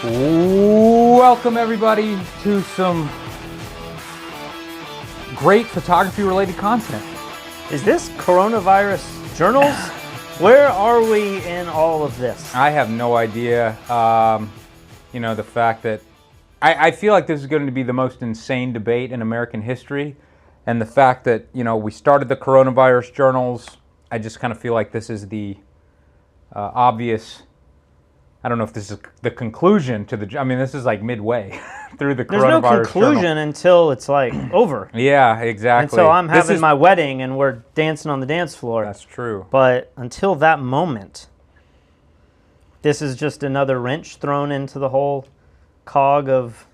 Welcome everybody to some great photography-related content. Is this coronavirus journals? Where are we in all of this? I have no idea. The fact that I feel like this is going to be the most insane debate in American history, and the fact that we started the coronavirus journals, I just kind of feel like this is the obvious. I don't know if this is the conclusion to the. I mean, this is like midway through the coronavirus. There's no conclusion journal. Until it's like over. Yeah, exactly. Until I'm having my wedding and we're dancing on the dance floor. That's true. But until that moment, this is just another wrench thrown into the whole cog of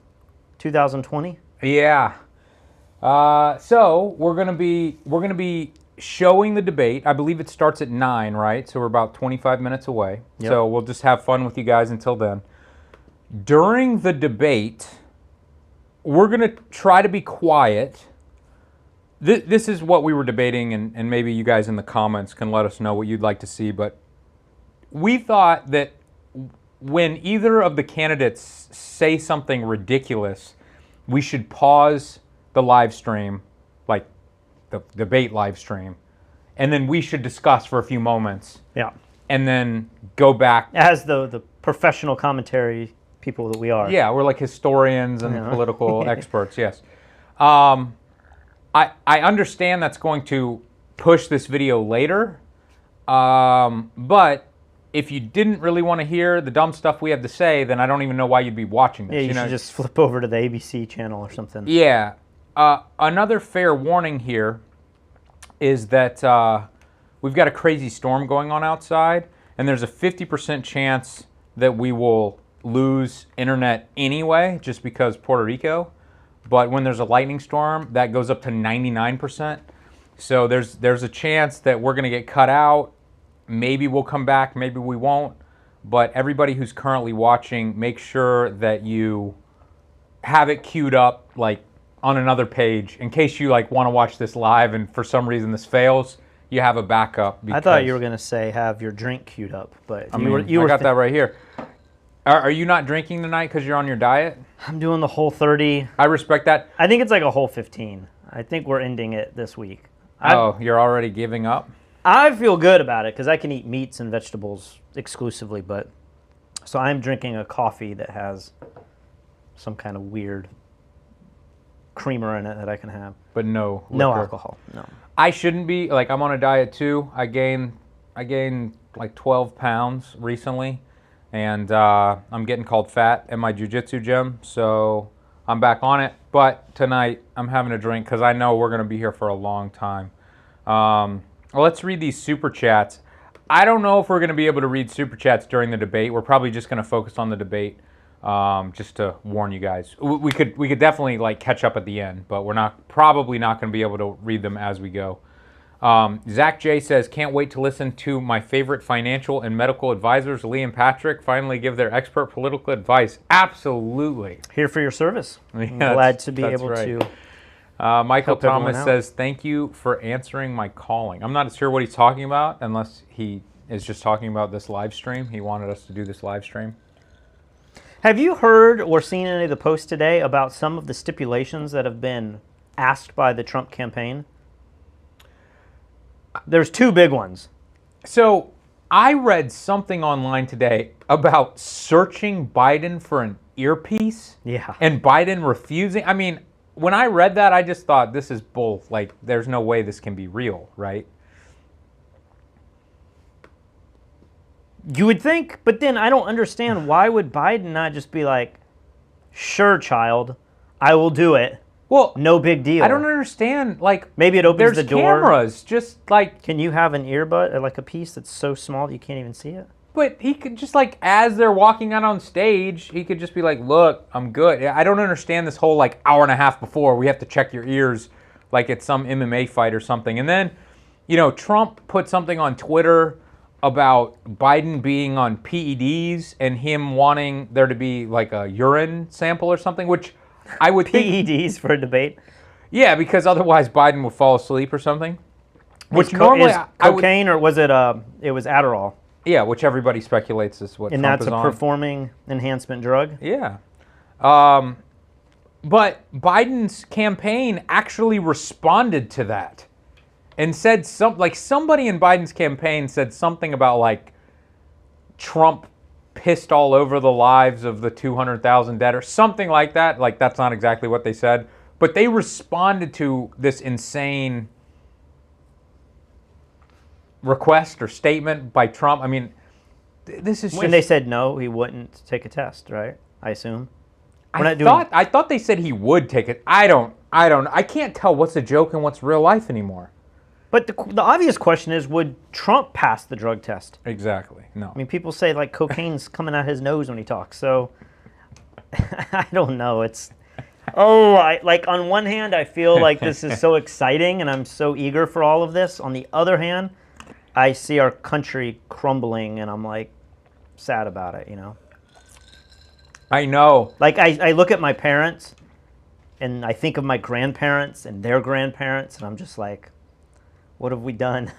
2020. Yeah. So we're gonna be showing the debate. I believe it starts at 9, right? So we're about 25 minutes away. Yep. So we'll just have fun with you guys until then. During the debate, we're going to try to be quiet. This is what we were debating, and maybe you guys in the comments can let us know what you'd like to see. But we thought that when either of the candidates say something ridiculous, we should pause the live stream, like the debate live stream, and then we should discuss for a few moments. Yeah. And then go back. As the professional commentary people that we are. Yeah, we're like historians and political experts, yes. I understand that's going to push this video later, but if you didn't really want to hear the dumb stuff we have to say, then I don't even know why you'd be watching this. Yeah, you should just flip over to the ABC channel or something. Yeah. Another fair warning here is that we've got a crazy storm going on outside, and there's a 50% chance that we will lose internet anyway, just because Puerto Rico. But when there's a lightning storm, that goes up to 99%. So there's a chance that we're going to get cut out. Maybe we'll come back, maybe we won't. But everybody who's currently watching, make sure that you have it queued up, like, on another page in case you want to watch this live and for some reason this fails, you have a backup. I thought you were going to say have your drink queued up, but I got that right here. Are you not drinking tonight because you're on your diet? I'm doing the whole 30. I respect that. I think it's like a whole 15. I think we're ending it this week. You're already giving up? I feel good about it because I can eat meats and vegetables exclusively, so I'm drinking a coffee that has some kind of weird creamer in it that I can have. But no liquor. No alcohol, no. I shouldn't be. I'm on a diet too. I gained like 12 pounds recently, and I'm getting called fat at my jiu-jitsu gym, so I'm back on it. But tonight, I'm having a drink because I know we're going to be here for a long time. Let's read these super chats. I don't know if we're going to be able to read super chats during the debate. We're probably just going to focus on the debate. Just to warn you guys, we could definitely catch up at the end, but we're probably not going to be able to read them as we go. Zach J says, can't wait to listen to my favorite financial and medical advisors, Lee and Patrick, finally give their expert political advice. Absolutely. Here for your service. I'm glad to be able to. Michael Thomas says, thank you for answering my calling. I'm not sure what he's talking about, unless he is just talking about this live stream. He wanted us to do this live stream. Have you heard or seen any of the posts today about some of the stipulations that have been asked by the Trump campaign? There's two big ones. So I read something online today about searching Biden for an earpiece. Yeah. And Biden refusing. I mean, when I read that, I just thought this is bull. There's no way this can be real, right? You would think, but then I don't understand, why would Biden not just be like, sure, child, I will do it. Well, no big deal. I don't understand. Maybe it opens the door. There's cameras. Just can you have an earbud, like a piece that's so small that you can't even see it? But he could just as they're walking out on stage, he could just be like, look, I'm good. I don't understand this whole hour and a half before we have to check your ears like it's some MMA fight or something. And then, Trump put something on Twitter about Biden being on PEDs and him wanting there to be a urine sample or something, which I would think... PEDs for a debate? Yeah, because otherwise Biden would fall asleep or something. Which normally... Is cocaine or was it... it was Adderall. Yeah, which everybody speculates is what And Trump that's is a on. performing enhancement drug? Yeah. But Biden's campaign actually responded to that and said somebody in Biden's campaign said something about like Trump pissed all over the lives of the 200,000 dead or something like that. Like that's not exactly what they said, but they responded to this insane request or statement by Trump. I mean, this is When they said no, he wouldn't take a test, right? I assume. I thought they said he would take it. I can't tell what's a joke and what's real life anymore. But the obvious question is, would Trump pass the drug test? Exactly. No. I mean, people say like cocaine's coming out his nose when he talks. So I don't know. Like on one hand, I feel like this is so exciting and I'm so eager for all of this. On the other hand, I see our country crumbling and I'm like sad about it, you know? I know. Like I look at my parents and I think of my grandparents and their grandparents and I'm just like, what have we done?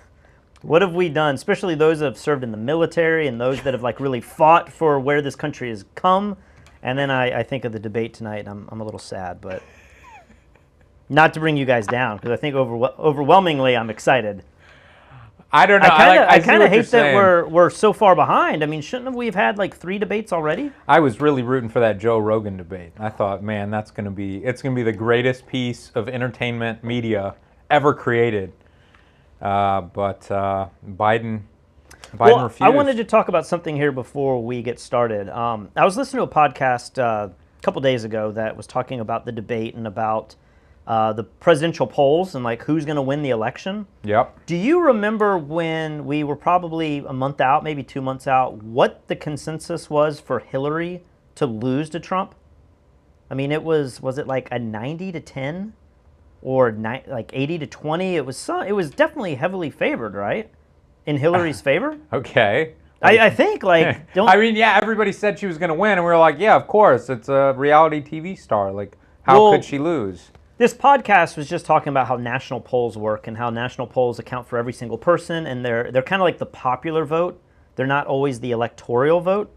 What have we done? Especially those that have served in the military and those that have like really fought for where this country has come. And then I think of the debate tonight and I'm a little sad, but not to bring you guys down because I think overwhelmingly I'm excited. I don't know. I kind of hate that we're so far behind. I mean, shouldn't we have had like 3 debates already? I was really rooting for that Joe Rogan debate. I thought, man, it's gonna be the greatest piece of entertainment media ever created. But Biden refused. I wanted to talk about something here before we get started. I was listening to a podcast a couple days ago that was talking about the debate and about the presidential polls and like who's going to win the election. Yep. Do you remember when we were probably a month out, maybe 2 months out, what the consensus was for Hillary to lose to Trump? I mean, was it like a 90-10 or like 80-20? It was definitely heavily favored, right? In Hillary's favor? Okay. I think like I mean, yeah, everybody said she was going to win and we were like, yeah, of course. It's a reality TV star. Like how could she lose? This podcast was just talking about how national polls work and how national polls account for every single person, and they're kind of like the popular vote. They're not always the electoral vote.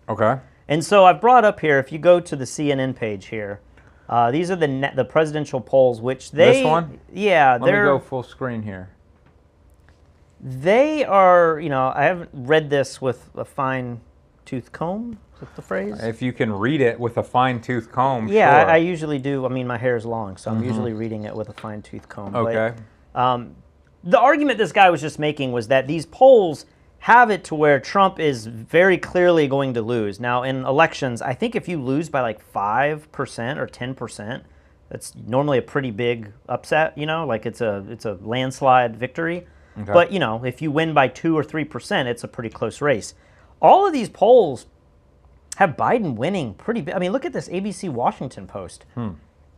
Okay. And so I've brought up here, if you go to the CNN page here, these are the presidential polls, which This one? Yeah. Let me go full screen here. They are, I haven't read this with a fine-tooth comb. Is that the phrase? If you can read it with a fine-tooth comb, yeah, sure. I usually do. I mean, my hair is long, so I'm usually reading it with a fine-tooth comb. Okay. But, the argument this guy was just making was that these polls have it to where Trump is very clearly going to lose. Now, in elections, I think if you lose by like 5% or 10%, that's normally a pretty big upset, like it's a landslide victory. Okay. But, if you win by 2 or 3%, it's a pretty close race. All of these polls have Biden winning pretty big. I mean, look at this ABC Washington Post.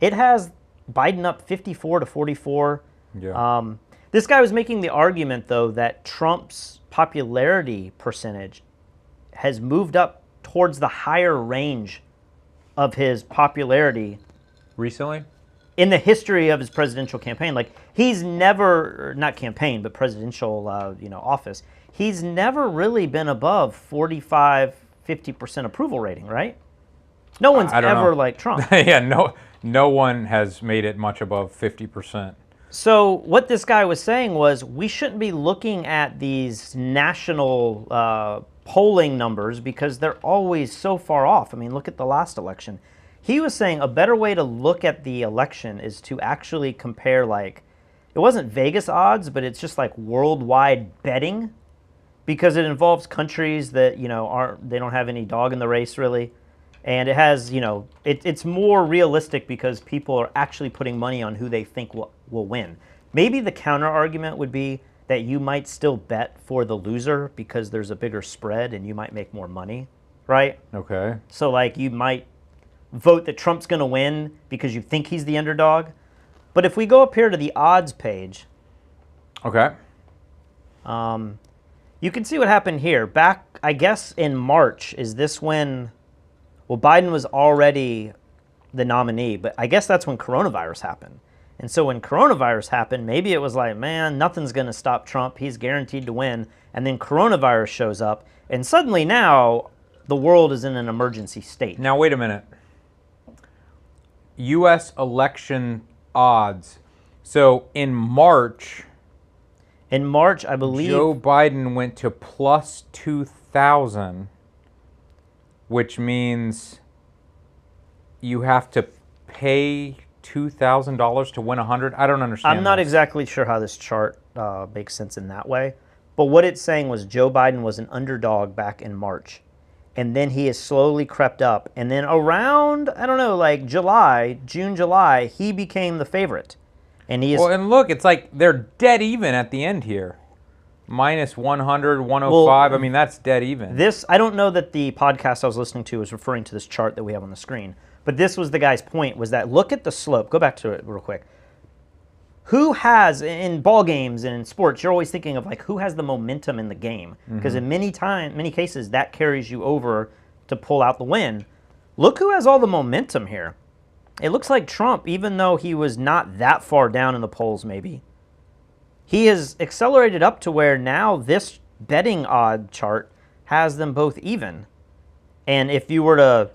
It has Biden up 54-44. Yeah. This guy was making the argument, though, that Trump's popularity percentage has moved up towards the higher range of his popularity recently in the history of his presidential campaign. Like he's never, not campaign, but presidential, office. He's never really been above 45-50% approval rating, right? No one's ever like Trump. Yeah, no one has made it much above 50%. So what this guy was saying was we shouldn't be looking at these national polling numbers because they're always so far off. I mean, look at the last election. He was saying a better way to look at the election is to actually compare, like, it wasn't Vegas odds, but it's just like worldwide betting, because it involves countries that, they don't have any dog in the race really. And it has, it's more realistic because people are actually putting money on who they think will win. Maybe the counter argument would be that you might still bet for the loser because there's a bigger spread and you might make more money, right? Okay. So like you might vote that Trump's going to win because you think he's the underdog. But if we go up here to the odds page, okay, you can see what happened here. Back, I guess, in March, is this when, well, Biden was already the nominee, but I guess that's when coronavirus happened. And so when coronavirus happened, maybe it was like, man, nothing's going to stop Trump. He's guaranteed to win. And then coronavirus shows up. And suddenly now the world is in an emergency state. Now, wait a minute. U.S. election odds. So in March, I believe Joe Biden went to plus 2,000, which means you have to pay $2,000 to win 100. I don't understand. I'm not this. exactly sure how this chart makes sense in that way. But what it's saying was Joe Biden was an underdog back in March. And then he has slowly crept up. And then around, I don't know, like June, July, he became the favorite. And he is. Well, and look, it's like they're dead even at the end here. Minus 100, 105. I mean, that's dead even. I don't know that the podcast I was listening to was referring to this chart that we have on the screen. But this was the guy's point, was that look at the slope. Go back to it real quick. Who has, in ball games and in sports, you're always thinking of like who has the momentum in the game. Because in many cases, that carries you over to pull out the win. Look who has all the momentum here. It looks like Trump, even though he was not that far down in the polls maybe, he has accelerated up to where now this betting odd chart has them both even. And if you were to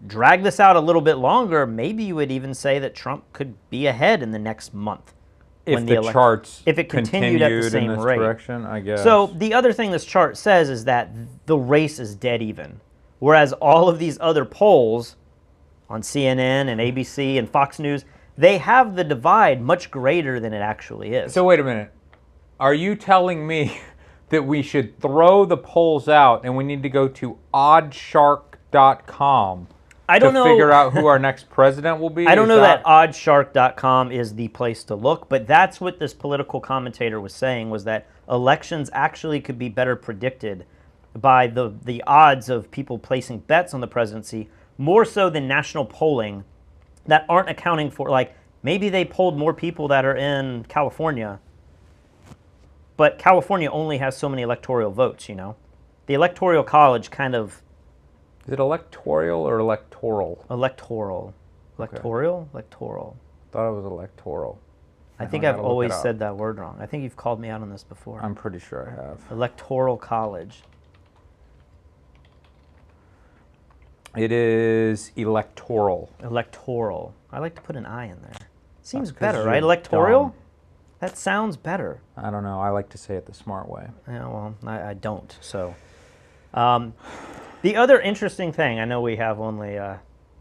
drag this out a little bit longer, maybe you would even say that Trump could be ahead in the next month. If the charts if it continued at the same in this rate. direction, I guess. So the other thing this chart says is that the race is dead even. Whereas all of these other polls on CNN and ABC and Fox News, they have the divide much greater than it actually is. So wait a minute. Are you telling me that we should throw the polls out and we need to go to oddshark.com to figure out who our next president will be? I don't know that oddshark.com is the place to look, but that's what this political commentator was saying, was that elections actually could be better predicted by the odds of people placing bets on the presidency, more so than national polling that aren't accounting for, like, maybe they polled more people that are in California, but California only has so many electoral votes, you know? The Electoral College kind of... Is it electoral or electoral? Electoral. Electoral? Okay. Electoral. Thought it was electoral. I think I've always said that word wrong. I think you've called me out on this before. I'm pretty sure I have. Electoral College. It is electoral. Electoral. I like to put an I in there. Seems That's 'cause better, you're right? Electoral? dumb. That sounds better. I don't know. I like to say it the smart way. Yeah, well, I don't. So, the other interesting thing, I know we have only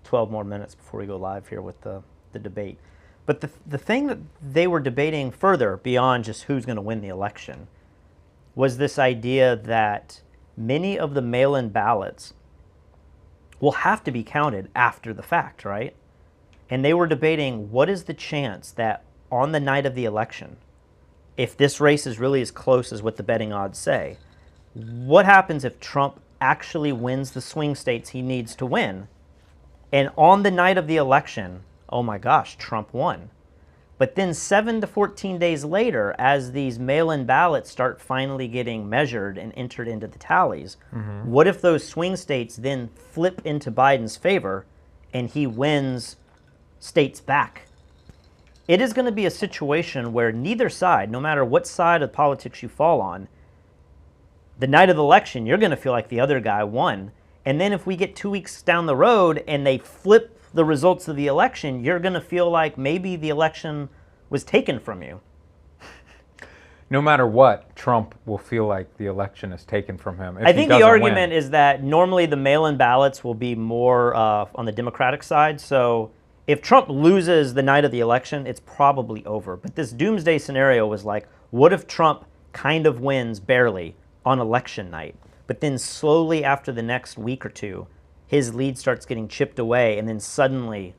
12 more minutes before we go live here with the debate, but the thing that they were debating further beyond just who's going to win the election was this idea that many of the mail-in ballots will have to be counted after the fact, right? And they were debating what is the chance that on the night of the election, if this race is really as close as what the betting odds say, what happens if Trump actually wins the swing states he needs to win? And on the night of the election, oh my gosh, Trump won. But then 7 to 14 days later, as these mail-in ballots start finally getting measured and entered into the tallies, what if those swing states then flip into Biden's favor and he wins states back? It is going to be a situation where neither side, no matter what side of politics you fall on, the night of the election, you're going to feel like the other guy won. And then if we get 2 weeks down the road and they flip the results of the election, you're going to feel like maybe the election was taken from you. No matter what, Trump will feel like the election is taken from him. I think the argument is that normally the mail-in ballots will be more on the Democratic side. So if Trump loses the night of the election, it's probably over. But this doomsday scenario was like, what if Trump kind of wins barely on election night, but then slowly after the next week or two, his lead starts getting chipped away, and then suddenly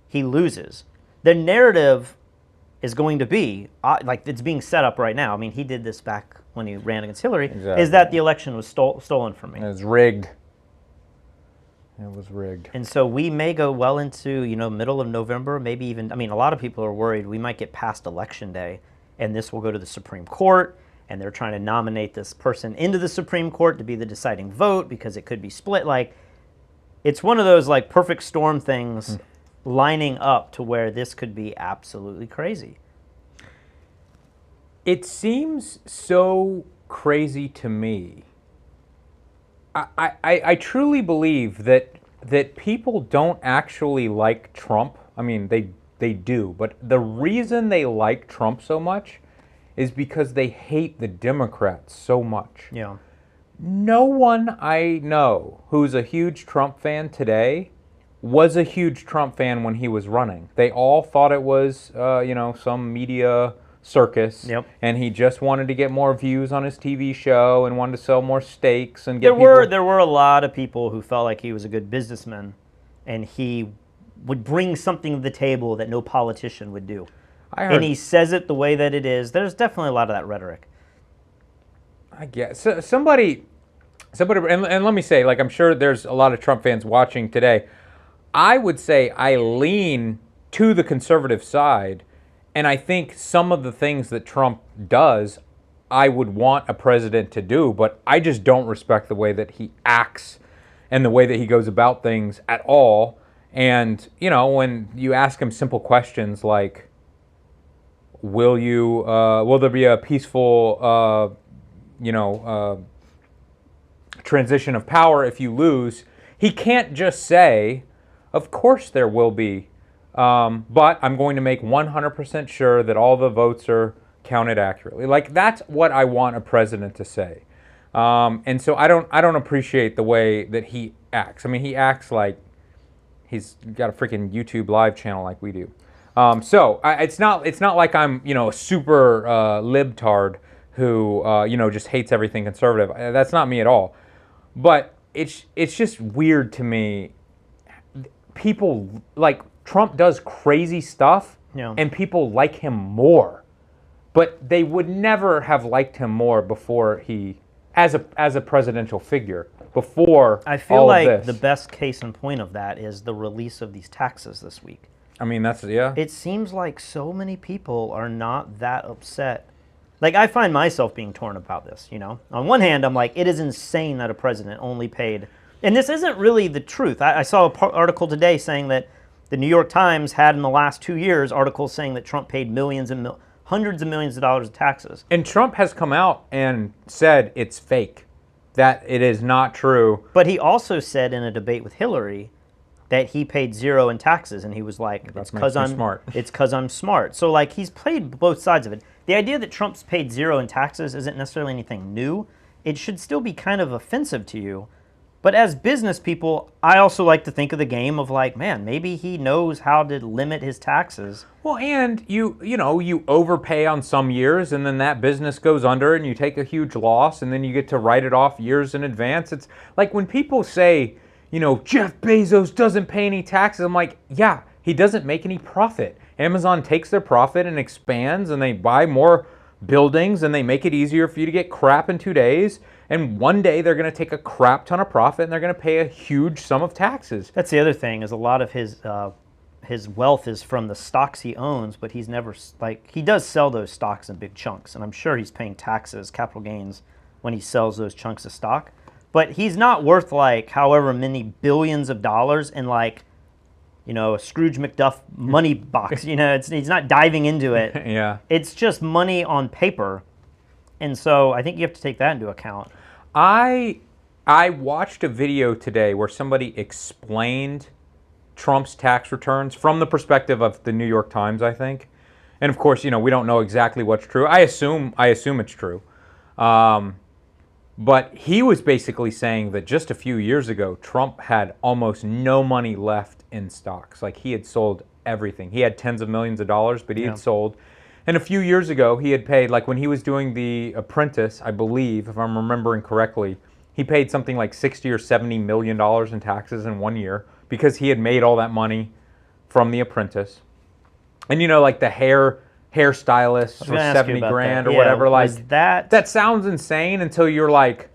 he loses. The narrative is going to be, like it's being set up right now. I mean, he did this back when he ran against Hillary, exactly. Is that the election was stolen from me. It was rigged. It was rigged. And so we may go well into, middle of November, maybe even, a lot of people are worried we might get past Election Day, and this will go to the Supreme Court, and they're trying to nominate this person into the Supreme Court to be the deciding vote because it could be split. Like, it's one of those, like, perfect storm things lining up to where this could be absolutely crazy. It seems so crazy to me. I truly believe that people don't actually like Trump. I mean, they do, but the reason they like Trump so much is because they hate the Democrats so much. Yeah. No one I know who's a huge Trump fan today was a huge Trump fan when he was running. They all thought it was, some media circus, Yep. and he just wanted to get more views on his TV show and wanted to sell more steaks and get There were a lot of people who felt like he was a good businessman, and he would bring something to the table that no politician would do. And he says it the way that it is. There's definitely a lot of that rhetoric. I guess somebody, and let me say, like, I'm sure there's a lot of Trump fans watching today. I would say I lean to the conservative side, and I think some of the things that Trump does, I would want a president to do, but I just don't respect the way that he acts and the way that he goes about things at all. And, when you ask him simple questions like, will there be a peaceful, transition of power if you lose? He can't just say, of course there will be, but I'm going to make 100% sure that all the votes are counted accurately. Like, that's what I want a president to say. And so I don't appreciate the way that he acts. I mean, he acts like he's got a freaking YouTube live channel like we do. It's not like I'm a super libtard who just hates everything conservative. That's not me at all. But it's just weird to me. People like Trump does crazy stuff, and people like him more. But they would never have liked him more before as a presidential figure. Before I feel all like of this. the best case in point of that is the release of these taxes this week. I mean, It seems like so many people are not that upset. Like, I find myself being torn about this, On one hand, I'm like, it is insane that a president only paid. And this isn't really the truth. I saw an article today saying that the New York Times had in the last 2 years articles saying that Trump paid millions and hundreds of millions of dollars of taxes. And Trump has come out and said it's fake, that it is not true. But he also said in a debate with Hillary that he paid zero in taxes, and he was like, it's because I'm smart. It's because I'm smart. So, like, he's played both sides of it. The idea that Trump's paid zero in taxes isn't necessarily anything new. It should still be kind of offensive to you. But as business people, I also like to think of the game of like, man, maybe he knows how to limit his taxes. Well, and you overpay on some years, and then that business goes under, and you take a huge loss, and then you get to write it off years in advance. It's like when people say, Jeff Bezos doesn't pay any taxes. I'm like, yeah, he doesn't make any profit. Amazon takes their profit and expands, and they buy more buildings, and they make it easier for you to get crap in 2 days. And one day they're going to take a crap ton of profit, and they're going to pay a huge sum of taxes. That's the other thing, is a lot of his wealth is from the stocks he owns, but he's never, he does sell those stocks in big chunks, and I'm sure he's paying taxes, capital gains, when he sells those chunks of stock. But he's not worth however many billions of dollars in a Scrooge McDuck money box. He's not diving into it. Yeah. It's just money on paper. And so I think you have to take that into account. I watched a video today where somebody explained Trump's tax returns from the perspective of the New York Times, I think. And of course, we don't know exactly what's true. I assume it's true. But he was basically saying that just a few years ago, Trump had almost no money left in stocks. Like, he had sold everything. He had tens of millions of dollars, but he had sold. And a few years ago, he had paid, like when he was doing The Apprentice, I believe, if I'm remembering correctly, he paid something like $60 or $70 million in taxes in 1 year because he had made all that money from The Apprentice. And like the hairstylist for 70 grand or whatever, like that sounds insane until you're like,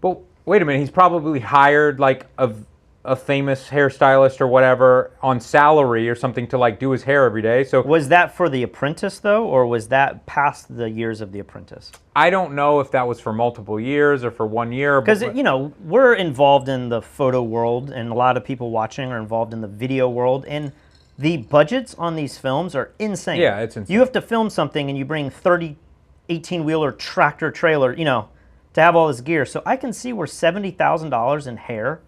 but wait a minute, he's probably hired like a famous hairstylist or whatever on salary or something to do his hair every day. So was that for The Apprentice though, or was that past the years of The Apprentice? I don't know if that was for multiple years or for 1 year. Because we're involved in the photo world, and a lot of people watching are involved in the video world, and The budgets on these films are insane. Yeah, it's insane. You have to film something and you bring 30 18-wheeler tractor trailer, to have all this gear. So I can see where $70,000 in hair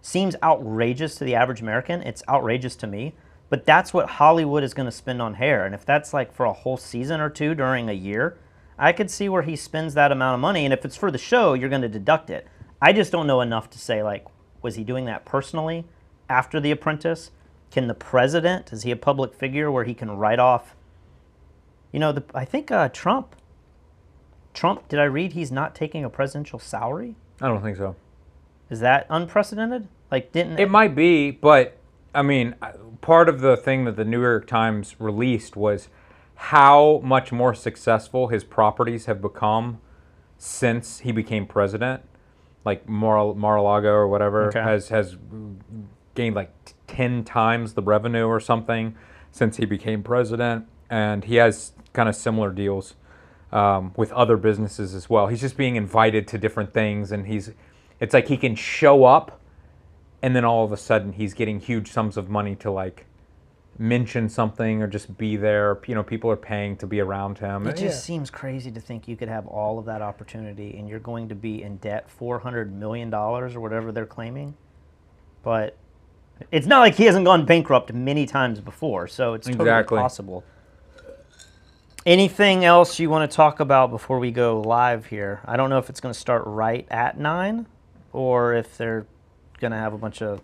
seems outrageous to the average American. It's outrageous to me. But that's what Hollywood is going to spend on hair. And if that's like for a whole season or two during a year, I could see where he spends that amount of money. And if it's for the show, you're going to deduct it. I just don't know enough to say, like, was he doing that personally after The Apprentice? Can the president, is he a public figure where he can write off? I think Trump, did I read he's not taking a presidential salary? I don't think so. Is that unprecedented? Like, It might be, but, I mean, part of the thing that the New York Times released was how much more successful his properties have become since he became president. Like Mar-a-Lago or whatever has gained like 10 times the revenue or something since he became president. And he has kind of similar deals with other businesses as well. He's just being invited to different things, and it's like he can show up, and then all of a sudden he's getting huge sums of money to like mention something or just be there. People are paying to be around him. It just seems crazy to think you could have all of that opportunity and you're going to be in debt $400 million or whatever they're claiming. But it's not like he hasn't gone bankrupt many times before, so it's totally possible. Anything else you want to talk about before we go live here? I don't know if it's going to start right at 9 or if they're going to have a bunch of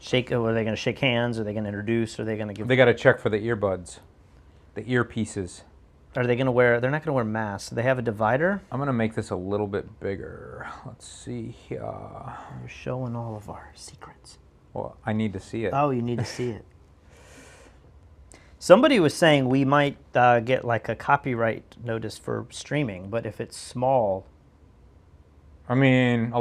are they going to shake hands? Are they going to introduce? Are they going to give? They got to check for the earbuds, the earpieces. Are they going to wear? They're not going to wear masks. Do they have a divider? I'm going to make this a little bit bigger. Let's see here. You're showing all of our secrets. Well, I need to see it. Oh, you need to see it. Somebody was saying we might get like a copyright notice for streaming, but if it's small. I mean,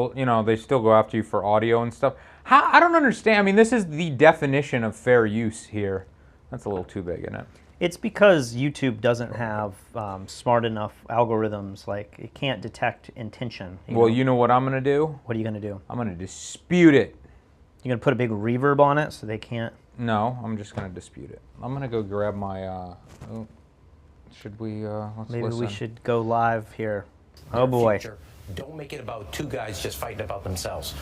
they still go after you for audio and stuff. I don't understand. I mean, this is the definition of fair use here. That's a little too big, isn't it? It's because YouTube doesn't have smart enough algorithms. Like, it can't detect intention. You know what I'm going to do? What are you going to do? I'm going to dispute it. You're going to put a big reverb on it so they can't? No, I'm just going to dispute it. I'm going to go grab my... should we... let's Maybe listen. we should go live here. Oh, boy. Future. Don't make it about two guys just fighting about themselves.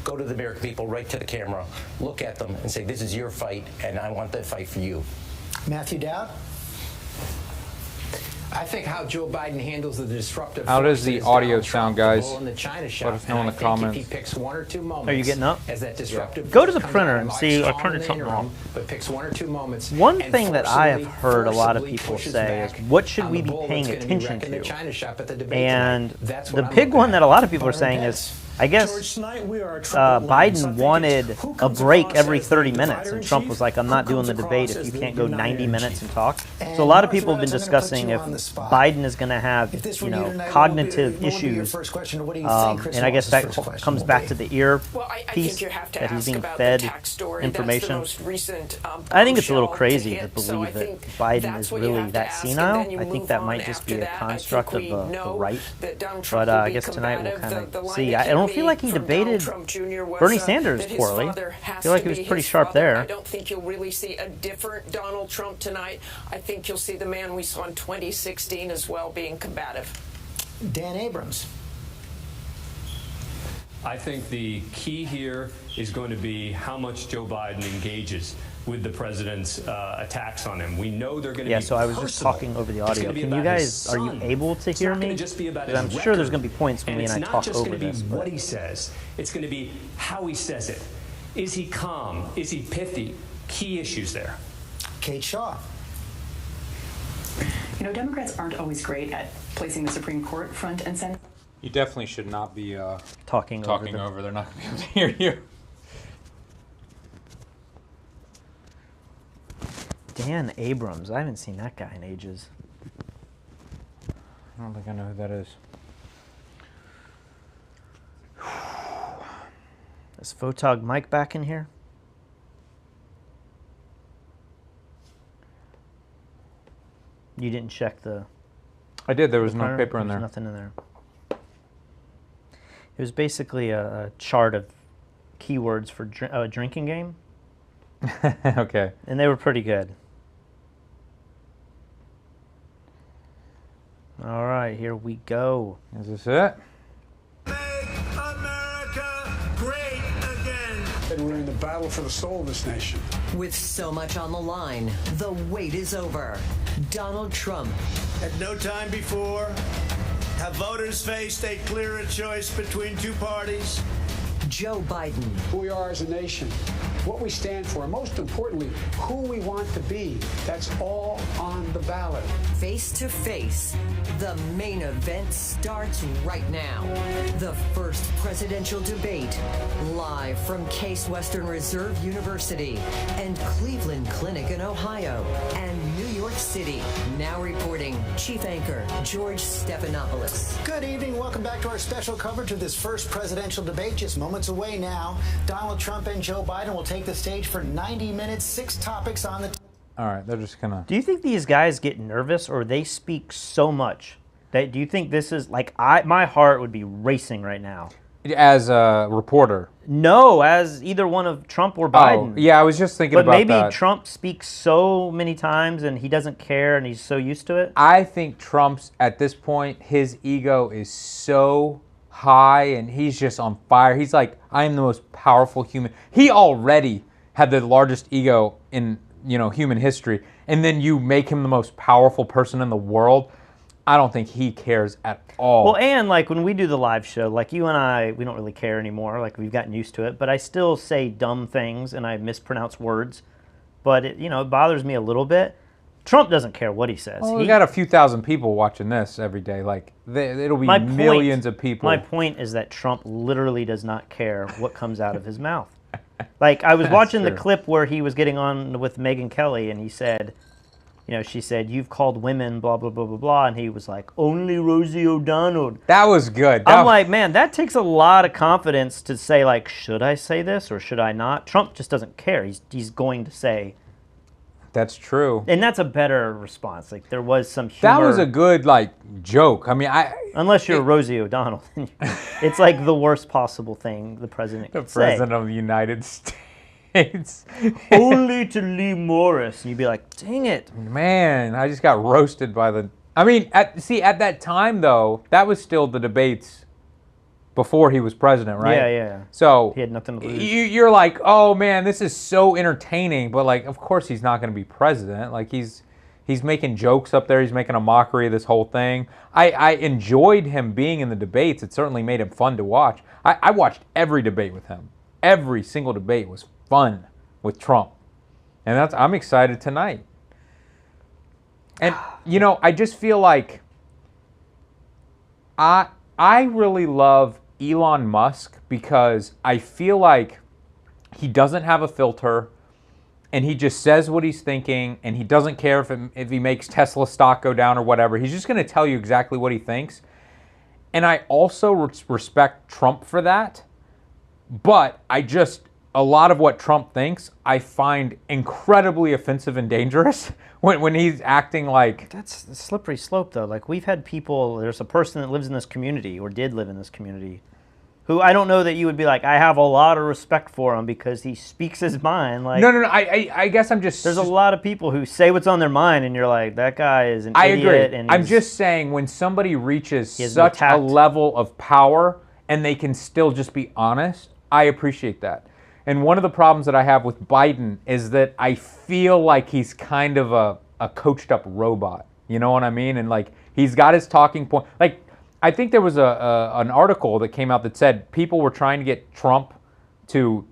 Go to the American people, right to the camera, look at them and say, this is your fight, and I want that fight for you. Matthew Dowd? I think how Joe Biden handles the disruptive. How does the audio sound, guys? In the China shop. Let us know in the comments. If he picks one or two moments. Are you getting up? As that disruptive. Go to the printer and see. I'll turn it something on. But picks one or two moments. One thing that I have heard a lot of people say is, what should we be paying attention to? And the big one that a lot of people are saying is, I guess Biden wanted a break every 30 minutes, and Trump was like, I'm not doing the debate if you can't go 90 minutes and talk. So a lot of people have been discussing if Biden is going to have, cognitive issues. And I guess that comes back to the ear piece, that he's being fed information. I think it's a little crazy to believe that Biden is really that senile. I think that might just be a construct of the right. But I guess tonight we'll kind of see. I don't feel like he debated Bernie Sanders poorly. I feel like he was pretty sharp there. I don't think you'll really see a different Donald Trump tonight. I think you'll see the man we saw in 2016 as well, being combative. Dan Abrams. I think the key here is going to be how much Joe Biden engages with the president's attacks on him. We know they're going to be so I was just talking over the audio. Can you guys, are you able to hear me? Because I'm sure there's going to be points when we and I talk over this. It's not just going to be what he says. It's going to be how he says it. Is he calm? Is he pithy? Key issues there. Kate Shaw. Democrats aren't always great at placing the Supreme Court front and center. You definitely should not be talking over. They're not going to be able to hear you. Dan Abrams. I haven't seen that guy in ages. I don't think I know who that is. Is Photog Mike back in here? You didn't check the... I did. There was no paper in there. There's nothing in there. It was basically a chart of keywords for a drinking game. Okay. And they were pretty good. All right, here we go. Is this it? America great again. We're in the battle for the soul of this nation. With so much on the line, the wait is over. Donald Trump. At no time before have voters faced a clearer choice between two parties. Joe Biden. Who we are as a nation, what we stand for, and most importantly, who we want to be. That's all on the ballot. Face to face. The main event starts right now. The first presidential debate, live from Case Western Reserve University and Cleveland Clinic in Ohio and New York City. Now reporting, Chief Anchor George Stephanopoulos. Good evening. Welcome back to our special coverage of this first presidential debate. Just moments away now. Donald Trump and Joe Biden will take the stage for 90 minutes, 6 topics on the... All right, they're just gonna. Do you think these guys get nervous or they speak so much? Do you think this is like my heart would be racing right now? As a reporter. No, as either one of Trump or Biden. Oh, yeah, I was just thinking but about maybe that. Trump speaks so many times and he doesn't care and he's so used to it. I think Trump's, at this point, his ego is so high and he's just on fire. He's like, I am the most powerful human. He already had the largest ego in, human history. And then you make him the most powerful person in the world. I don't think he cares at all. Well, and like when we do the live show, like you and I, we don't really care anymore. Like we've gotten used to it, but I still say dumb things and I mispronounce words. But it bothers me a little bit. Trump doesn't care what he says. Well, we got a few thousand people watching this every day. Like it'll be millions of people. My point is that Trump literally does not care what comes out of his mouth. Like I was watching the clip where he was getting on with Megyn Kelly and he said, she said, you've called women, blah, blah, blah, blah, blah. And he was like, only Rosie O'Donnell. That was good. I'm like, man, that takes a lot of confidence to say, like, should I say this or should I not? Trump just doesn't care. He's going to say. That's true. And that's a better response. Like, there was some humor. That was a good, joke. I mean, unless you're Rosie O'Donnell. It's like the worst possible thing the president could say. The president of the United States. Only to Lee Morris. And you'd be like, dang it. Man, I just got roasted by the... I mean, at that time, though, that was still the debates before he was president, right? Yeah. So he had nothing to lose. You're like, oh, man, this is so entertaining. But, of course he's not going to be president. He's making jokes up there. He's making a mockery of this whole thing. I enjoyed him being in the debates. It certainly made him fun to watch. I watched every debate with him. Every single debate was fun with Trump. And I'm excited tonight. And, I just feel like I really love Elon Musk because I feel like he doesn't have a filter and he just says what he's thinking and he doesn't care if he makes Tesla stock go down or whatever. He's just going to tell you exactly what he thinks. And I also respect Trump for that. But a lot of what Trump thinks, I find incredibly offensive and dangerous when he's acting like... That's a slippery slope, though. Like, we've had people... There's a person that lives in this community, or did live in this community, who I don't know that you would be like, I have a lot of respect for him because he speaks his mind. Like, No, I guess I'm just... There's a lot of people who say what's on their mind, and you're like, that guy is an idiot. I agree. And I'm just saying, when somebody reaches such no a level of power and they can still just be honest, I appreciate that. And one of the problems that I have with Biden is that I feel like he's kind of a coached up robot. You know what I mean? And he's got his talking point. I think there was an article that came out that said people were trying to get Trump to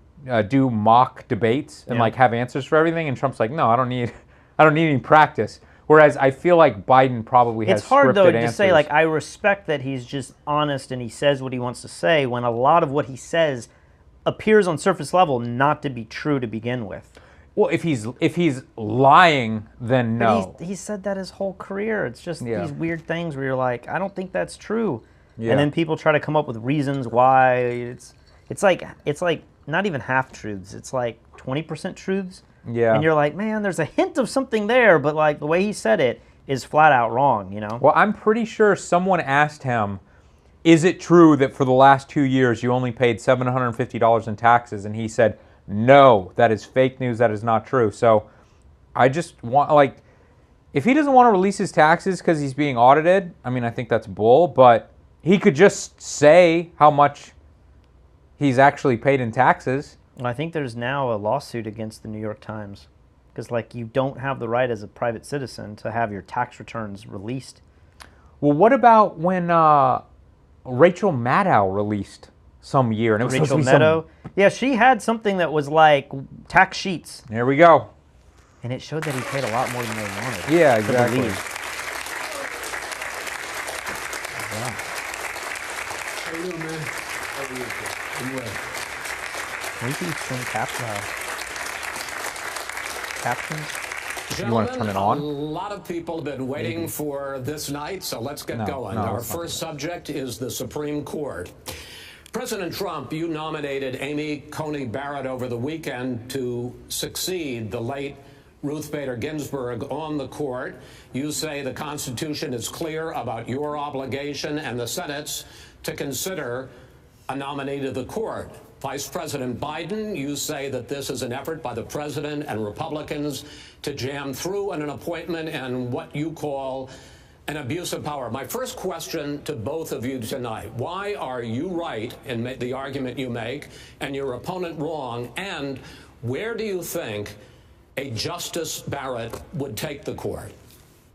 do mock debates and have answers for everything. And Trump's like, no, I don't need any practice. Whereas I feel like Biden probably has scripted answers. It's hard, though, to say, I respect that he's just honest and he says what he wants to say when a lot of what he says appears on surface level not to be true to begin with. Well, if he's lying, then no. But he's said that his whole career. It's just these weird things where you're like, I don't think that's true. Yeah. And then people try to come up with reasons why. It's like not even half truths. It's like 20% truths. Yeah. And you're like, man, there's a hint of something there, but the way he said it is flat out wrong, Well, I'm pretty sure someone asked him, is it true that for the last 2 years you only paid $750 in taxes? And he said, no, that is fake news. That is not true. So I just want, like, if he doesn't want to release his taxes because he's being audited, I mean, I think that's bull, but he could just say how much he's actually paid in taxes. Well, I think there's now a lawsuit against the New York Times because, like, you don't have the right as a private citizen to have your tax returns released. Well, what about when Rachel Maddow released some year? And it was Rachel supposed to be Maddow? Yeah, she had something that was like tax sheets. There we go. And it showed that he paid a lot more than they wanted. Yeah, exactly. Wow. How you doing, man? How are you? I'm well. We can swing captions. You want to turn it on? A lot of people have been waiting for this night, so let's get going. Our first subject is the Supreme Court. President Trump, you nominated Amy Coney Barrett over the weekend to succeed the late Ruth Bader Ginsburg on the court. You say the Constitution is clear about your obligation and the Senate's to consider a nominee to the court. Vice President Biden, you say that this is an effort by the president and Republicans to jam through an appointment and what you call an abuse of power. My first question to both of you tonight, why are you right in the argument you make and your opponent wrong? And where do you think a Justice Barrett would take the court?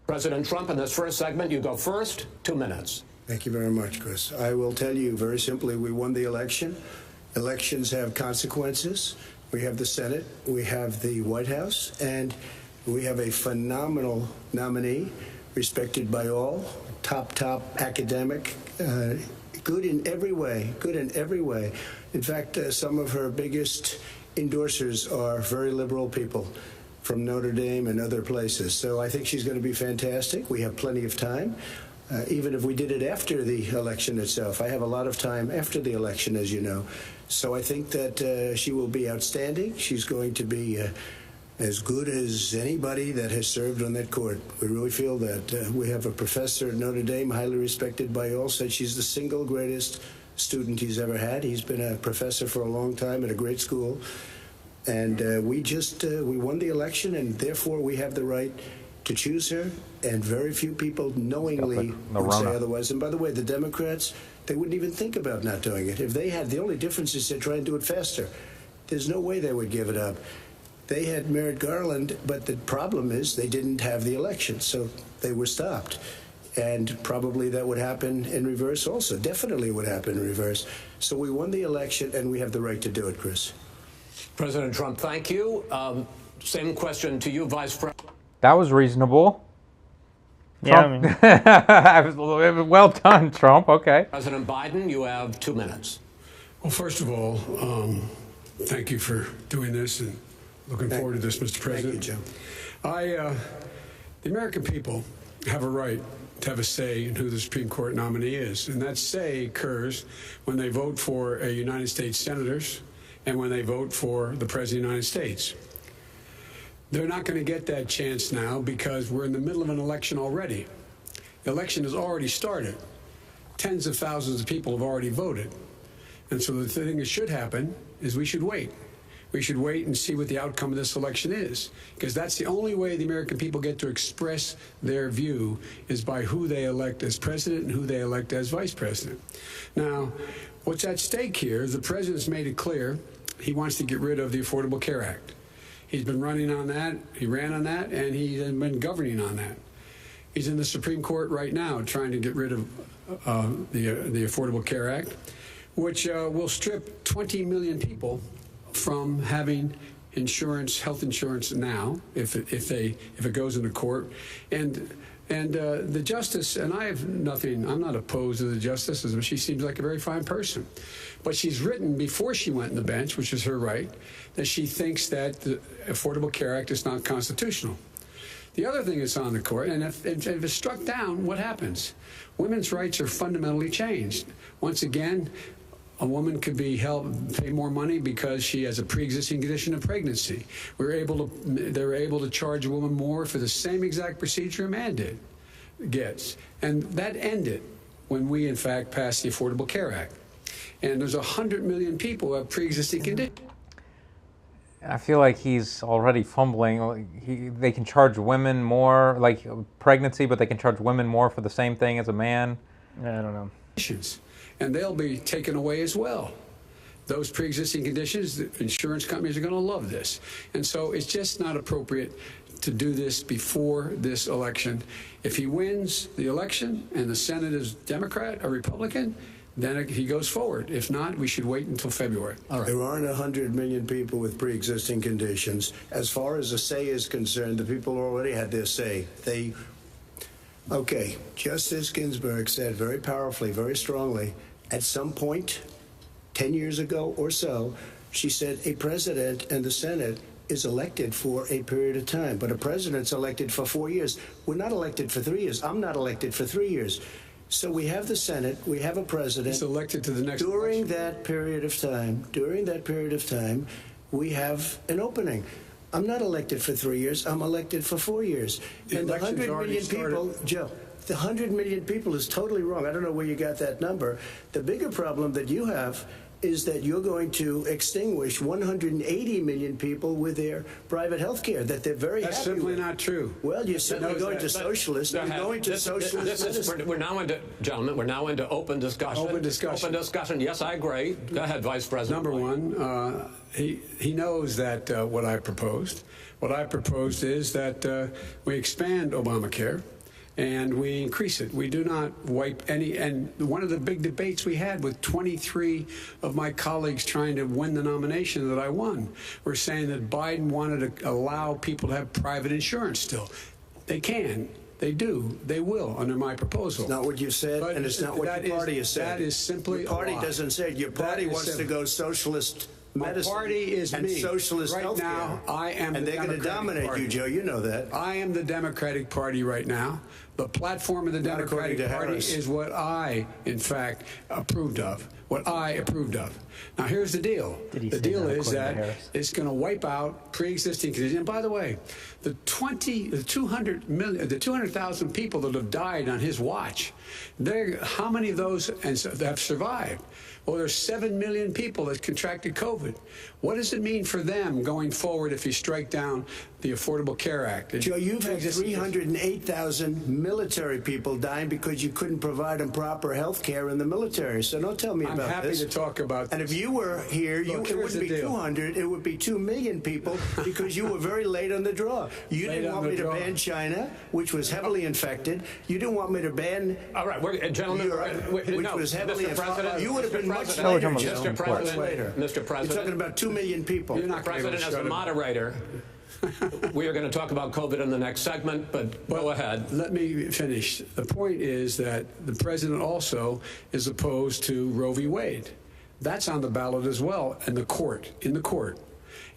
President Trump, in this first segment, you go first, 2 minutes. Thank you very much, Chris. I will tell you very simply, we won the election. Elections have consequences. We have the Senate, we have the White House, and we have a phenomenal nominee, respected by all, top academic, good in every way, In fact, some of her biggest endorsers are very liberal people from Notre Dame and other places. So I think she's going to be fantastic. We have plenty of time, even if we did it after the election itself. I have a lot of time after the election, as you know. So I think that she will be outstanding. She's going to be as good as anybody that has served on that court. We really feel that. We have a professor at Notre Dame, highly respected by all, said she's the single greatest student he's ever had. He's been a professor for a long time at a great school. And we won the election, and therefore we have the right to choose her. And very few people knowingly would say otherwise. And by the way, the Democrats, they wouldn't even think about not doing it. If they had, the only difference is they try and do it faster. There's no way they would give it up. They had Merrick Garland, but the problem is they didn't have the election, so they were stopped. And probably that would happen in reverse also. Definitely would happen in reverse. So we won the election, and we have the right to do it, Chris. President Trump, thank you. Same question to you, Vice President. That was reasonable. Yeah, Trump. I mean. Well done, Trump. Okay. President Biden, you have 2 minutes. Well, first of all, thank you for doing this and looking forward to this, Mr. President. Thank you, Joe. The American people have a right to have a say in who the Supreme Court nominee is. And that say occurs when they vote for United States senators and when they vote for the President of the United States. They're not going to get that chance now because we're in the middle of an election already. The election has already started. Tens of thousands of people have already voted. And so the thing that should happen is we should wait. We should wait and see what the outcome of this election is, because that's the only way the American people get to express their view is by who they elect as president and who they elect as vice president. Now, what's at stake here is the president's made it clear he wants to get rid of the Affordable Care Act. He's been running on that, he ran on that, and he's been governing on that. He's in the Supreme Court right now trying to get rid of the Affordable Care Act, which will strip 20 million people from having insurance, health insurance now, if it goes into court, and the justice, and I have nothing. I'm not opposed to the justice. She seems like a very fine person, but she's written before she went on the bench, which is her right, that she thinks that the Affordable Care Act is not constitutional. The other thing that's on the court, and if it's struck down, what happens? Women's rights are fundamentally changed. Once again, a woman could be pay more money because she has a pre-existing condition of pregnancy. They were able to charge a woman more for the same exact procedure a man gets. And that ended when we, in fact, passed the Affordable Care Act. And there's 100 million people who have pre-existing conditions. I feel like he's already fumbling. They can charge women more, like pregnancy, but they can charge women more for the same thing as a man. I don't know. And they'll be taken away as well. Those pre-existing conditions, the insurance companies are going to love this. And so it's just not appropriate to do this before this election. If he wins the election and the Senate is Democrat or Republican, then he goes forward. If not, we should wait until February. All right. There aren't 100 million people with pre-existing conditions. As far as the say is concerned, the people already had their say. Okay, Justice Ginsburg said very powerfully, very strongly, at some point, 10 years ago or so, she said a president and the Senate is elected for a period of time, but a president's elected for 4 years. We're not elected for 3 years. I'm not elected for 3 years. So we have the Senate, we have a president. He's elected to the next during election. that period of time, we have an opening. I'm not elected for 3 years. I'm elected for 4 years. And the 100 million people, Joe, the 100 million people is totally wrong. I don't know where you got that number. The bigger problem that you have is that you're going to extinguish 180 million people with their private health care that they're very That's happy simply with. not true. Well, you're simply going to socialist. You're going to socialist. We're now into, gentlemen, we're now into open discussion. Open discussion. Open discussion. Yes, I agree. Go ahead, Vice President. Number one, he knows that what I proposed. What I proposed is that we expand Obamacare and we increase it. We do not wipe any. And one of the big debates we had with 23 of my colleagues trying to win the nomination that I won were saying that Biden wanted to allow people to have private insurance still. They can. They do. They will under my proposal. It's not what you said, and it's not what your party has said. That is simply your party a lie. doesn't say it. Your party wants to go socialist medicine. My party is and me. socialist right healthcare. now. I am, and the they're going to dominate Party. you, Joe. You know that. I am the Democratic Party right now. The platform of the Not Democratic according to Party Harris. is what I, in fact, approved of. What I approved of. Now, here's the deal. The deal is that it's going to wipe out pre-existing conditions. And by the way, the 200,000 people that have died on his watch, how many of those have survived? Well, there's 7 million people that contracted COVID. What does it mean for them going forward if you strike down the Affordable Care Act? Joe, you've had 308,000 military people dying because you couldn't provide them proper health care in the military. So don't tell me about this. I'm happy to talk about And if you were here, it wouldn't be 200, it would be 2 million people because you were very late on the draw. You didn't want me to ban China, which was heavily infected. You didn't want me to ban All right, gentlemen, which was heavily infected. You would have been much President, later, Mr. Joe. President, later. Mr. President. You're talking about 2 million people. You're not President, as a moderator, we are going to talk about COVID in the next segment, but go ahead. Let me finish. The point is that the president also is opposed to Roe v. Wade. That's on the ballot as well in the court.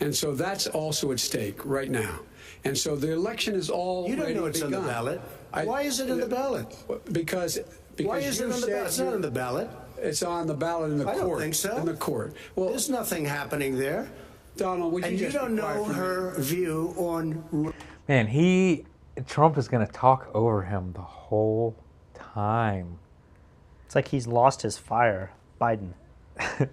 And so that's also at stake right now. And so the election is all You don't know it's on the ballot. Why is it on the ballot? Because Why is it on the ballot? It's not on the ballot. It's on the ballot in the court. I don't think so. In the court. Well, there's nothing happening there. Donald, would you and you don't know her view on. Man, Trump is going to talk over him the whole time. It's like he's lost his fire, Biden.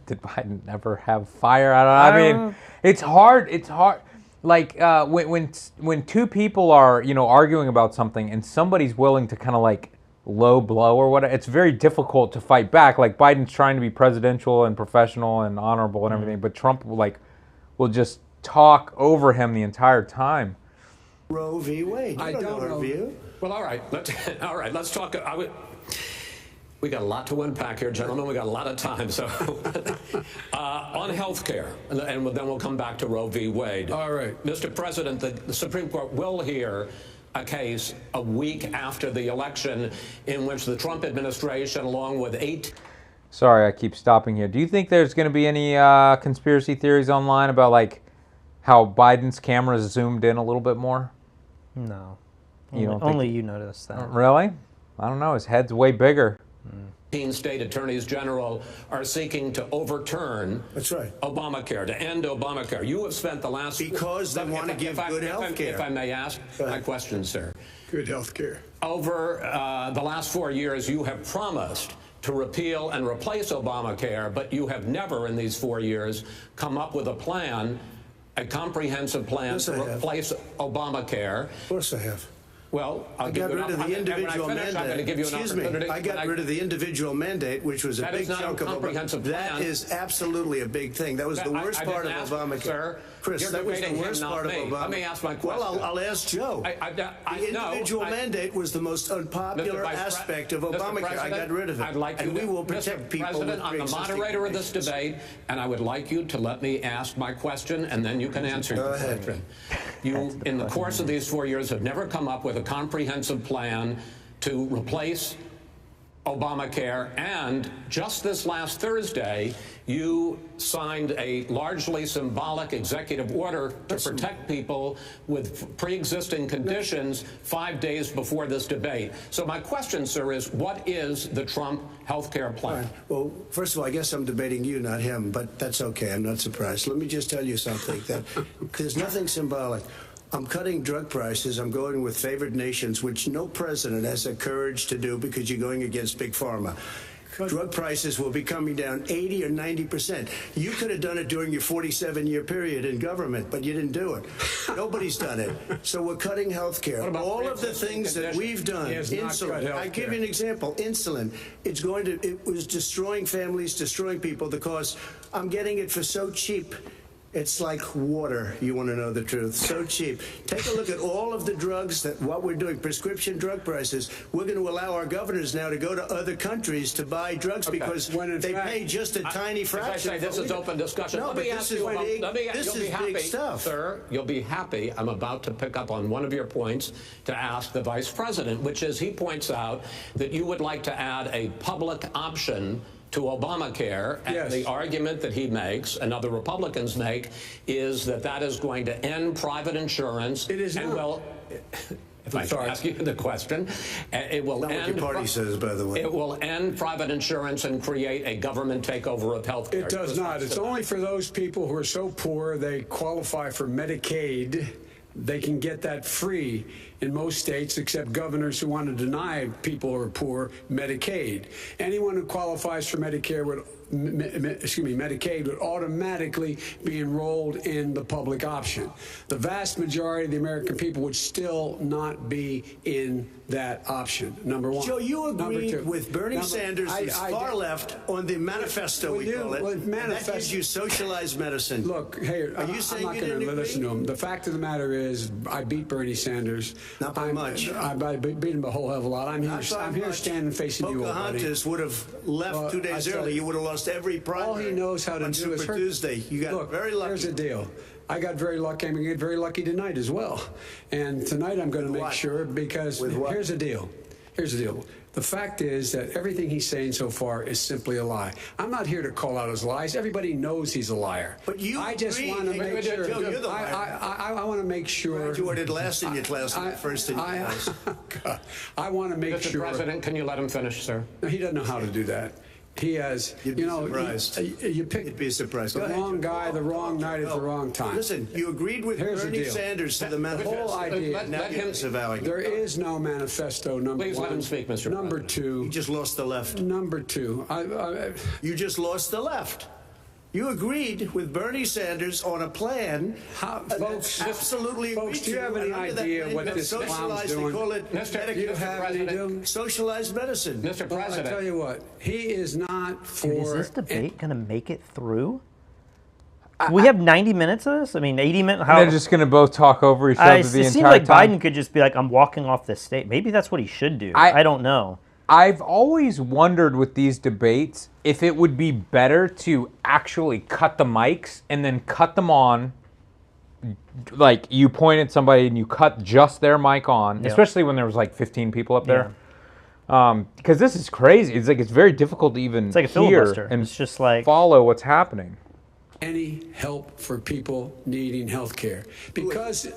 Did Biden ever have fire? I mean, it's hard. It's hard. Like when two people are arguing about something and somebody's willing to kind of like low blow or whatever, it's very difficult to fight back. Like Biden's trying to be presidential and professional and honorable and everything, but Trump will just talk over him the entire time. Roe v. Wade. I don't know her view. Well, all right. Let's talk. We got a lot to unpack here, gentlemen. We got a lot of time. So on health care, and then we'll come back to Roe v. Wade. All right. Mr. President, the Supreme Court will hear a case a week after the election in which the Trump administration, along with 8... Sorry, I keep stopping here. Do you think there's going to be any conspiracy theories online about how Biden's camera zoomed in a little bit more? No. Only you noticed that. Really? I don't know. His head's way bigger. 15 state attorneys general are seeking to overturn Obamacare, to end Obamacare. You have spent the last... Because they want to give good health care. If I may ask my question, sir. Good health care. Over the last 4 years, you have promised to repeal and replace Obamacare, but you have never in these 4 years come up with a plan a comprehensive plan to replace Obamacare. Of course I have. Well, I got rid of the individual mandate. I'm going to give you an opportunity. I got rid of the individual mandate, which was a big chunk of comprehensive plan. That is absolutely a big thing. That was the worst part of Obamacare. Sir, Chris, that was the worst part of Obamacare. Let me ask my question. Well, I'll ask Joe. The individual mandate was the most unpopular aspect of Obamacare. I got rid of it. I'd like and you we will protect people with I'm the moderator of this debate, and I would like you to let me ask my question, and then you can answer your question. You, in the course of these 4 years, have never come up with a comprehensive plan to replace Obamacare, and just this last Thursday, you signed a largely symbolic executive order to protect people with pre-existing conditions 5 days before this debate. So my question, sir, is what is the Trump health care plan? Right. Well, first of all, I guess I'm debating you, not him, but that's okay. I'm not surprised. Let me just tell you something. That there's nothing symbolic. I'm cutting drug prices. I'm going with favored nations, which no president has the courage to do because you're going against big pharma. Drug prices will be coming down 80 or 90%. You could have done it during your 47-year period in government, but you didn't do it. Nobody's done it. So we're cutting health care. All of the things that we've done, insulin. I give you an example. Insulin. It was destroying families, destroying people because I'm getting it for so cheap. It's like water, you want to know the truth. So cheap. Take a look at all of the drugs what we're doing, prescription drug prices. We're going to allow our governors now to go to other countries to buy drugs because they pay just a tiny fraction. As I say, this is open discussion. No, let me ask you about, this is big stuff. Sir, you'll be happy. I'm about to pick up on one of your points to ask the vice president, which is he points out that you would like to add a public option to Obamacare, and the argument that he makes and other Republicans make is that that is going to end private insurance. It is and not. Well, if I can ask you the question, it will not end. What your party says, by the way. It will end private insurance and create a government takeover of health care. It does not. It's only for those people who are so poor they qualify for Medicaid. They can get that free in most states, except governors who want to deny people who are poor Medicaid. Anyone who qualifies for Medicare Medicaid would automatically be enrolled in the public option. The vast majority of the American people would still not be in that option, number one. Joe, you agreed with Bernie Sanders, who's far left, on the manifesto, we call it. And that gives you socialized medicine. Look, hey, are you saying I'm not you going didn't to listen agree? to him. The fact of the matter is, I beat Bernie Sanders. Not by much. I beat him a whole hell of a lot. I'm here standing facing you, Pocahontas would have left 2 days early. You would have lost every primary. All he knows how to on do Super is hurt. Tuesday. You got very lucky. Here's the deal. I got very lucky. I'm going to get very lucky tonight as well. And tonight I'm going to make sure because here's the deal. Here's the deal. The fact is that everything he's saying so far is simply a lie. I'm not here to call out his lies. Everybody knows he's a liar. But you I just want to make sure. Joe, you're the liar. I want to make sure. I graduated last in your class, first in your class. I want to make sure. Mr. President, can you let him finish, sir? No, he doesn't know how to do that. He has, you picked You'd be surprised. The wrong guy, the wrong night at the wrong time. Listen, you agreed with Bernie Sanders to the manifesto. The whole idea. Let him disavowing. There is no manifesto, number Please one. let him speak, Mr. Number President. two. You just lost the left. Number two. You just lost the left. You agreed with Bernie Sanders on a plan. Folks, absolutely. Folks, do you have any idea what this clown's doing? They call it socialized medicine. Mr. Well, President. I tell you what, he is not for. Dude, is this debate going to make it through? We have 90 minutes of this? I mean, 80 minutes? They're just going to both talk over each other the entire time. It seems like Biden could just be like, I'm walking off this stage. Maybe that's what he should do. I don't know. I've always wondered with these debates if it would be better to actually cut the mics and then cut them on. Like, you point at somebody and you cut just their mic on, especially when there was like 15 people up there. Because this is crazy. It's like it's very difficult to even like a hear filibuster. and it's just like follow what's happening. Any help for people needing health care because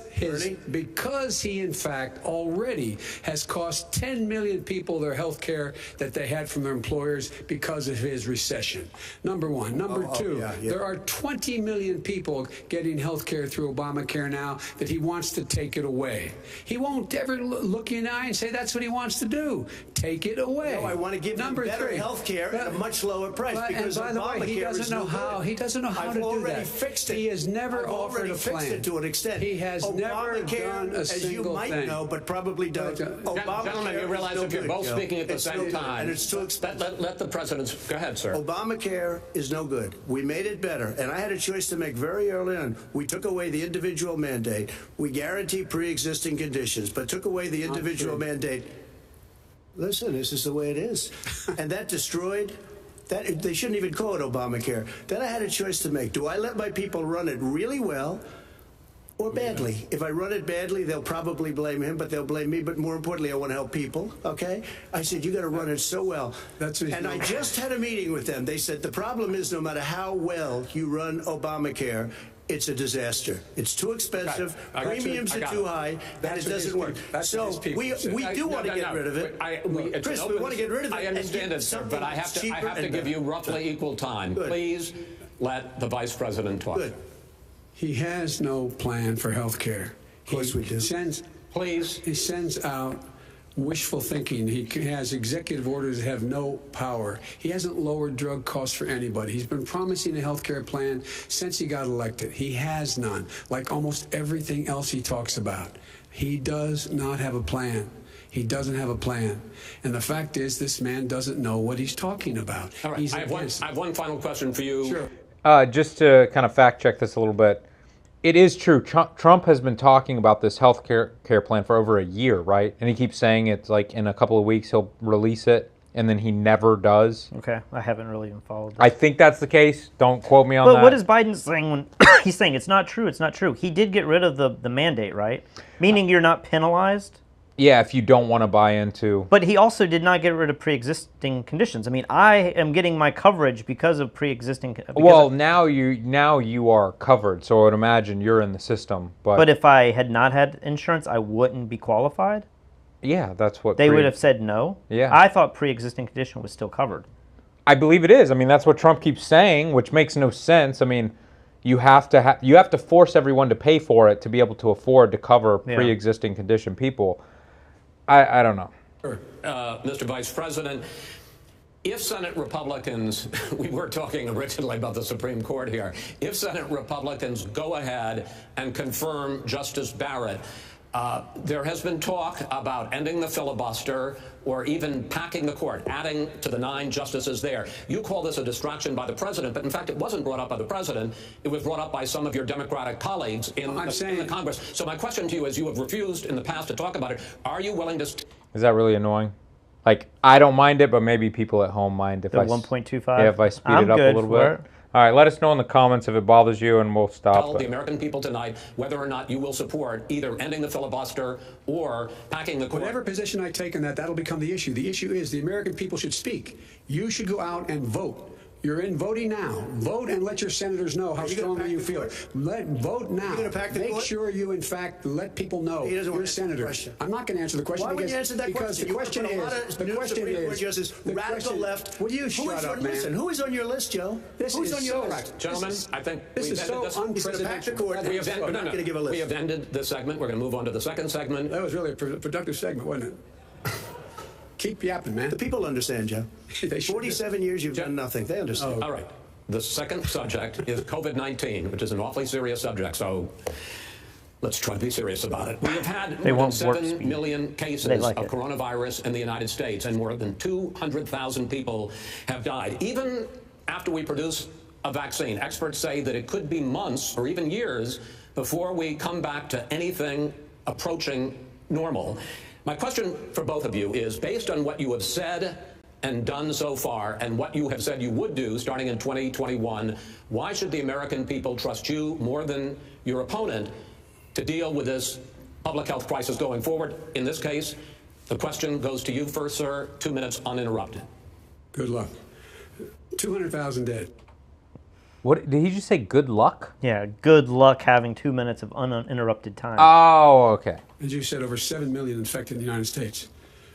he in fact already has cost 10 million people their health care that they had from their employers because of his recession. Number one. Number two, there are 20 million people getting health care through Obamacare now that he wants to take it away. He won't ever look you in the eye and say that's what he wants to do. Take it away. No, I want to give you better health care at a much lower price because and by the way, he doesn't know how. He doesn't know how how to do already that. fixed it. He has never I've offered already a plan. fixed it to an extent. He has never Obamacare, done a as you single might thing. know, but probably don't. Gentlemen, you realize is no if you're good, both Joe. speaking at the It's no same good, time, and it's too expensive. let the president's go ahead, sir. Obamacare is no good. We made it better, and I had a choice to make very early on. We took away the individual mandate. We guarantee pre-existing conditions, but took away the individual mandate. Listen, this is the way it is, and that destroyed. That they shouldn't even call it Obamacare. Then I had a choice to make. Do I let my people run it really well or badly? If I run it badly, they'll probably blame him, but they'll blame me. But more importantly, I want to help people, okay? I said, you got to run it so well. And I just had a meeting with them. They said, the problem is no matter how well you run Obamacare, it's a disaster. It's too expensive. Premiums are too high, and it doesn't work. So we do want to get rid of it. Chris, we want to get rid of it. I understand it, sir, but I have to give you roughly equal time. Good. Please let the vice president talk. Good. He has no plan for health care. Of course we do. He sends out wishful thinking. He has executive orders that have no power. He hasn't lowered drug costs for anybody. He's been promising a health care plan since he got elected. He has none, like almost everything else he talks about. He does not have a plan. He doesn't have a plan. And the fact is, this man doesn't know what he's talking about. All right, I have one final question for you. Sure. Just to kind of fact check this a little bit. It is true. Trump has been talking about this health care plan for over a year, right? And he keeps saying it's like in a couple of weeks he'll release it, and then he never does. Okay, I haven't really even followed that. I think that's the case. Don't quote me on that. But what is Biden saying when he's saying it's not true? It's not true. He did get rid of the mandate, right? Meaning you're not penalized? Yeah, if you don't want to buy into. But he also did not get rid of pre-existing conditions. I mean, I am getting my coverage because of pre-existing. Well, now you are covered, so I would imagine you're in the system. But if I had not had insurance, I wouldn't be qualified. Yeah, that's what they would have said. No. Yeah, I thought pre-existing condition was still covered. I believe it is. I mean, that's what Trump keeps saying, which makes no sense. I mean, you have to force everyone to pay for it to be able to afford to cover pre-existing condition people. I don't know. Mr. Vice President, if Senate Republicans, we were talking originally about the Supreme Court here, if Senate Republicans go ahead and confirm Justice Barrett, there has been talk about ending the filibuster or even packing the court, adding to the 9 justices there. You call this a distraction by the president, but in fact it wasn't brought up by the president. It was brought up by some of your Democratic colleagues in the Congress. So my question to you is, you have refused in the past to talk about it. Are you willing to... Is that really annoying? Like, I don't mind it, but maybe people at home mind if I 1.25. Yeah, if I speed it up a little bit. All right, let us know in the comments if it bothers you, and we'll stop. Tell the American people tonight whether or not you will support either ending the filibuster or packing the court. Whatever position I take on that, that'll become the issue. The issue is the American people should speak. You should go out and vote. You're in voting now. Vote and let your senators know how strongly you feel. Vote now. Make sure you, in fact, let people know you're a senator. I'm not going to answer the question. Why would you answer that question? The question is, radical left. Will you shut up, man? Listen, who is on your list, Joe? Who's on your list? Gentlemen, I think this is so unprecedented. We have ended this segment. We're going to move on to the second segment. That was really a productive segment, wasn't it? Keep yapping, man. The people understand, Joe. 47 years, you've done nothing. They understand. All right. The second subject is COVID-19, which is an awfully serious subject, so let's try to be serious about it. We have had more than 7 million cases of coronavirus in the United States, and more than 200,000 people have died. Even after we produce a vaccine, experts say that it could be months or even years before we come back to anything approaching normal. My question for both of you is, based on what you have said and done so far and what you have said you would do starting in 2021, why should the American people trust you more than your opponent to deal with this public health crisis going forward? In this case, the question goes to you first, sir. 2 minutes uninterrupted. Good luck. 200,000 dead. What did he just say? Good luck? Yeah, good luck having 2 minutes of uninterrupted time. Oh, okay. As you said, over 7 million infected in the United States.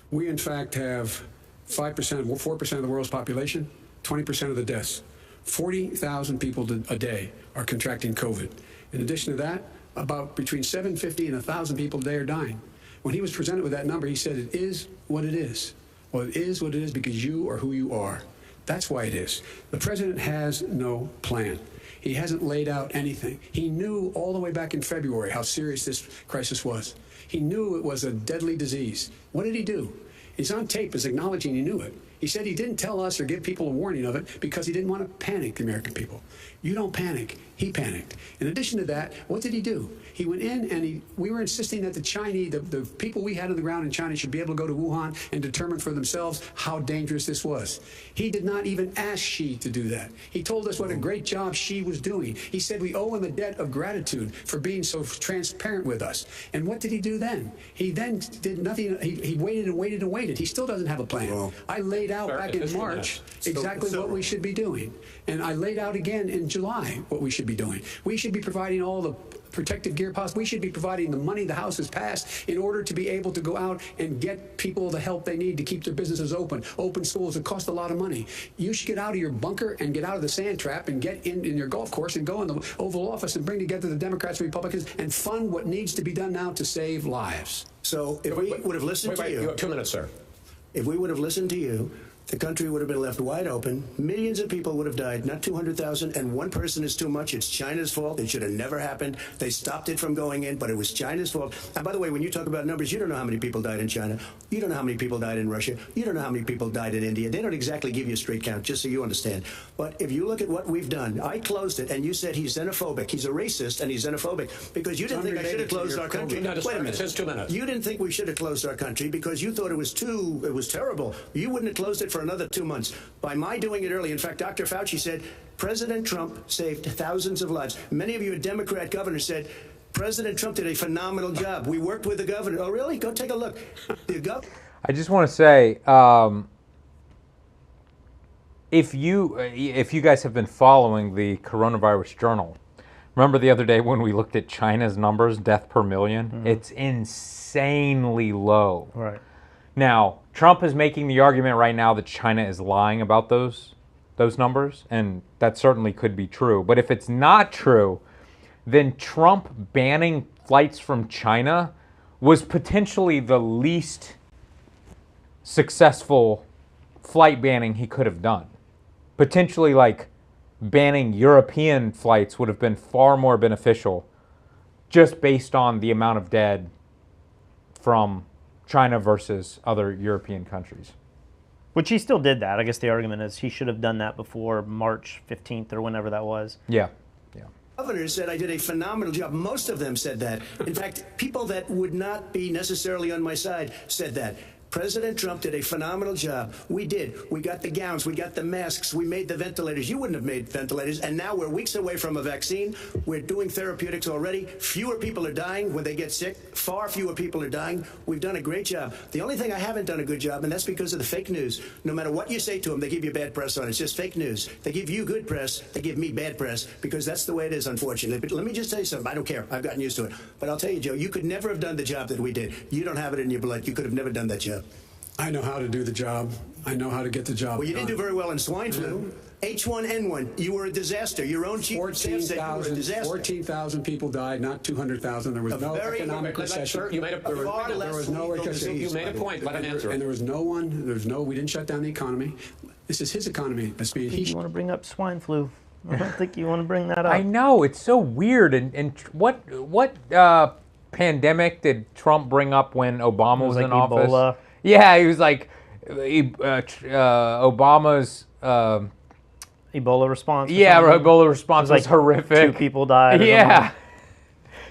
We, in fact, have 4% of the world's population, 20% of the deaths. 40,000 people a day are contracting COVID. In addition to that, about between 750 and 1,000 people a day are dying. When he was presented with that number, he said, it is what it is. Well, it is what it is because you are who you are. That's why it is. The president has no plan. He hasn't laid out anything. He knew all the way back in February how serious this crisis was. He knew it was a deadly disease. What did he do? He's on tape as acknowledging he knew it. He said he didn't tell us or give people a warning of it because he didn't want to panic the American people. You don't panic. He panicked. In addition to that, what did he do? He went in and we were insisting that the Chinese, the people we had on the ground in China should be able to go to Wuhan and determine for themselves how dangerous this was. He did not even ask Xi to do that. He told us what a great job Xi was doing. He said we owe him a debt of gratitude for being so transparent with us. And what did he do then? He then did nothing. He waited and waited and waited. He still doesn't have a plan. Well, I laid out back in March exactly what we should be doing. And I laid out again in July what we should be doing. We should be providing all the protective gear possible. We should be providing the money the House has passed in order to be able to go out and get people the help they need to keep their businesses open. Open schools, it costs a lot of money. You should get out of your bunker and get out of the sand trap and get in your golf course and go in the Oval Office and bring together the Democrats and Republicans and fund what needs to be done now to save lives. So if we would have listened to you... You have 2 minutes, sir. If we would have listened to you, the country would have been left wide open. Millions of people would have died, not 200,000, and one person is too much. It's China's fault. It should have never happened. They stopped it from going in, but it was China's fault. And by the way, when you talk about numbers, you don't know how many people died in China. You don't know how many people died in Russia. You don't know how many people died in India. They don't exactly give you a straight count, just so you understand. But if you look at what we've done, I closed it, and you said he's xenophobic. He's a racist, and he's xenophobic because you didn't think I should have closed our country. No, Wait a minute. It says 2 minutes. You didn't think we should have closed our country because you thought it was terrible. You wouldn't have closed it for another 2 months. By my doing it early, in fact, Dr. Fauci said, President Trump saved thousands of lives. Many of you Democrat governors said, President Trump did a phenomenal job. We worked with the governor. Oh, really? Go take a look. I just want to say, if you guys have been following the Coronavirus Journal, remember the other day when we looked at China's numbers, death per million? Mm-hmm. It's insanely low. Right. Now, Trump is making the argument right now that China is lying about those numbers, and that certainly could be true. But if it's not true, then Trump banning flights from China was potentially the least successful flight banning he could have done. Potentially, like, banning European flights would have been far more beneficial just based on the amount of dead from China versus other European countries. Which he still did that. I guess the argument is he should have done that before March 15th or whenever that was. Yeah. Governors said I did a phenomenal job. Most of them said that. In fact, people that would not be necessarily on my side said that. President Trump did a phenomenal job. We did. We got the gowns. We got the masks. We made the ventilators. You wouldn't have made ventilators. And now we're weeks away from a vaccine. We're doing therapeutics already. Fewer people are dying when they get sick. Far fewer people are dying. We've done a great job. The only thing I haven't done a good job, and that's because of the fake news. No matter what you say to them, they give you bad press on it. It's just fake news. They give you good press. They give me bad press because that's the way it is, unfortunately. But let me just tell you something. I don't care. I've gotten used to it. But I'll tell you, Joe, you could never have done the job that we did. You don't have it in your blood. You could have never done that job. I know how to do the job. I know how to get the job Well, you done. didn't do very well in swine flu. H1N1, you were a disaster. Your own chief of staff said you were a disaster. 14,000 people died, not 200,000. There was no economic recession. You made a point. Let him answer. And there was we didn't shut down the economy. This is his economy. You want to bring up swine flu. I don't think you want to bring that up. I know, it's so weird. And what pandemic did Trump bring up when Obama was in office? Ebola. Yeah, he was like Obama's Ebola response. Yeah, Ebola response was horrific. 2 people died. Yeah.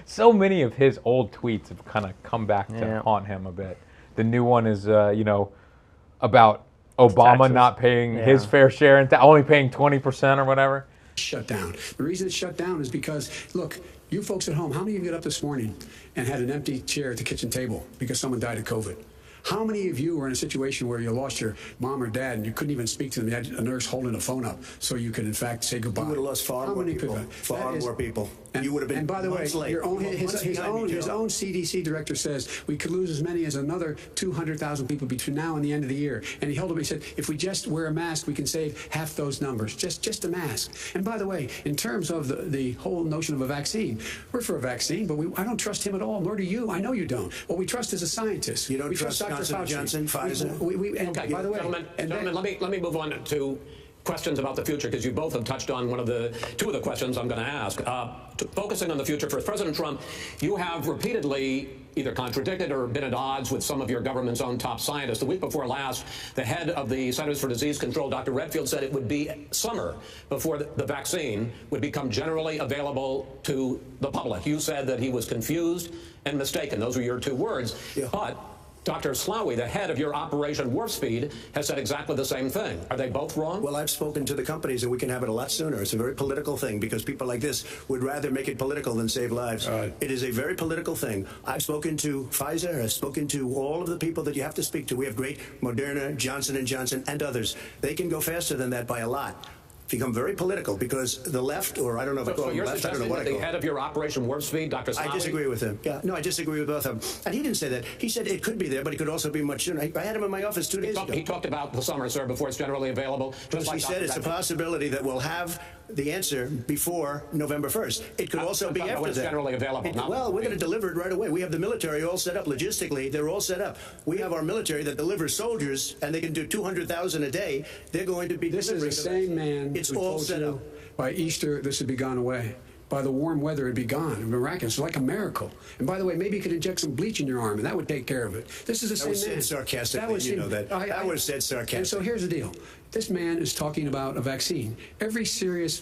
So many of his old tweets have kind of come back to haunt him a bit. The new one is, about Obama not paying his fair share and only paying 20% or whatever. Shut down. The reason it's shut down is because, look, you folks at home, how many of you got up this morning and had an empty chair at the kitchen table because someone died of COVID? How many of you were in a situation where you lost your mom or dad and you couldn't even speak to them? You had a nurse holding the phone up so you could, in fact, say goodbye. You would have lost far more people. Far more people. You would have been. And by the way, his own CDC director says we could lose as many as another 200,000 people between now and the end of the year. And he held up. He said, if we just wear a mask, we can save half those numbers. Just a mask. And by the way, in terms of the whole notion of a vaccine, we're for a vaccine, but I don't trust him at all. Nor do you. I know you don't. What we trust is a scientist. You don't trust Dr. Johnson, Pfizer. By the way, gentlemen, let me move on to questions about the future, because you both have touched on two of the questions I'm going to ask. Focusing on the future first, President Trump, you have repeatedly either contradicted or been at odds with some of your government's own top scientists. The week before last, the head of the Centers for Disease Control, Dr. Redfield, said it would be summer before the vaccine would become generally available to the public. You said that he was confused and mistaken. Those were your two words. Yeah. But Dr. Slaoui, the head of your Operation Warp Speed, has said exactly the same thing. Are they both wrong? Well, I've spoken to the companies, and we can have it a lot sooner. It's a very political thing, because people like this would rather make it political than save lives. It is a very political thing. I've spoken to Pfizer. I've spoken to all of the people that you have to speak to. We have great Moderna, Johnson & Johnson, and others. They can go faster than that by a lot. Become very political, because the left, or I don't know if I call them left, I don't know what I call them. The head of your Operation Warp Speed, Dr. Slaoui? I disagree with him. Yeah, no, I disagree with both of them. And he didn't say that. He said it could be there, but it could also be much sooner. I had him in my office 2 days ago. He talked about the summer, sir, before it's generally available. Just like he said, it's a possibility that we'll have the answer before November 1st. It could also be after when it's that. generally available. Well, we're going to deliver it right away. We have the military all set up logistically. They're all set up. We have our military that delivers soldiers, and they can do 200,000 a day. They're going to be delivering. This is the same man. It's all set up. By Easter, this would be gone away. By the warm weather, it'd be gone. Miraculous. It's like a miracle. And by the way, maybe you could inject some bleach in your arm, and that would take care of it. This is the same man. That was said sarcastically. You know that. That was said sarcastically. And so here's the deal. This man is talking about a vaccine. Every serious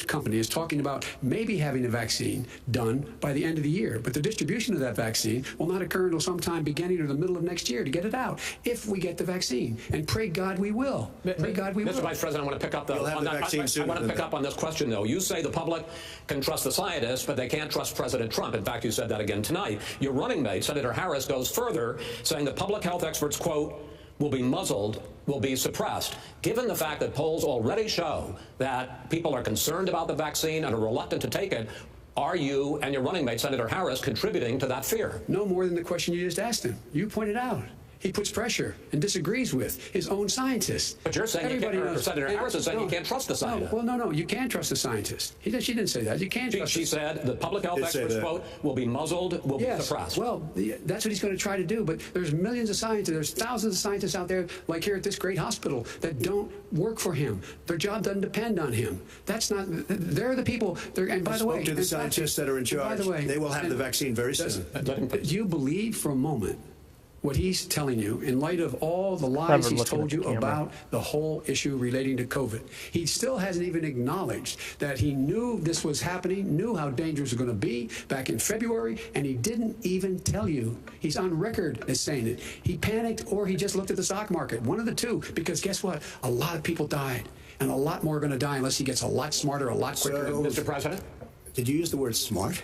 company is talking about maybe having a vaccine done by the end of the year. But the distribution of that vaccine will not occur until sometime beginning or the middle of next year to get it out, if we get the vaccine. And pray God we will. Pray God we will. Mr. Vice President, I want to pick up on this question, though. You say the public can trust the scientists, but they can't trust President Trump. In fact, you said that again tonight. Your running mate, Senator Harris, goes further, saying that public health experts, quote, will be muzzled, will be suppressed. Given the fact that polls already show that people are concerned about the vaccine and are reluctant to take it, are you and your running mate, Senator Harris, contributing to that fear? No more than the question you just asked him. You pointed out. He puts pressure and disagrees with his own scientists. But you're saying Senator Harris is saying you can't trust the scientists. Well, no, you can trust the scientists. She didn't say that. You can't trust. She said the public health experts, quote, will be muzzled, will be suppressed. Well, that's what he's going to try to do. But there's millions of scientists, there's thousands of scientists out there, like here at this great hospital, that don't work for him. Their job doesn't depend on him. That's not. They're the people. And by the way, to the scientists that are in charge. By the way, they will have the vaccine very soon. Do you believe for a moment what he's telling you, in light of all the lies he's told you about the whole issue relating to COVID? He still hasn't even acknowledged that he knew this was happening, knew how dangerous it was going to be back in February, and he didn't even tell you. He's on record as saying it. He panicked, or he just looked at the stock market. One of the two, because guess what? A lot of people died, and a lot more are going to die unless he gets a lot smarter, a lot quicker. Mr. President? Did you use the word smart?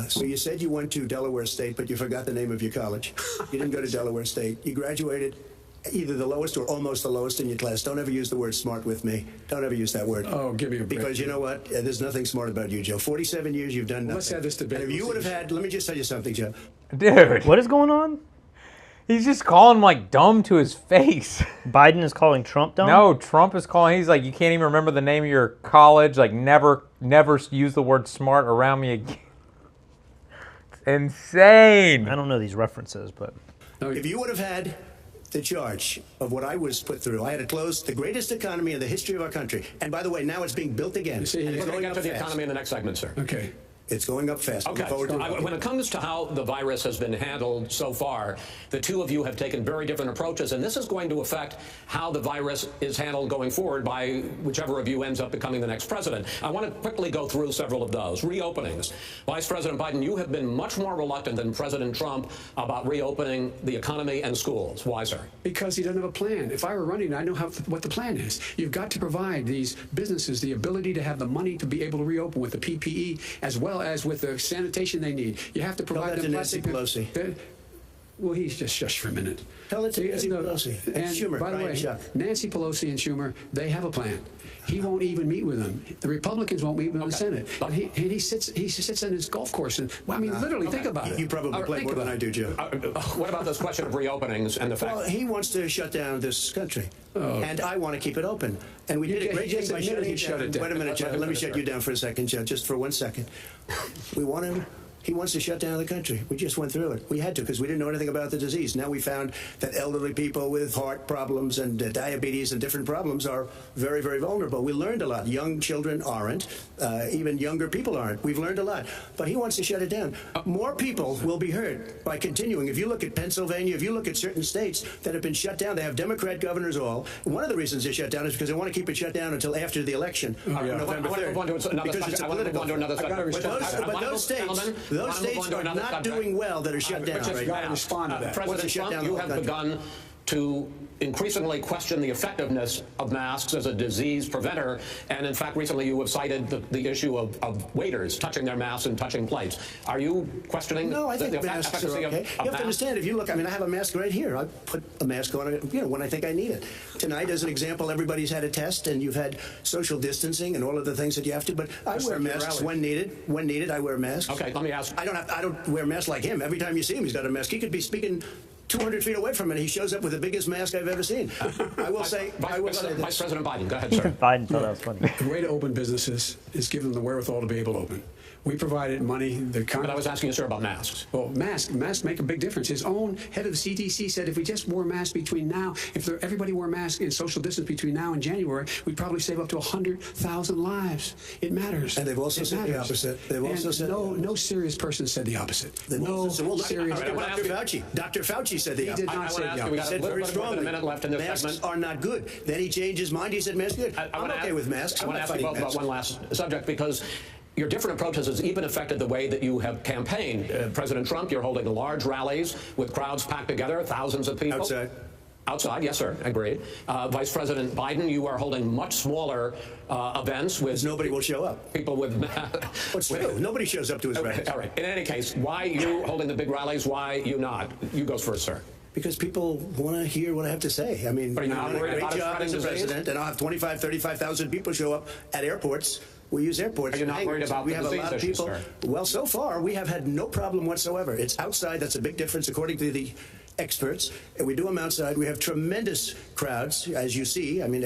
So you said you went to Delaware State, but you forgot the name of your college. You didn't go to Delaware State. You graduated either the lowest or almost the lowest in your class. Don't ever use the word smart with me. Don't ever use that word. Oh, give me a break. Because you know what? There's nothing smart about you, Joe. 47 years, you've done nothing. Let's have this debate. And if you would have had, let me just tell you something, Joe. Dude. What is going on? He's just calling him like dumb to his face. Biden is calling Trump dumb? No, Trump is calling. He's like, you can't even remember the name of your college. Like, never use the word smart around me again. Insane. I don't know these references, but if you would have had the charge of what I was put through, I had to close the greatest economy in the history of our country. And by the way, now it's being built again. We're going to get to the economy in the next segment, sir. Okay. It's going up fast. Okay. When it comes to how the virus has been handled so far, the two of you have taken very different approaches, and this is going to affect how the virus is handled going forward by whichever of you ends up becoming the next president. I want to quickly go through several of those. Reopenings. Vice President Biden, you have been much more reluctant than President Trump about reopening the economy and schools. Why, sir? Because he doesn't have a plan. If I were running, I know what the plan is. You've got to provide these businesses the ability to have the money to be able to reopen with the PPE as well as with the sanitation they need. You have to provide them Nancy Pelosi. Well, he's just shush for a minute. Tell it to Nancy Pelosi. And Schumer, by the way, Nancy Pelosi and Schumer, they have a plan. He won't even meet with them. The Republicans won't meet with him in the Senate. And he sits on his golf course. And well, I mean, literally, think about it. You probably play more than I do, Joe. What about this question of reopenings and the fact? Well, he wants to shut down this country, and I want to keep it open. And we did a great thing by shutting it down. Wait a minute, Joe. Let me shut you down for a second, Joe, just for 1 second. We want him He wants to shut down the country. We just went through it. We had to because we didn't know anything about the disease. Now we found that elderly people with heart problems and diabetes and different problems are very, very vulnerable. We learned a lot. Young children aren't. Even younger people aren't. We've learned a lot. But he wants to shut it down. More people will be hurt by continuing. If you look at Pennsylvania, if you look at certain states that have been shut down, they have Democrat governors all. And one of the reasons they shut down is because they want to keep it shut down until after the election, November 3rd. Because it's a political. But those states are not doing well that are shut down right now. President Trump, you have begun to increasingly question the effectiveness of masks as a disease preventer. And in fact, recently you have cited the issue of waiters touching their masks and touching plates. Are you questioning No, I think the masks are okay. You have to understand, if you look, I mean, I have a mask right here. I put a mask on, when I think I need it. Tonight, as an example, everybody's had a test, and you've had social distancing and all of the things that you have to, but I wear masks when needed. When needed, I wear masks. Okay, let me ask. I don't wear masks like him. Every time you see him, he's got a mask. He could be speaking 200 feet away from it, he shows up with the biggest mask I've ever seen. I will say this. Vice President Biden, go ahead, sir. Biden thought that was funny. The way to open businesses is give them the wherewithal to be able to open. We provided money. But I was asking you, sir, about masks. Well, masks make a big difference. His own head of the CDC said if we just wore masks between now, if everybody wore masks in social distance between now and January, we'd probably save up to 100,000 lives. It matters. And they've also said the opposite. They've also said no serious person said the opposite. No serious. Dr. Fauci said the opposite. He did not say the opposite. He said very strongly. Masks are not good. Then he changed his mind. He said masks are good. I'm okay with masks. I want to ask you both about one last subject because your different approaches has even affected the way that you have campaigned. President Trump, you're holding large rallies with crowds packed together, thousands of people. Outside, yes, sir, agreed. Vice President Biden, you are holding much smaller events with... Nobody will show up. People with... What's true? Nobody shows up to his rallies. All right. In any case, why you holding the big rallies? Why you not? You go first, sir. Because people want to hear what I have to say. I mean, I'm doing a great job as the president, and I'll have 25,000, 35,000 people show up at airports. We use airports. Are you not worried about we have a lot of people. Well, so far, we have had no problem whatsoever. It's outside. That's a big difference, according to the experts. And we do them outside. We have tremendous crowds, as you see. I mean,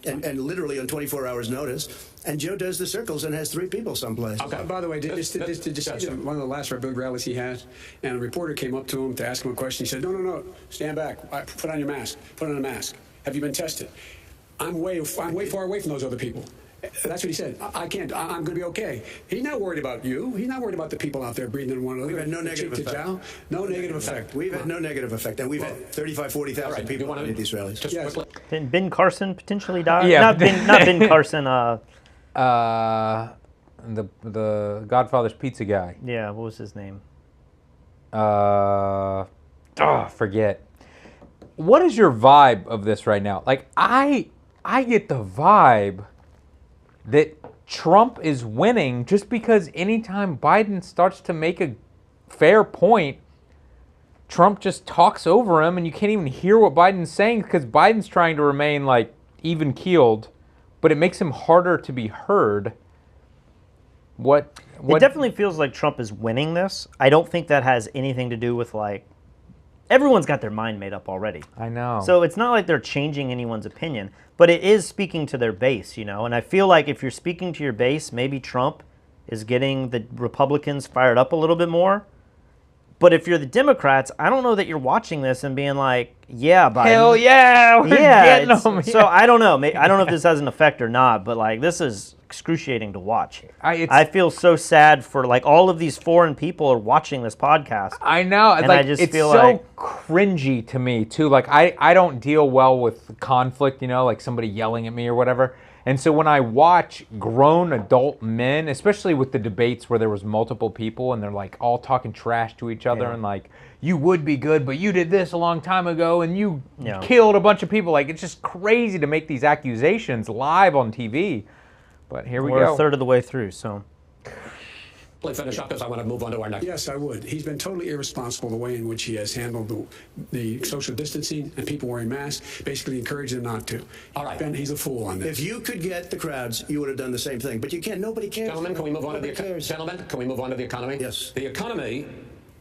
and literally on 24 hours' notice. And Joe does the circles and has 3 people someplace. Okay. By the way, did you see one of the last big rallies he had? And a reporter came up to him to ask him a question. He said, no, stand back. Put on your mask. Put on a mask. Have you been tested? I'm way far away from those other people. That's what he said. I can't. I'm going to be okay. He's not worried about you. He's not worried about the people out there breathing in one another. We've had no negative effect. No negative effect. We've had no negative effect. And we've had 35,000, 40,000 people at these rallies. Yes. Didn't Ben Carson potentially die? Yeah. Not Ben Carson. The Godfather's pizza guy. Yeah, what was his name? Forget. What is your vibe of this right now? Like, I get the vibe that Trump is winning just because anytime Biden starts to make a fair point, Trump just talks over him and you can't even hear what Biden's saying because Biden's trying to remain like even keeled, but it makes him harder to be heard. What It definitely feels like Trump is winning this. I don't think that has anything to do with like everyone's got their mind made up already. I know. So it's not like they're changing anyone's opinion, but it is speaking to their base, And I feel like if you're speaking to your base, maybe Trump is getting the Republicans fired up a little bit more. But if you're the Democrats, I don't know that you're watching this and being like, yeah, Biden. Hell yeah, we're getting them. So I don't know. I don't know if this has an effect or not, but like this is excruciating to watch. I feel so sad for like all of these foreign people are watching this podcast. I know. And like, I just it's feel so like cringy to me too. Like I don't deal well with conflict, like somebody yelling at me or whatever. And so when I watch grown adult men, especially with the debates where there was multiple people and they're like all talking trash to each other and like, you would be good, but you did this a long time ago and you killed a bunch of people. Like, it's just crazy to make these accusations live on TV. But here we go. We're a third of the way through, so. Finish up because I want to move on to our next. Yes, I would. He's been totally irresponsible the way in which he has handled the social distancing and people wearing masks, basically encouraging them not to. All right. Ben, he's a fool on this. If you could get the crowds, you would have done the same thing. But you can't. Nobody cares. Gentlemen, can we move on to the economy? Yes. The economy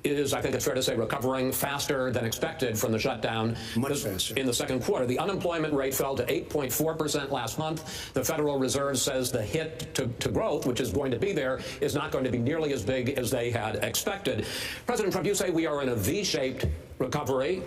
is, I think it's fair to say, recovering faster than expected from the shutdown. Much faster. In the second quarter. The unemployment rate fell to 8.4% last month. The Federal Reserve says the hit to growth, which is going to be there, is not going to be nearly as big as they had expected. President Trump, you say we are in a V-shaped recovery.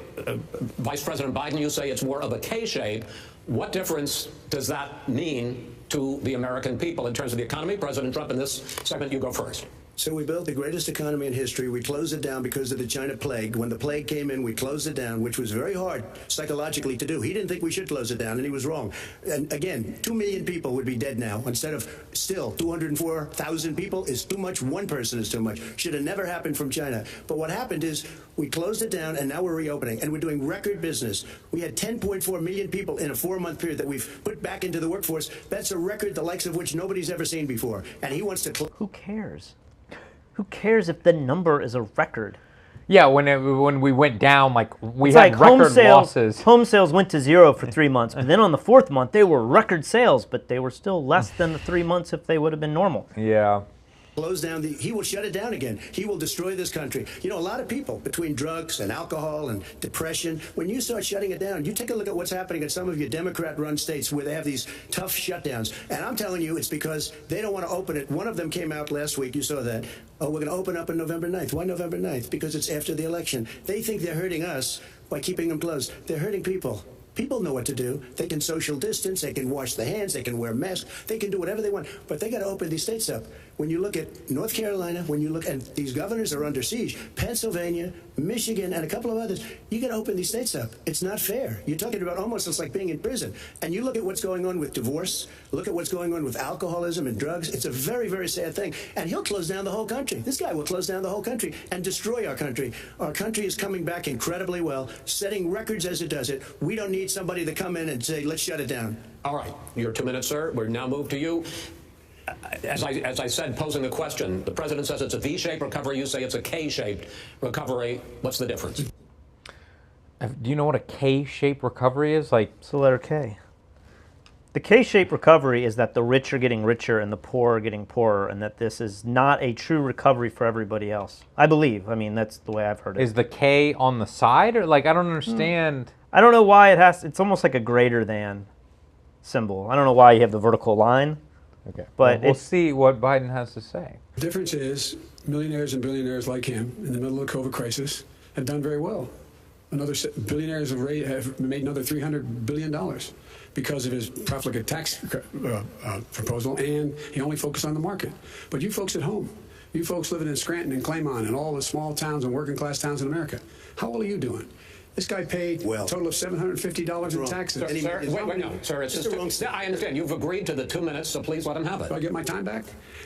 Vice President Biden, you say it's more of a K-shape. What difference does that mean to the American people in terms of the economy? President Trump, in this segment, you go first. So we built the greatest economy in history. We closed it down because of the China plague. When the plague came in, we closed it down, which was very hard psychologically to do. He didn't think we should close it down, and he was wrong. And again, 2 million people would be dead now instead of still 204,000 people is too much. One person is too much. Should have never happened from China. But what happened is we closed it down, and now we're reopening, and we're doing record business. We had 10.4 million people in a 4-month period that we've put back into the workforce. That's a record the likes of which nobody's ever seen before. And he wants to close. Who cares? Who cares if the number is a record? Yeah, when we went down, like we It's had like record losses. Home sales went to 0 for 3 months, and then on the 4th month they were record sales, but they were still less than the 3 months if they would have been normal. Yeah. Close down he will shut it down again. He will destroy this country. You know, a lot of people, between drugs and alcohol and depression, when you start shutting it down, you take a look at what's happening in some of your Democrat-run states where they have these tough shutdowns. And I'm telling you, it's because they don't want to open it. One of them came out last week. You saw that. Oh, we're going to open up on November 9th. Why November 9th? Because it's after the election. They think they're hurting us by keeping them closed. They're hurting people. People know what to do. They can social distance. They can wash their hands. They can wear masks. They can do whatever they want. But they got to open these states up. When you look at North Carolina, when you look at these governors are under siege, Pennsylvania, Michigan, and a couple of others, you got to open these states up. It's not fair. You're talking about almost it's like being in prison. And you look at what's going on with divorce. Look at what's going on with alcoholism and drugs. It's a very, very sad thing. And he'll close down the whole country. This guy will close down the whole country and destroy our country. Our country is coming back incredibly well, setting records as it does it. We don't need somebody to come in and say, let's shut it down. All right. Your 2 minutes, sir. We're now moved to you. As I said, posing the question, the president says it's a V-shaped recovery. You say it's a K-shaped recovery. What's the difference? Do you know what a K-shaped recovery is? Like, it's the letter K. The K-shaped recovery is that the rich are getting richer and the poor are getting poorer, and that this is not a true recovery for everybody else. I believe. I mean, that's the way I've heard it. Is the K on the side, or like I don't understand? I don't know why it has. It's almost like a greater than symbol. I don't know why you have the vertical line. Okay, but we'll see what Biden has to say. The difference is millionaires and billionaires like him in the middle of the COVID crisis have done very well. Billionaires have made another $300 billion because of his profligate tax proposal, and he only focused on the market. But you folks at home, you folks living in Scranton and Claymont and all the small towns and working class towns in America, how well are you doing? This guy paid a total of $750 in taxes. Sir, wait, no, sir, it's just I understand. You've agreed to the 2 minutes, so please let him have it. Do I get my time back?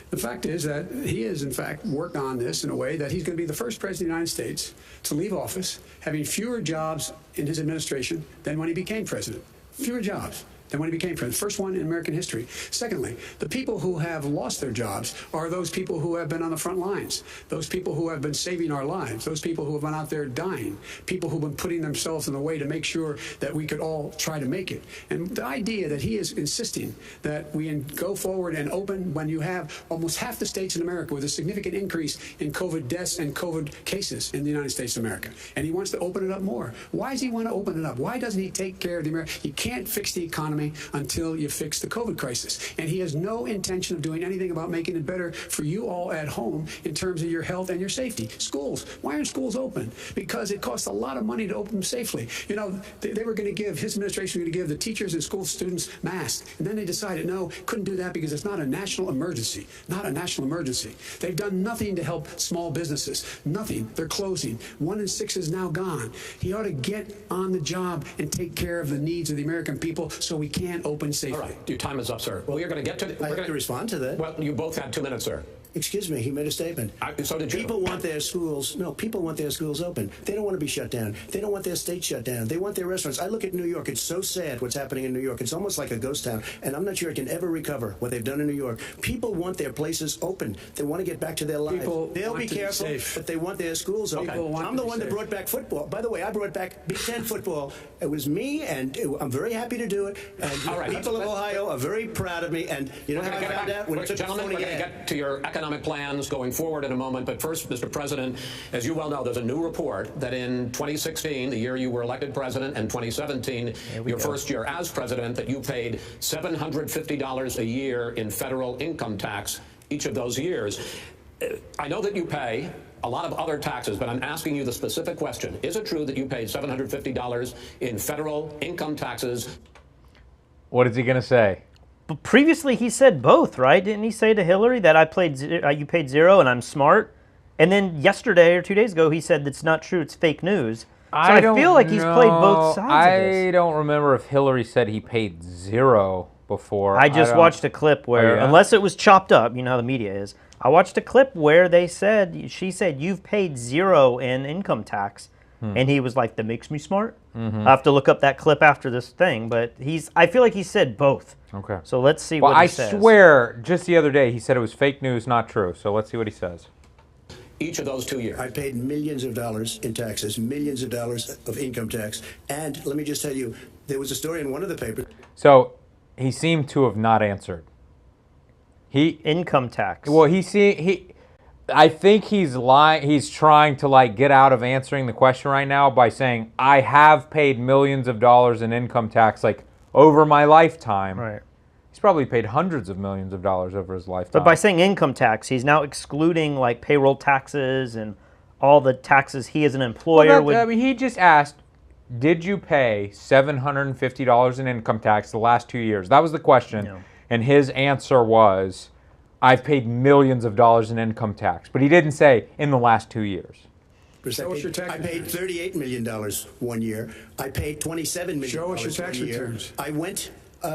The fact is that he has, in fact, worked on this in a way that he's going to be the first president of the United States to leave office having fewer jobs in his administration than when he became president. Fewer jobs than when he became president. First one in American history. Secondly, the people who have lost their jobs are those people who have been on the front lines, those people who have been saving our lives, those people who have been out there dying, people who have been putting themselves in a way to make sure that we could all try to make it. And the idea that he is insisting that we go forward and open when you have almost half the states in America with a significant increase in COVID deaths and COVID cases in the United States of America. And he wants to open it up more. Why does he want to open it up? Why doesn't he take care of the American? You can't fix the economy until you fix the COVID crisis. And he has no intention of doing anything about making it better for you all at home in terms of your health and your safety. Schools. Why aren't schools open? Because it costs a lot of money to open them safely. You know, they were going to give, his administration was going to give the teachers and school students masks. And then they decided, no, couldn't do that because it's not a national emergency. Not a national emergency. They've done nothing to help small businesses. Nothing. They're closing. 1 in 6 is now gone. He ought to get on the job and take care of the needs of the American people so we can open safely. All right, your time is up, sir. Well, you're going to get to I have to respond to that. Well, you both had 2 minutes, sir. Excuse me, he made a statement. So did you. People want their schools open. They don't want to be shut down. They don't want their state shut down. They want their restaurants. I look at New York. It's so sad what's happening in New York. It's almost like a ghost town, and I'm not sure it can ever recover what they've done in New York. People want their places open. They want to get back to their lives. They'll be careful, but they want their schools open. I'm the one that brought back football. By the way, I brought back Big Ten football. It was me, and I'm very happy to do it. And all right, people of Ohio are very proud of me. And you know how I found out? When it took gentlemen, we're going to get to your economic economic plans going forward in a moment. But first, Mr. President, as you well know, there's a new report that in 2016, the year you were elected president, and 2017, your first year as president, that you paid $750 a year in federal income tax each of those years. I know that you pay a lot of other taxes, but I'm asking you the specific question. Is it true that you paid $750 in federal income taxes? What is he going to say? But previously he said both, right? Didn't he say to Hillary that you paid zero and I'm smart? And then yesterday or 2 days ago he said that's not true, it's fake news. So I feel like he's played both sides of this. I don't remember if Hillary said he paid zero before. I just watched a clip where, unless it was chopped up, you know how the media is, I watched a clip where she said, you've paid zero in income tax. And he was like, that makes me smart. I have to look up that clip after this thing, but I feel like he said both. Okay. So let's see what he says. I swear, just the other day, he said it was fake news, not true. So let's see what he says. Each of those 2 years. I paid millions of dollars in taxes, millions of dollars of income tax. And let me just tell you, there was a story in one of the papers. So he seemed to have not answered. Income tax. Well, I think he's lying. He's trying to like get out of answering the question right now by saying, I have paid millions of dollars in income tax like over my lifetime. Right. He's probably paid hundreds of millions of dollars over his lifetime. But by saying income tax, he's now excluding like payroll taxes and all the taxes he as an employer would. I mean, he just asked, did you pay $750 in income tax the last 2 years? That was the question. Yeah. And his answer was, I've paid millions of dollars in income tax. But he didn't say in the last 2 years. I paid $38 million 1 year. I paid $27 million. Show us your tax returns. I went.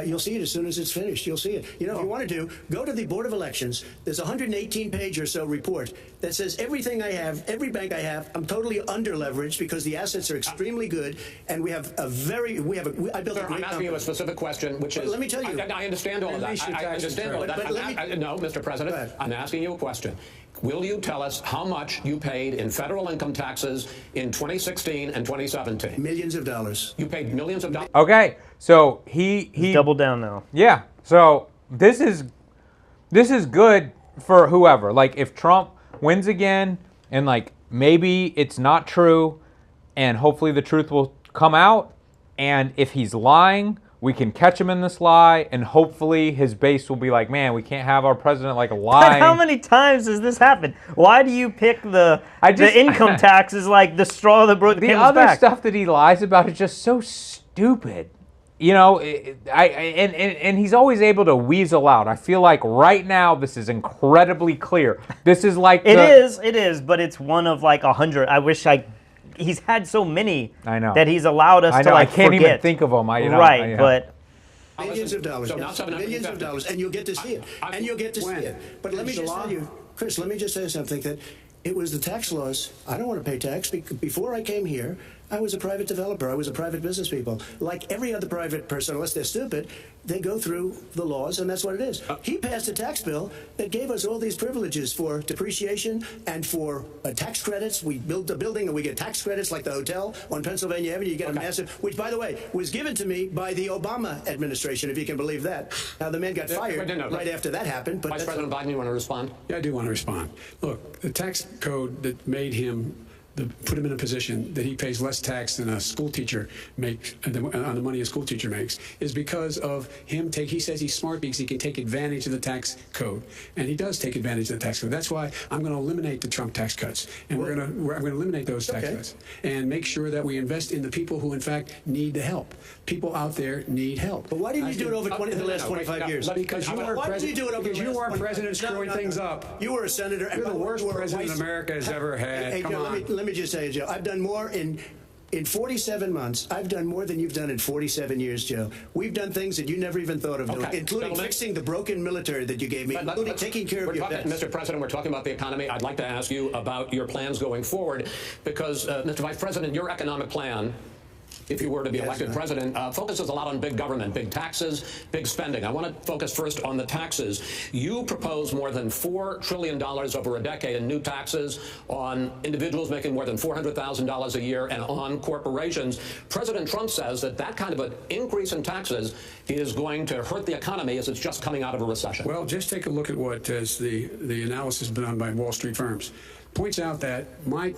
You'll see it as soon as it's finished. You'll see it. You know, if you want to go to the Board of Elections. There's a 118-page or so report that says everything I have, every bank I have, I'm totally under-leveraged because the assets are extremely good, and we have I built a great I'm asking you a specific question, which is... Let me tell you. I understand all of that. I understand all of that. No, Mr. President, I'm asking you a question. Will you tell us how much you paid in federal income taxes in 2016 and 2017? Millions of dollars. You paid millions of dollars? Okay, so he doubled down now. Yeah, so this is good for whoever. Like if Trump wins again and like maybe it's not true and hopefully the truth will come out, and if he's lying, we can catch him in this lie, and hopefully his base will be like, man, we can't have our president like lying. But how many times has this happened? Why do you pick the income tax as like the straw that broke the camel's back? The other stuff that he lies about is just so stupid. You know, and he's always able to weasel out. I feel like right now this is incredibly clear. This is like it is, but it's one of like 100. I wish he's had so many that he's allowed us to like I can't forget. even think of them. But millions of dollars. So not millions of dollars, and you'll get to see it. And you'll get to see it. But let me just tell you, Chris, let me just say something that it was the tax laws. I don't want to pay tax. Before I came here, I was a private developer. I was a private business people. Like every other private person, unless they're stupid, they go through the laws, and that's what it is. He passed a tax bill that gave us all these privileges for depreciation and for tax credits. We built a building, and we get tax credits like the hotel on Pennsylvania Avenue. You get a massive, which, by the way, was given to me by the Obama administration, if you can believe that. Now, the man got fired right after that happened. But Vice President Biden, you want to respond? Yeah, I do want to respond. Look, the tax code that made him put him in a position that he pays less tax than a school teacher makes on the money a school teacher makes is because of him he says he's smart because he can take advantage of the tax code, and he does take advantage of the tax code. That's why I'm going to eliminate the Trump tax cuts, and I'm going to eliminate those tax cuts and make sure that we invest in the people who in fact need the help. People out there need help. But why didn't you do it over the last 25 years? Because you are president screwing things up. You were a senator. You're the worst president America has ever had. Hey, Joe, let me just say, Joe, I've done more in 47 months. I've done more than you've done in 47 years, Joe. We've done things that you never even thought of doing, including fixing the broken military that you gave me, including taking care of your vets. Mr. President, we're talking about the economy. I'd like to ask you about your plans going forward because, Mr. Vice President, your economic plan if you were to be elected president, focuses a lot on big government, big taxes, big spending. I want to focus first on the taxes. You propose more than $4 trillion over a decade in new taxes on individuals making more than $400,000 a year and on corporations. President Trump says that that kind of an increase in taxes is going to hurt the economy as it's just coming out of a recession. Well, just take a look at what has the analysis done by Wall Street firms. Points out that my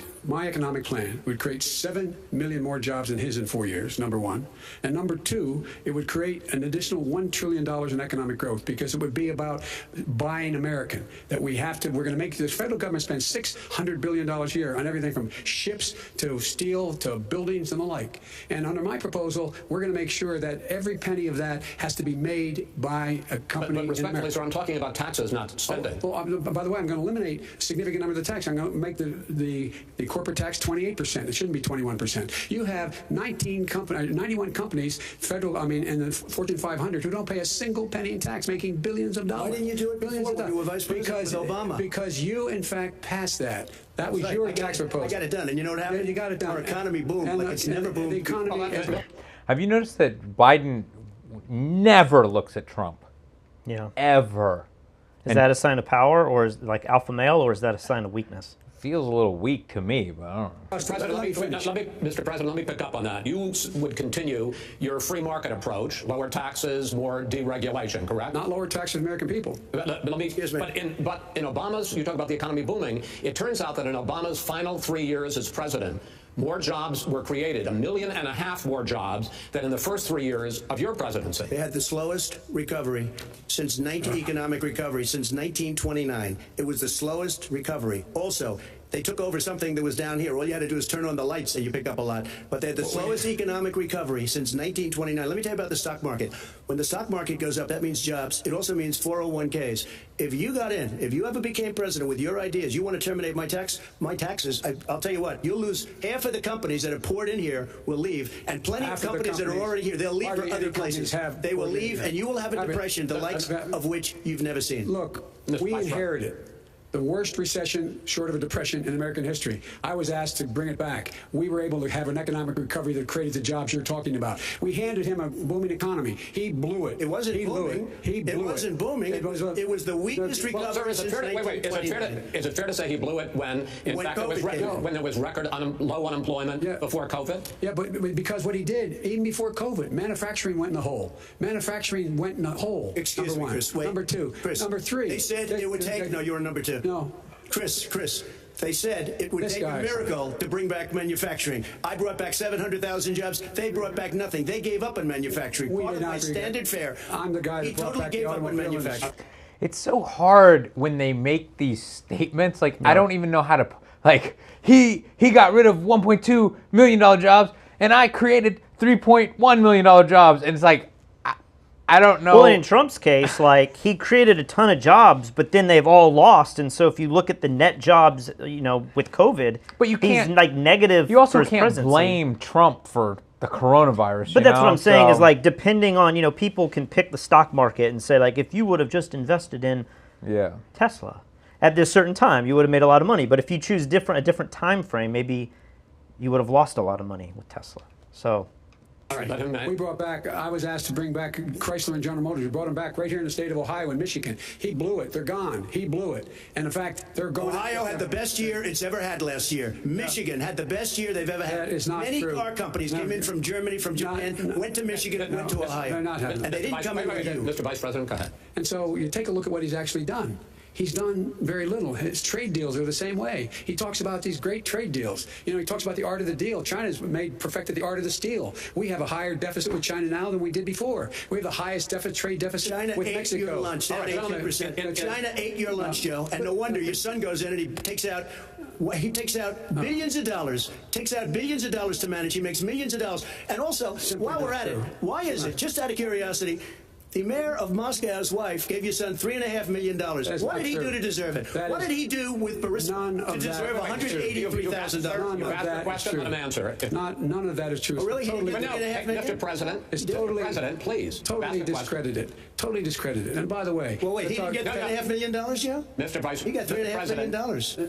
economic plan would create 7 million more jobs than his in 4 years, number one. And number two, it would create an additional $1 trillion in economic growth because it would be about buying American. That we're going to make the federal government spend $600 billion a year on everything from ships to steel to buildings and the like. And under my proposal, we're going to make sure that every penny of that has to be made by a company but respectfully, in America. sir, I'm talking about taxes, not spending. By the way, I'm going to eliminate a significant number of the tax. I'm going to make the corporate tax 28%. It shouldn't be 21%. You have 91 companies, in the Fortune 500 who don't pay a single penny in tax, making billions of dollars. Why didn't you do it billions before when you were vice president with Obama? Because you, in fact, passed that. That was your tax proposal. I got it done, and you know what happened? Yeah, you got it done. Our economy boomed like it's never boomed. The economy Have you noticed that Biden never looks at Trump? Yeah. Ever. Is that a sign of power, or is like alpha male, or is that a sign of weakness? Feels a little weak to me, but I don't know. Mr. President, let me pick up on that. You would continue your free market approach, lower taxes, more deregulation, correct? Not lower taxes for American people. But in Obama's, you talk about the economy booming. It turns out that in Obama's final 3 years as president, more jobs were created, 1.5 million more jobs than in the first 3 years of your presidency. They had the slowest recovery since economic recovery since 1929. It was the slowest recovery. Also, they took over something that was down here. All you had to do is turn on the lights and you pick up a lot. But they had the slowest economic recovery since 1929. Let me tell you about the stock market. When the stock market goes up, that means jobs. It also means 401ks. If you got in, if you ever became president with your ideas, you want to terminate my taxes, I'll tell you what, you'll lose half of the companies that have poured in here will leave, and plenty of companies that are already here, they'll leave for other places. They will leave, and you will have a depression, the likes of which you've never seen. Look, we inherited the worst recession short of a depression in American history. I was asked to bring it back. We were able to have an economic recovery that created the jobs you're talking about. We handed him a booming economy. He blew it. It wasn't booming. It wasn't booming. It was the weakest recovery since 1929. Is it fair to say he blew it when, in fact, when there was record low unemployment before COVID? Yeah, but because what he did, even before COVID, manufacturing went in the hole. Manufacturing went in the hole. Excuse me, Chris. Wait. Number two. Chris, number three. They said it would take. No, you're on number two. No. Chris, they said it would take a miracle to bring back manufacturing. I brought back 700,000 jobs. They brought back nothing. They gave up on manufacturing. Part of my standard fare. I'm the guy that brought back the automobile industry. It's so hard when they make these statements. Like, I don't even know how to, like, he got rid of $1.2 million jobs, and I created $3.1 million jobs. And it's like, I don't know. Well, in Trump's case, like, he created a ton of jobs, but then they've all lost. And so if you look at the net jobs, with COVID, but you can't, he's like negative. You also for his can't presidency. Blame Trump for the coronavirus. But that's what I'm saying is, like, depending on, people can pick the stock market and say, like, if you would have just invested in Tesla at this certain time, you would have made a lot of money. But if you choose a different time frame, maybe you would have lost a lot of money with Tesla. So. All right, we brought back, I was asked to bring back Chrysler and General Motors. We brought them back right here in the state of Ohio and Michigan. He blew it. They're gone. He blew it. And in fact, they're going. Ohio had the best year it's ever had last year. Michigan had the best year they've ever had. That is not Many true. car companies came in from Germany, from Japan, went to Michigan, and went to Ohio. They're not having and they didn't come in with you. Mr. Vice President, go ahead. And so you take a look at what he's actually done. He's done very little. His trade deals are the same way. He talks about these great trade deals. He talks about the art of the deal. China's perfected the art of the steal. We have a higher deficit with China now than we did before. We have the highest trade deficit with Mexico. China ate your lunch. Down 18%. China ate your lunch, Joe. And no wonder your son goes in and he takes out billions of dollars. Takes out billions of dollars to manage. He makes millions of dollars. And also, while we're at it, why is it, just out of curiosity, The mayor of Moscow's wife gave your son $3.5 million. What did he do to deserve it? What did he do with Burisma to deserve $183,000? You asked the question, let him answer. None of that is true. Oh, really? Totally, Mr. President, please. Totally discredited. Totally discredited. And by the way, well, wait, he didn't get $3.5 million, Joe? Mr. Vice, he got $3.5 million.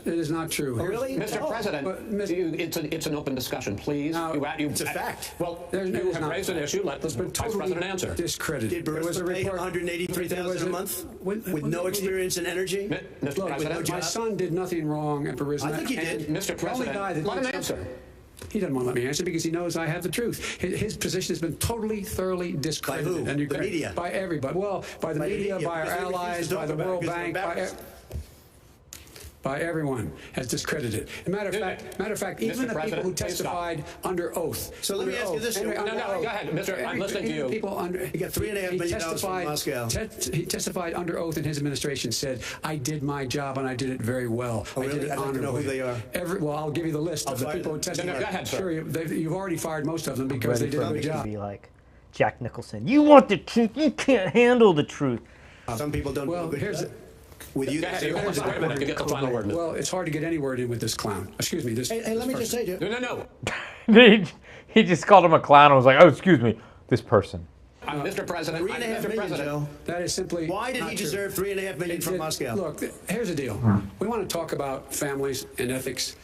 It is not true. Oh, really? Mr. President, it's an open discussion, please. It's a fact. Well, you have raised an issue. Let the Vice President answer. Discredited. Did Burisma pay $183,000 a month with no experience in energy? Mr. President, my son did nothing wrong at Burisma. I think he did. Mr. President, let him answer. He doesn't want to let me answer because he knows I have the truth. His position has been totally, thoroughly discredited. By who? The media? By everybody. Well, by the media, by our allies, by the World Bank, by everyone has discredited. As a matter of fact, even the people who testified under oath. So let me ask you this. No, go ahead, Mr. I'm listening to you. He got $3.5 million from Moscow. He testified under oath in his administration, said, I did my job and I did it very well. Oh, really? I'd like to know who they are. Well, I'll give you the list of the people who testified. Go ahead, sir. Sure, you've already fired most of them because they did a good job. Be like Jack Nicholson. You want the truth? You can't handle the truth. Some people don't. Well, here's. With you, wait a minute, you get the final word. Well, it's hard to get any word in with this clown. Excuse me. Hey, let me just say, No. He just called him a clown and was like, "Oh, excuse me, this person." Mr. President, $3.5 million, Joe. That is simply. Why did he deserve $3.5 million from Moscow? Look, here's the deal. We want to talk about families and ethics.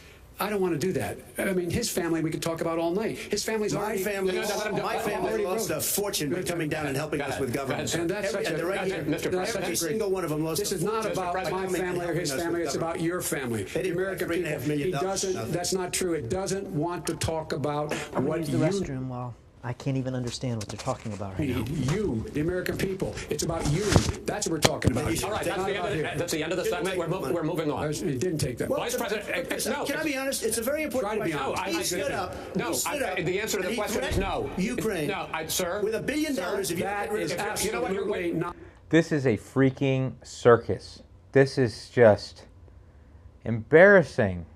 I don't want to do that. I mean, his family we could talk about all night. His family's my already. My family lost a fortune by coming down and helping us with government. And that's such a. Mr. President, every single one of them lost. This is not about my family or his family. It's about your family. The American people. He doesn't. That's not true. It doesn't want to talk about what use the restroom while I can't even understand what they're talking about right now. You, the American people. It's about you. That's what we're talking about. All right, that's the end of the segment. We're moving on. It didn't take that. Well, Vice President, no. Can I be honest? It's a very important question. No, he stood up. No, the answer to the question is no. Ukraine. No, sir. With $1 billion, that is absolutely not. This is a freaking circus. This is just embarrassing.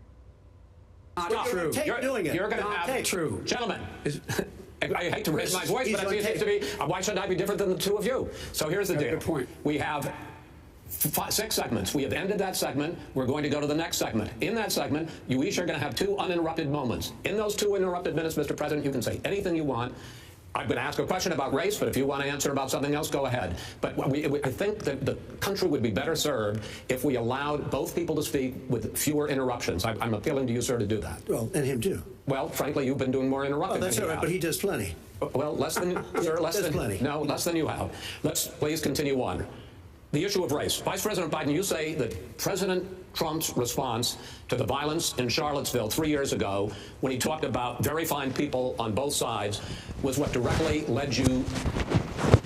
Not true. You're doing it. You're going to have true. Gentlemen. I hate to raise my voice, but it seems to be, why should I be different than the two of you? So here's the deal. Good point. We have 6 segments. We have ended that segment. We're going to go to the next segment. In that segment, you each are going to have 2 uninterrupted moments. In those 2 uninterrupted minutes, Mr. President, you can say anything you want. I'm going to ask a question about race, but if you want to answer about something else, go ahead. But I think that the country would be better served if we allowed both people to speak with fewer interruptions. I'm appealing to you, sir, to do that. Well, and him too. Well, frankly, you've been doing more interrupting. Oh, that's all right, but he does plenty. Well, less than, sir, less than plenty. No, less than you have. Let's please continue on. The issue of race. Vice President Biden, you say that President Trump's response to the violence in Charlottesville 3 years ago, when he talked about very fine people on both sides, was what directly led you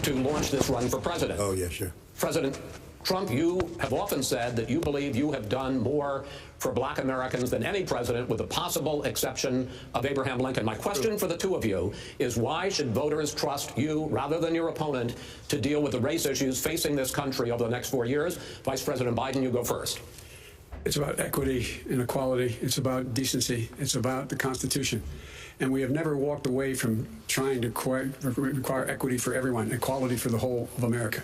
to launch this run for president. Oh, yeah, sure. President Trump, you have often said that you believe you have done more for black Americans than any president, with the possible exception of Abraham Lincoln. My question for the two of you is, why should voters trust you rather than your opponent to deal with the race issues facing this country over the next 4 years? Vice President Biden, you go first. It's about equity and equality. It's about decency. It's about the Constitution. And we have never walked away from trying to require equity for everyone, equality for the whole of America.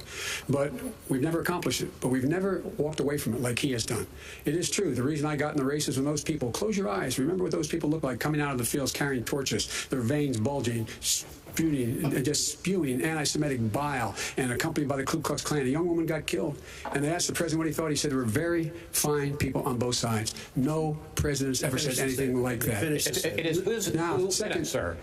But we've never accomplished it. But we've never walked away from it like he has done. It is true. The reason I got in the races with those people, close your eyes. Remember what those people look like coming out of the fields carrying torches, their veins bulging, spewing anti-Semitic bile, and accompanied by the Ku Klux Klan. A young woman got killed, and they asked the president what he thought. He said there were very fine people on both sides. No president's ever said anything like that.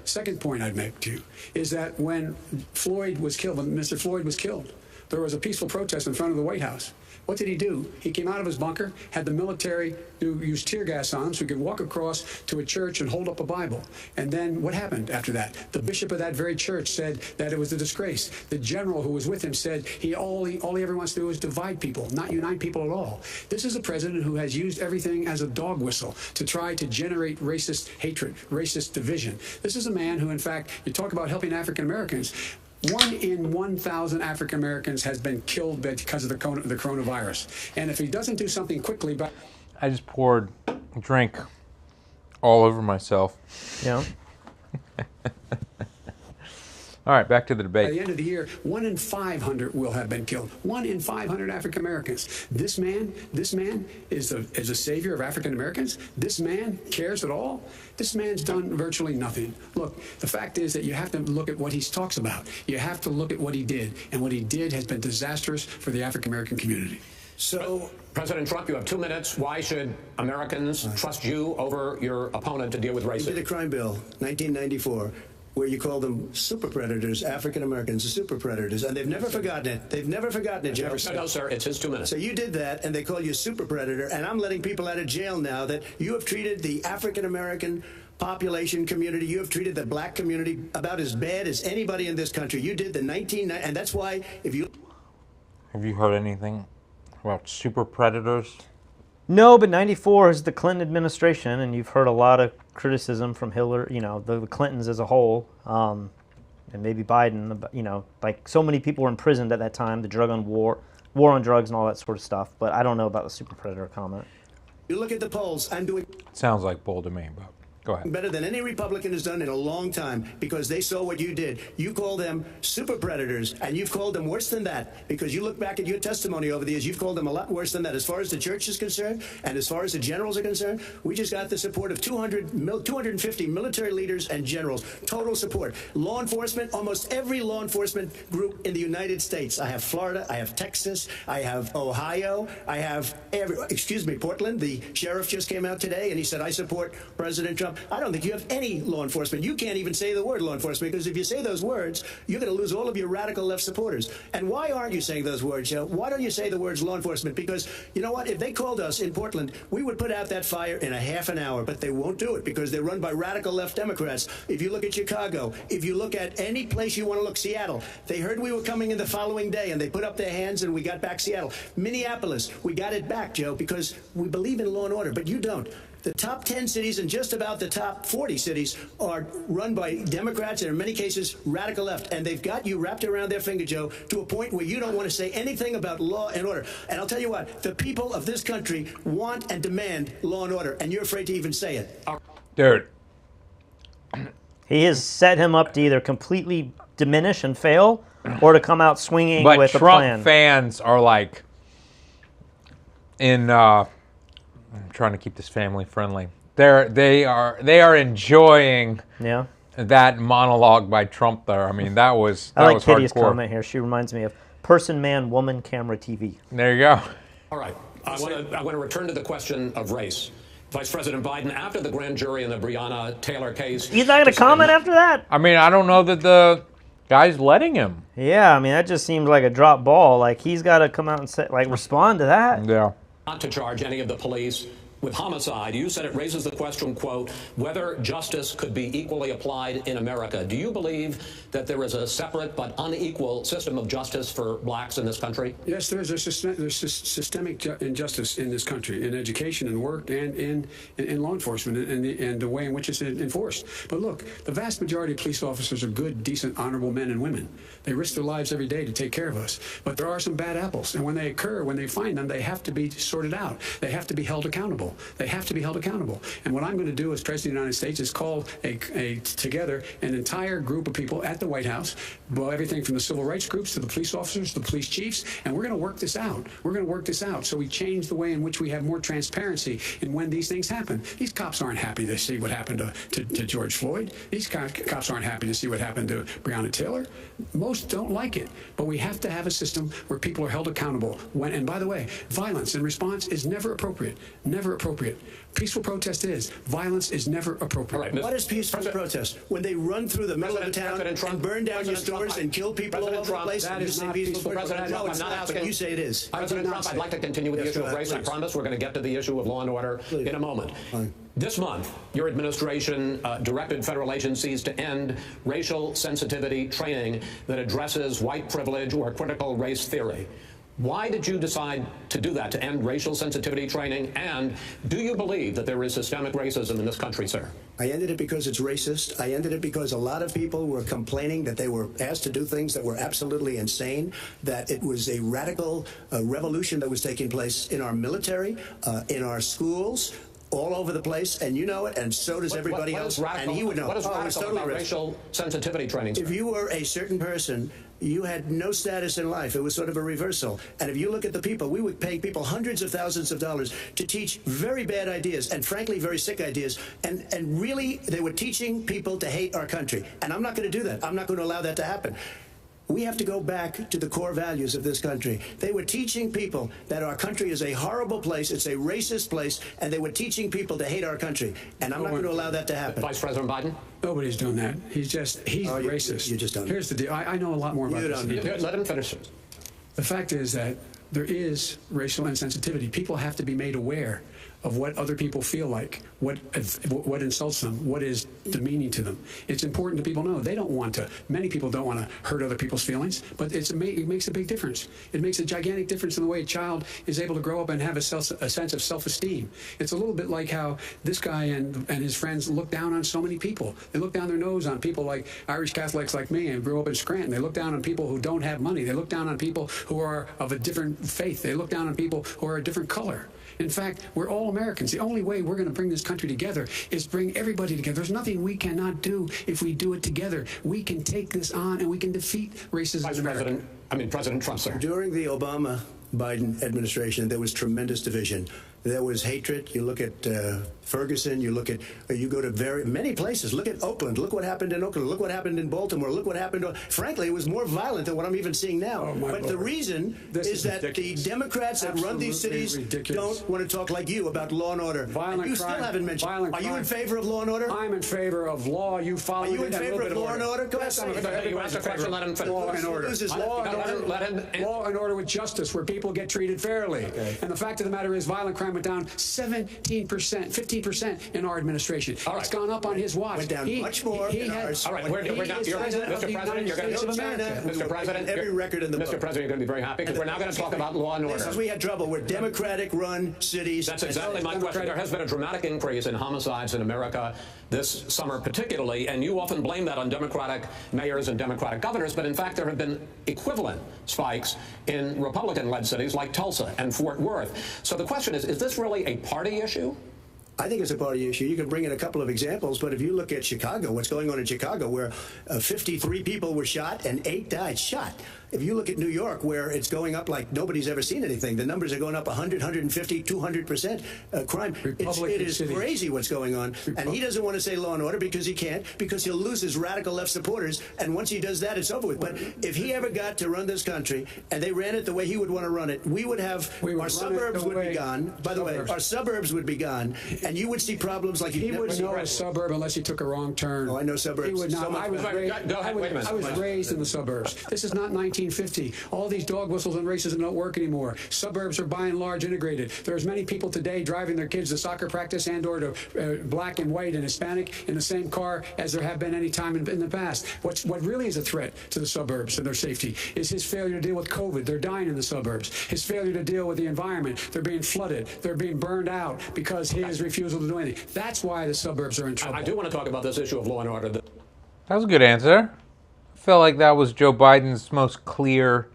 Second point I'd make to you is that when Floyd was killed, when Mr. Floyd was killed, there was a peaceful protest in front of the White House. What did he do? He came out of his bunker, had the military use tear gas on him so he could walk across to a church and hold up a Bible. And then what happened after that? The bishop of that very church said that it was a disgrace. The general who was with him said all he ever wants to do is divide people, not unite people at all. This is a president who has used everything as a dog whistle to try to generate racist hatred, racist division. This is a man who, in fact, you talk about helping African Americans. 1 in 1,000 African Americans has been killed because of the coronavirus. And if he doesn't do something quickly, I just poured drink all over myself. Yeah. All right, back to the By debate. the end of the year, 1 in 500 will have been killed. 1 in 500 African Americans. This man is a savior of African Americans. This man cares at all. This man's done virtually nothing. Look, the fact is that you have to look at what he talks about. You have to look at what he did, and what he did has been disastrous for the African American community. So, President Trump, you have 2 minutes. Why should Americans trust you over your opponent to deal with racism? You did a crime bill, 1994. Where you call them super predators, African Americans, super predators, and they've never forgotten it. They've never forgotten it, Jefferson. No, sir, it's his 2 minutes. So you did that, and they call you a super predator, and I'm letting people out of jail now that you have treated the African American population community, you have treated the black community about as bad as anybody in this country. You did the 1990, and that's why if you... Have you heard anything about super predators? No, but 94 is the Clinton administration, and you've heard a lot of criticism from Hillary, the Clintons as a whole, and maybe Biden, like so many people were imprisoned at that time, the war on drugs and all that sort of stuff, but I don't know about the super predator comment. You look at the polls, I'm doing... Sounds like bull to me, but go ahead. Better than any Republican has done in a long time because they saw what you did. You call them super predators, and you've called them worse than that because you look back at your testimony over the years, you've called them a lot worse than that. As far as the church is concerned and as far as the generals are concerned, we just got the support of 250 military leaders and generals. Total support. Law enforcement, almost every law enforcement group in the United States. I have Florida, I have Texas, I have Ohio, I have Portland. The sheriff just came out today and he said, I support President Trump. I don't think you have any law enforcement. You can't even say the word law enforcement because if you say those words, you're going to lose all of your radical left supporters. And why aren't you saying those words, Joe? Why don't you say the words law enforcement? Because you know what? If they called us in Portland, we would put out that fire in a half an hour, but they won't do it because they're run by radical left Democrats. If you look at Chicago, if you look at any place you want to look, Seattle, they heard we were coming in the following day and they put up their hands and we got back Seattle. Minneapolis, we got it back, Joe, because we believe in law and order, but you don't. The top 10 cities and just about the top 40 cities are run by Democrats and in many cases radical left. And they've got you wrapped around their finger, Joe, to a point where you don't want to say anything about law and order. And I'll tell you what, the people of this country want and demand law and order, and you're afraid to even say it. Dude. He has set him up to either completely diminish and fail or to come out swinging but with Trump a plan. Trump fans are like I'm trying to keep this family friendly. They are enjoying that monologue by Trump there. I mean, that was I like was Kitty's hardcore. comment here. She reminds me of person, man, woman, camera, TV. There you go. All right. I want to return to the question of race. Vice President Biden, after the grand jury in the Breonna Taylor case... He's not going to comment after that? I mean, I don't know that the guy's letting him. Yeah, I mean, that just seems like a drop ball. Like, he's got to come out and say, respond to that. Yeah. Not to charge any of the police with homicide. You said it raises the question, quote, whether justice could be equally applied in America. Do you believe that there is a separate but unequal system of justice for blacks in this country? Yes, there's systemic injustice in this country, in education and work and in law enforcement and the way in which it's enforced. But look, the vast majority of police officers are good, decent, honorable men and women. They risk their lives every day to take care of us. But there are some bad apples. And when they occur, when they find them, they have to be sorted out. They have to be held accountable. They have to be held accountable. And what I'm going to do as President of the United States is call together an entire group of people at the White House, everything from the civil rights groups to the police officers, the police chiefs, and we're going to work this out. We're going to work this out so we change the way in which we have more transparency in when these things happen. These cops aren't happy to see what happened to George Floyd. These cops aren't happy to see what happened to Breonna Taylor. Most don't like it, but we have to have a system where people are held accountable. And by the way, violence in response is never appropriate. Never appropriate. Peaceful protest is. Violence is never appropriate. What is peaceful protest? When they run through the middle of the town and burn down your stores and kill people all over the place? That is not peaceful protest. No, it's not, but you say it is. President Trump, I'd like to continue with the issue of race. I promise we're going to get to the issue of law and order in a moment. This month, your administration directed federal agencies to end racial sensitivity training that addresses white privilege or critical race theory. Why did you decide to do that, to end racial sensitivity training? And do you believe that there is systemic racism in this country, sir? I ended it because it's racist. I ended it because a lot of people were complaining that they were asked to do things that were absolutely insane, that it was a radical revolution that was taking place in our military, in our schools, all over the place, and you know it, and so does everybody else, and he would know. What is radical totally about racial sensitivity training? If you were a certain person, you had no status in life. It was sort of a reversal. And if you look at the people, we would pay people hundreds of thousands of dollars to teach very bad ideas and, frankly, very sick ideas. And really, they were teaching people to hate our country. And I'm not going to do that. I'm not going to allow that to happen. We have to go back to the core values of this country. They were teaching people that our country is a horrible place, it's a racist place, and they were teaching people to hate our country. And I'm not going to allow that to happen. Vice President Biden? Nobody's doing that. He's racist. You just don't. Here's the deal. I know a lot more about this. Let him finish. The fact is that there is racial insensitivity. People have to be made aware of what other people feel like, what insults them, what is demeaning to them. It's important that people know they don't want to. Many people don't want to hurt other people's feelings, but it makes a big difference. It makes a gigantic difference in the way a child is able to grow up and have a sense of self-esteem. It's a little bit like how this guy and his friends look down on so many people. They look down their nose on people like Irish Catholics like me and grew up in Scranton. They look down on people who don't have money. They look down on people who are of a different faith. They look down on people who are a different color. In fact, we're all Americans. The only way we're going to bring this country together is bring everybody together. There's nothing we cannot do if we do it together. We can take this on and we can defeat racism in America. President Trump, sir. During the Obama-Biden administration, there was tremendous division. There was hatred. You look at Ferguson. You go to many places. Look at Oakland. Look what happened in Oakland. Look what happened in Baltimore. Look what happened. Frankly, it was more violent than what I'm even seeing now. But the reason is that the Democrats that run these cities don't want to talk like you about law and order. Violent you still haven't mentioned. Are you in favor of law and order? I'm in favor of law. You follow. Are you in favor of law and order? Go ahead. You asked a question. Let him finish. Law and order. Law and order with justice, where people get treated fairly. Okay. And the fact of the matter is, violent crime went down 17%, 15% in our administration. All right. It's gone up on his watch. Went down much more. All right, we're not. Mr. President, you're going to Mr. President, every record in the Mr. President, you're going to be very happy because we're now going to talk about law and order. Since we had trouble, we're Democratic-run cities. That's exactly my question. There has been a dramatic increase in homicides in America this summer, particularly, and you often blame that on Democratic mayors and Democratic governors, but in fact, there have been equivalent spikes in Republican-led cities like Tulsa and Fort Worth. So the question is this really a party issue? I think it's a party issue. You can bring in a couple of examples, but if you look at Chicago, what's going on in Chicago, where 53 people were shot and 8 died shot. If you look at New York, where it's going up like nobody's ever seen anything, the numbers are going up 100, 150, 200% crime. It is crazy what's going on. And he doesn't want to say law and order because he can't, because he'll lose his radical left supporters. And once he does that, it's over with. But if he ever got to run this country and they ran it the way he would want to run it, our suburbs would be gone. By the way, our suburbs would be gone. And you would see problems like he wouldn't know a suburb unless he took a wrong turn. Oh, I know suburbs. He would not. I was raised in the suburbs. This is not 1950. All these dog whistles and racism don't work anymore. Suburbs are by and large integrated. There's many people today driving their kids to soccer practice and or to black and white and Hispanic in the same car as there have been any time in the past. What really is a threat to the suburbs and their safety is his failure to deal with COVID. They're dying in the suburbs. His failure to deal with the environment. They're being flooded. They're being burned out because his refusal to do anything. That's why the suburbs are in trouble. I do want to talk about this issue of law and order. That was a good answer. I felt like that was Joe Biden's most clear,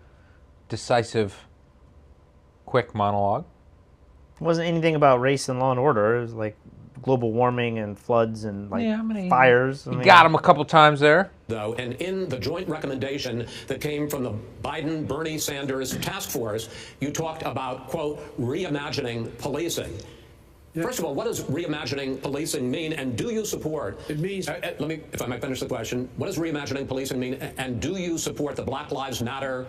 decisive, quick monologue. It wasn't anything about race and law and order. It was like global warming and floods and fires. You got him a couple times there. Though, and in the joint recommendation that came from the Biden-Bernie Sanders task force, you talked about, quote, reimagining policing. First of all, what does reimagining policing mean, and do you support? It means. Let me, if I might finish the question. What does reimagining policing mean, and do you support the Black Lives Matter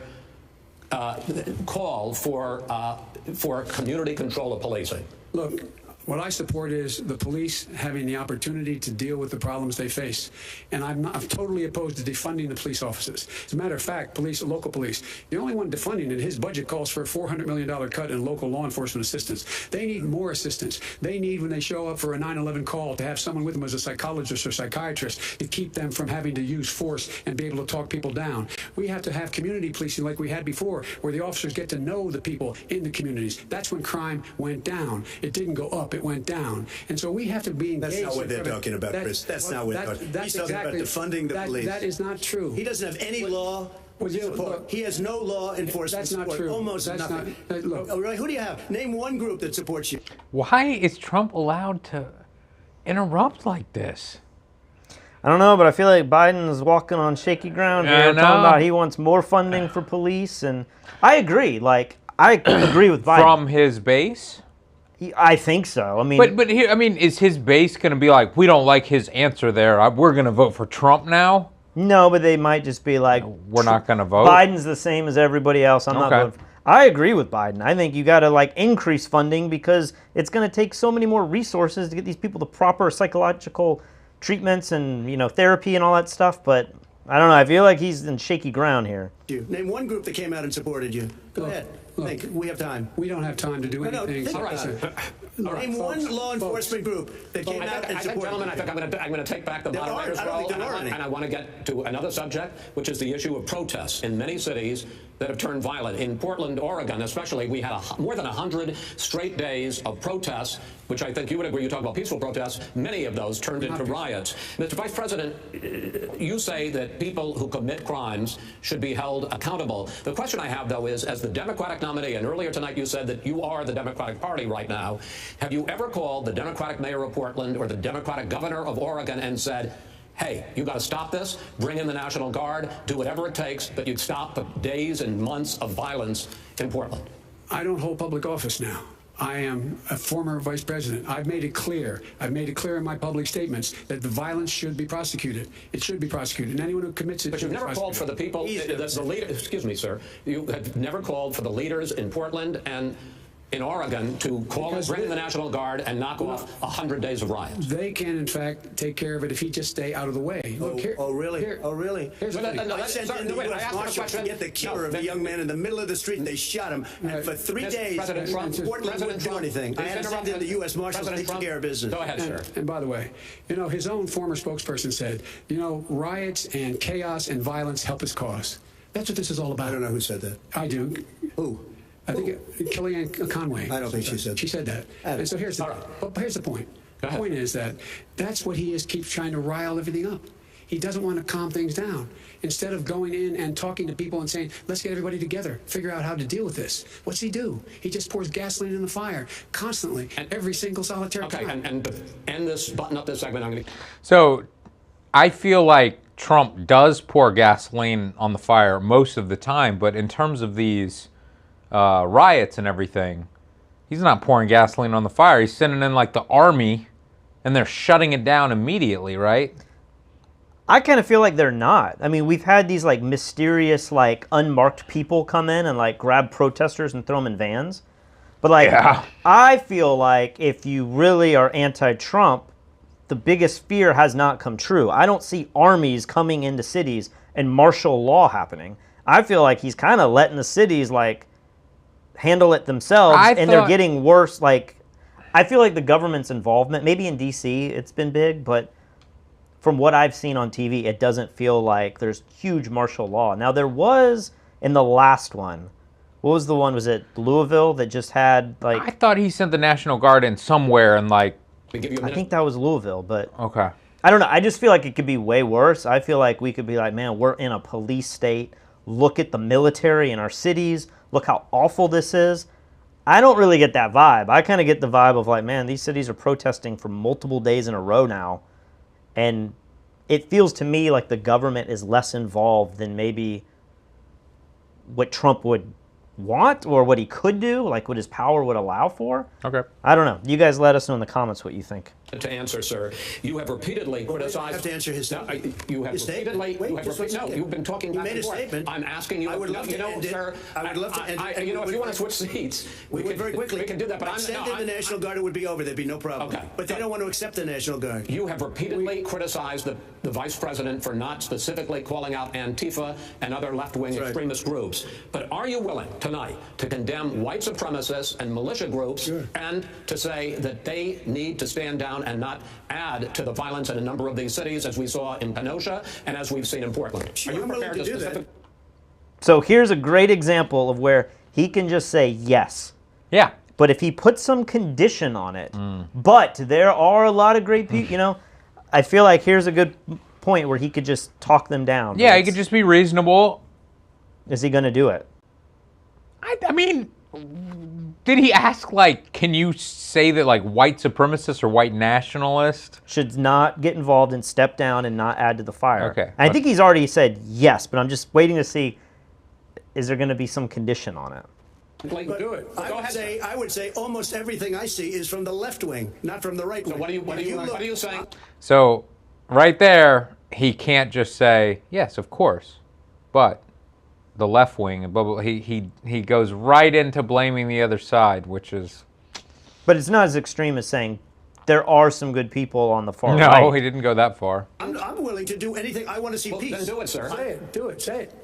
call for community control of policing? Look. What I support is the police having the opportunity to deal with the problems they face. And I'm totally opposed to defunding the police officers. As a matter of fact, local police, the only one defunding it, his budget calls for a $400 million cut in local law enforcement assistance. They need more assistance. They need, when they show up for a 9/11 call, to have someone with them as a psychologist or psychiatrist to keep them from having to use force and be able to talk people down. We have to have community policing like we had before, where the officers get to know the people in the communities. That's when crime went down. It didn't go up. It went down. And so we have to be engaged. That's not what they're talking about, Chris. That's not what they're talking about. He's talking about defunding the police. That is not true. He doesn't have any law Well, support. He has no law enforcement That's not support. true. Almost That's nothing. not. Look. Oh, really? Who do you have? Name one group that supports you. Why is Trump allowed to interrupt like this? I don't know, but I feel like Biden is walking on shaky ground here, talking about he wants more funding for police, and I agree. Like, I agree with Biden. From his base? I think so. I mean, but here, I mean, is his base going to be like, we don't like his answer there, we're going to vote for Trump now? No, but they might just be like, we're not going to vote. Biden's the same as everybody else. I'm not voting. I agree with Biden. I think you got to like increase funding because it's going to take so many more resources to get these people the proper psychological treatments and therapy and all that stuff. But I don't know. I feel like he's in shaky ground here. Name one group that came out and supported you. Go ahead. Think. We have time. We don't have time to do anything. All right. Name one law enforcement group that came out and supported. Gentlemen, I think I'm going to take back the moderator's role, and I want to get to another subject, which is the issue of protests in many cities that have turned violent. In Portland, Oregon, especially, we had more than 100 straight days of protests, which I think you would agree. You talk about peaceful protests. Many of those turned into riots. Mr. Vice President, you say that people who commit crimes should be held accountable. The question I have, though, is as the Democratic nominee, and earlier tonight you said that you are the Democratic Party right now, have you ever called the Democratic mayor of Portland or the Democratic governor of Oregon and said, hey, you got to stop this, bring in the National Guard, do whatever it takes, but you stop the days and months of violence in Portland? I don't hold public office now. I am a former vice president. I've made it clear. I've made it clear in my public statements that the violence should be prosecuted. It should be prosecuted. And anyone who commits it. But you've never called for the people, the leader. Excuse me, sir. You have never called for the leaders in Portland and in Oregon to bring in the National Guard and knock off 100 days of riots. They can, in fact, take care of it if he just stay out of the way. Look, really? Here's the thing. I sent in the U.S. Marshal to get the killer of a young man in the middle of the street, and they shot him. And for 3 days, President Trump wouldn't do anything. I had to send in the U.S. Marshal to take care of business. Go ahead, sir. And by the way, his own former spokesperson said, riots and chaos and violence help his cause. That's what this is all about. I don't know who said that. I do. Who? I think Kellyanne Conway. I don't think she said that. She said that. And so here's the point. The point is that's what he keeps trying to rile everything up. He doesn't want to calm things down. Instead of going in and talking to people and saying, let's get everybody together, figure out how to deal with this. What's he do? He just pours gasoline in the fire constantly, every single solitary time. And to end this, button up this segment, I'm going to... So I feel like Trump does pour gasoline on the fire most of the time, but in terms of these riots and everything, he's not pouring gasoline on the fire. He's sending in like the army, and they're shutting it down immediately, right? I kind of feel like they're not. I mean, we've had these like mysterious, like unmarked people come in and like grab protesters and throw them in vans. But like, I feel like if you really are anti-Trump, the biggest fear has not come true. I don't see armies coming into cities and martial law happening. I feel like he's kind of letting the cities like handle it themselves, and they're getting worse. Like, I feel like the government's involvement, maybe in D.C. it's been big, but from what I've seen on TV, it doesn't feel like there's huge martial law. Now, there was in the last one. What was the one? Was it Louisville that just had like... I thought he sent the National Guard in somewhere and like... I think that was Louisville, but... Okay. I don't know. I just feel like it could be way worse. I feel like we could be like, man, we're in a police state. Look at the military in our cities. Look how awful this is. I don't really get that vibe. I kind of get the vibe of like, man, these cities are protesting for multiple days in a row now. And it feels to me like the government is less involved than maybe what Trump would want or what he could do, like what his power would allow for. Okay. I don't know. You guys let us know in the comments what you think. To answer, sir, you have repeatedly criticized... I have to answer his statement. You have repeatedly... you've been talking back and forth. Statement. I'm asking you... I would love to end it. Sir, I would love to end it. if you want to switch seats... We could very quickly. We can do that, but I'm... Send in the National Guard, it would be over. There'd be no problem. Okay. But they don't want to accept the National Guard. You have repeatedly criticized the Vice President for not specifically calling out Antifa and other left-wing extremist groups. But are you willing tonight to condemn white supremacists and militia groups and to say that they need to stand down and not add to the violence in a number of these cities, as we saw in Kenosha and as we've seen in Portland? Are you prepared to do that? So here's a great example of where he can just say yes. Yeah. But if he puts some condition on it, but there are a lot of great people, I feel like here's a good point where he could just talk them down. Yeah, he could just be reasonable Is he going to do it? I mean, did he ask, like, can you say that, like, white supremacist or white nationalist should not get involved and step down and not add to the fire? Okay. I think he's already said yes, but I'm just waiting to see, is there going to be some condition on it? Do it. I would say almost everything I see is from the left wing, not from the right wing. So what are you saying? So, right there, he can't just say, yes, of course, but the left wing, he goes right into blaming the other side, which is... But it's not as extreme as saying there are some good people on the far no, right. No, he didn't go that far. I'm willing to do anything. I want to see peace. Then do it, sir. Say it. Do it. Say it.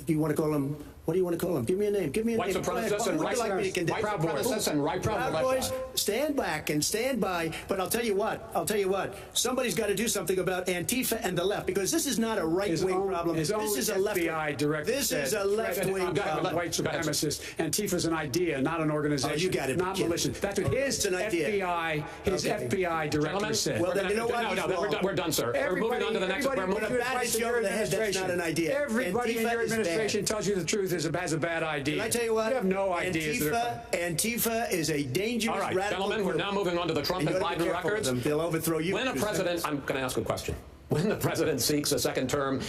Do you want to call him? What do you want to call him? Give me a name. Give me a White name. supremacists and What would you like me to condemn? Proud Boys. And Proud Boys, stand back and stand by. But I'll tell you what. Somebody's got to do something about Antifa and the left, because this is not a right-wing problem. This is a left. FBI director. This is a left-wing problem. White supremacist. Antifa's an idea, not an organization. Oh, you got it. Not militia. That's what his FBI director said. Well, then you know what? No, we're done, sir. We're moving on to the next. We're moving on to that's not an idea. Everybody in your administration tells you the truth has a bad idea. Can I tell you what? You have no ideas. Antifa is a dangerous All right, radical gentlemen, group. we're now moving on to the Trump and Biden records. They'll overthrow you. When a president, I'm going to ask a question. When the president seeks a second term,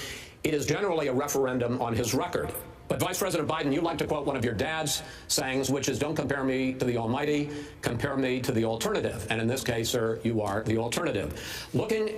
it is generally a referendum on his record. But Vice President Biden, you like to quote one of your dad's sayings, which is, don't compare me to the almighty, compare me to the alternative. And in this case, sir, you are the alternative. Looking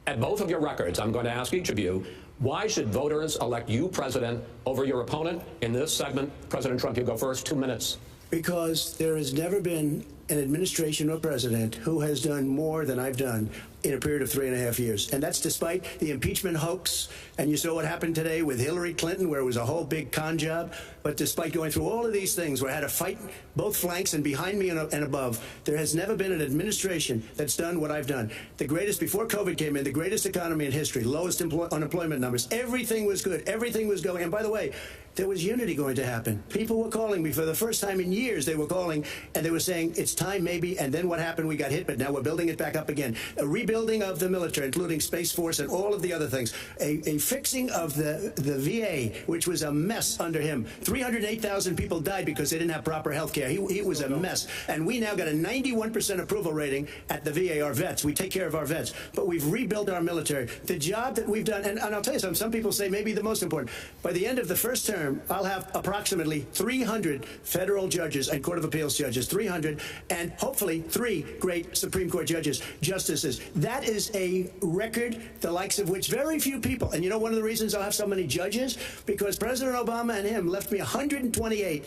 at both of your records, I'm going to ask each of you, why should voters elect you president over your opponent? In this segment, President Trump, you go first, 2 minutes. Because there has never been an administration or president who has done more than I've done in a period of 3.5 years. And that's despite the impeachment hoax. And you saw what happened today with Hillary Clinton, where it was a whole big con job. But despite going through all of these things, where I had to fight both flanks and behind me and above, there has never been an administration that's done what I've done. The greatest, before COVID came in, the greatest economy in history, lowest unemployment numbers. Everything was good. Everything was going. And by the way, there was unity going to happen. People were calling me for the first time in years. They were calling and they were saying, it's time maybe. And then what happened? We got hit, but now we're building it back up again. A rebuilding of the military, including Space Force and all of the other things. A fixing of the VA, which was a mess under him. 308,000 people died because they didn't have proper health care. He was a mess. And we now got a 91% approval rating at the VA, our vets. We take care of our vets. But we've rebuilt our military. The job that we've done, and I'll tell you something, some people say maybe the most important. By the end of the first term, I'll have approximately 300 federal judges and Court of Appeals judges, 300, and hopefully 3 great Supreme Court judges, justices. That is a record, the likes of which very few people, and you know one of the reasons I'll have so many judges? Because President Obama and him left me 128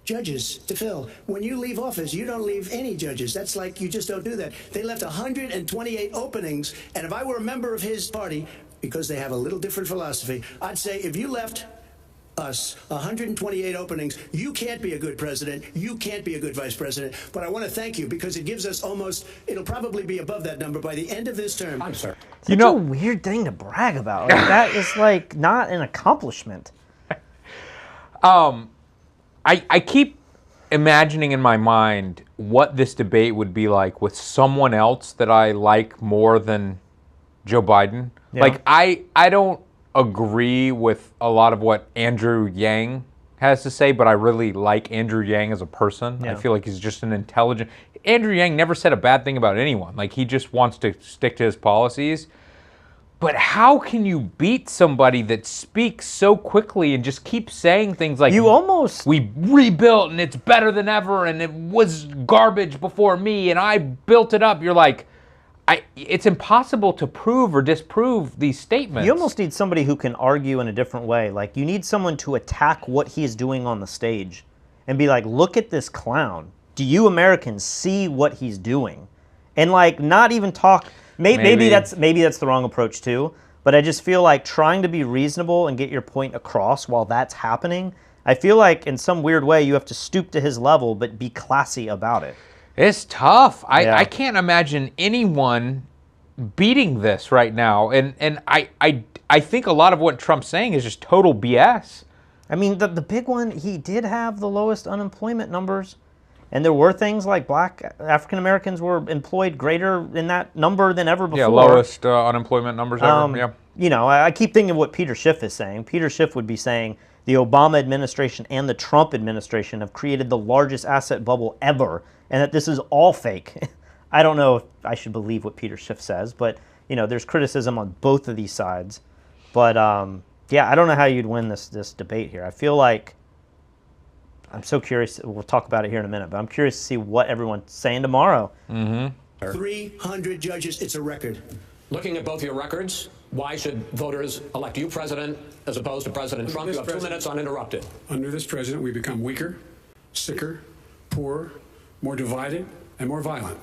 judges to fill. When you leave office, you don't leave any judges. That's like, you just don't do that. They left 128 openings, and if I were a member of his party, because they have a little different philosophy, I'd say if you left us 128 openings, you can't be a good president, you can't be a good vice president. But I want to thank you, because it gives us almost, it'll probably be above that number by the end of this term. I'm sorry. You know, a weird thing to brag about. Like, that is like not an accomplishment. I keep imagining in my mind what this debate would be like with someone else that I like more than Joe Biden. Yeah. Like, I don't agree with a lot of what Andrew Yang has to say, but I really like Andrew Yang as a person. Yeah. I feel like he's just an intelligent... Andrew Yang never said a bad thing about anyone. Like, he just wants to stick to his policies. But how can you beat somebody that speaks so quickly and just keeps saying things like, you almost... we rebuilt and it's better than ever and it was garbage before me and I built it up. You're like, it's impossible to prove or disprove these statements. You almost need somebody who can argue in a different way. Like, you need someone to attack what he is doing on the stage and be like, look at this clown. Do you Americans see what he's doing? And like, not even talk. Maybe that's the wrong approach too. But I just feel like trying to be reasonable and get your point across while that's happening, I feel like in some weird way you have to stoop to his level but be classy about it. It's tough. Yeah. I can't imagine anyone beating this right now. And I think a lot of what Trump's saying is just total BS. I mean, the big one, he did have the lowest unemployment numbers And there were things like black African Americans were employed greater in that number than ever before. Yeah, lowest unemployment numbers ever. Yeah. You know, I keep thinking of what Peter Schiff is saying. Peter Schiff would be saying the Obama administration and the Trump administration have created the largest asset bubble ever, and that this is all fake. I don't know if I should believe what Peter Schiff says, but you know, there's criticism on both of these sides. But yeah, I don't know how you'd win this debate here. I feel like I'm so curious. We'll talk about it here in a minute, but I'm curious to see what everyone's saying tomorrow. 300 judges. It's a record. Looking at both your records, why should voters elect you president as opposed to President Trump? You have 2 minutes uninterrupted. Under this president, we become weaker, sicker, poorer, more divided, and more violent.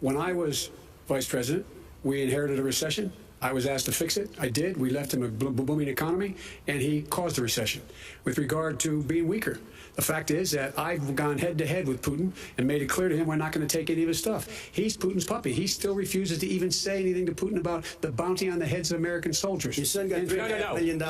When I was vice president, we inherited a recession. I was asked to fix it. I did. We left him a booming economy, and he caused the recession. With regard to being weaker, the fact is that I've gone head-to-head with Putin and made it clear to him we're not going to take any of his stuff. He's Putin's puppy. He still refuses to even say anything to Putin about the bounty on the heads of American soldiers. Your son got $3.5 million.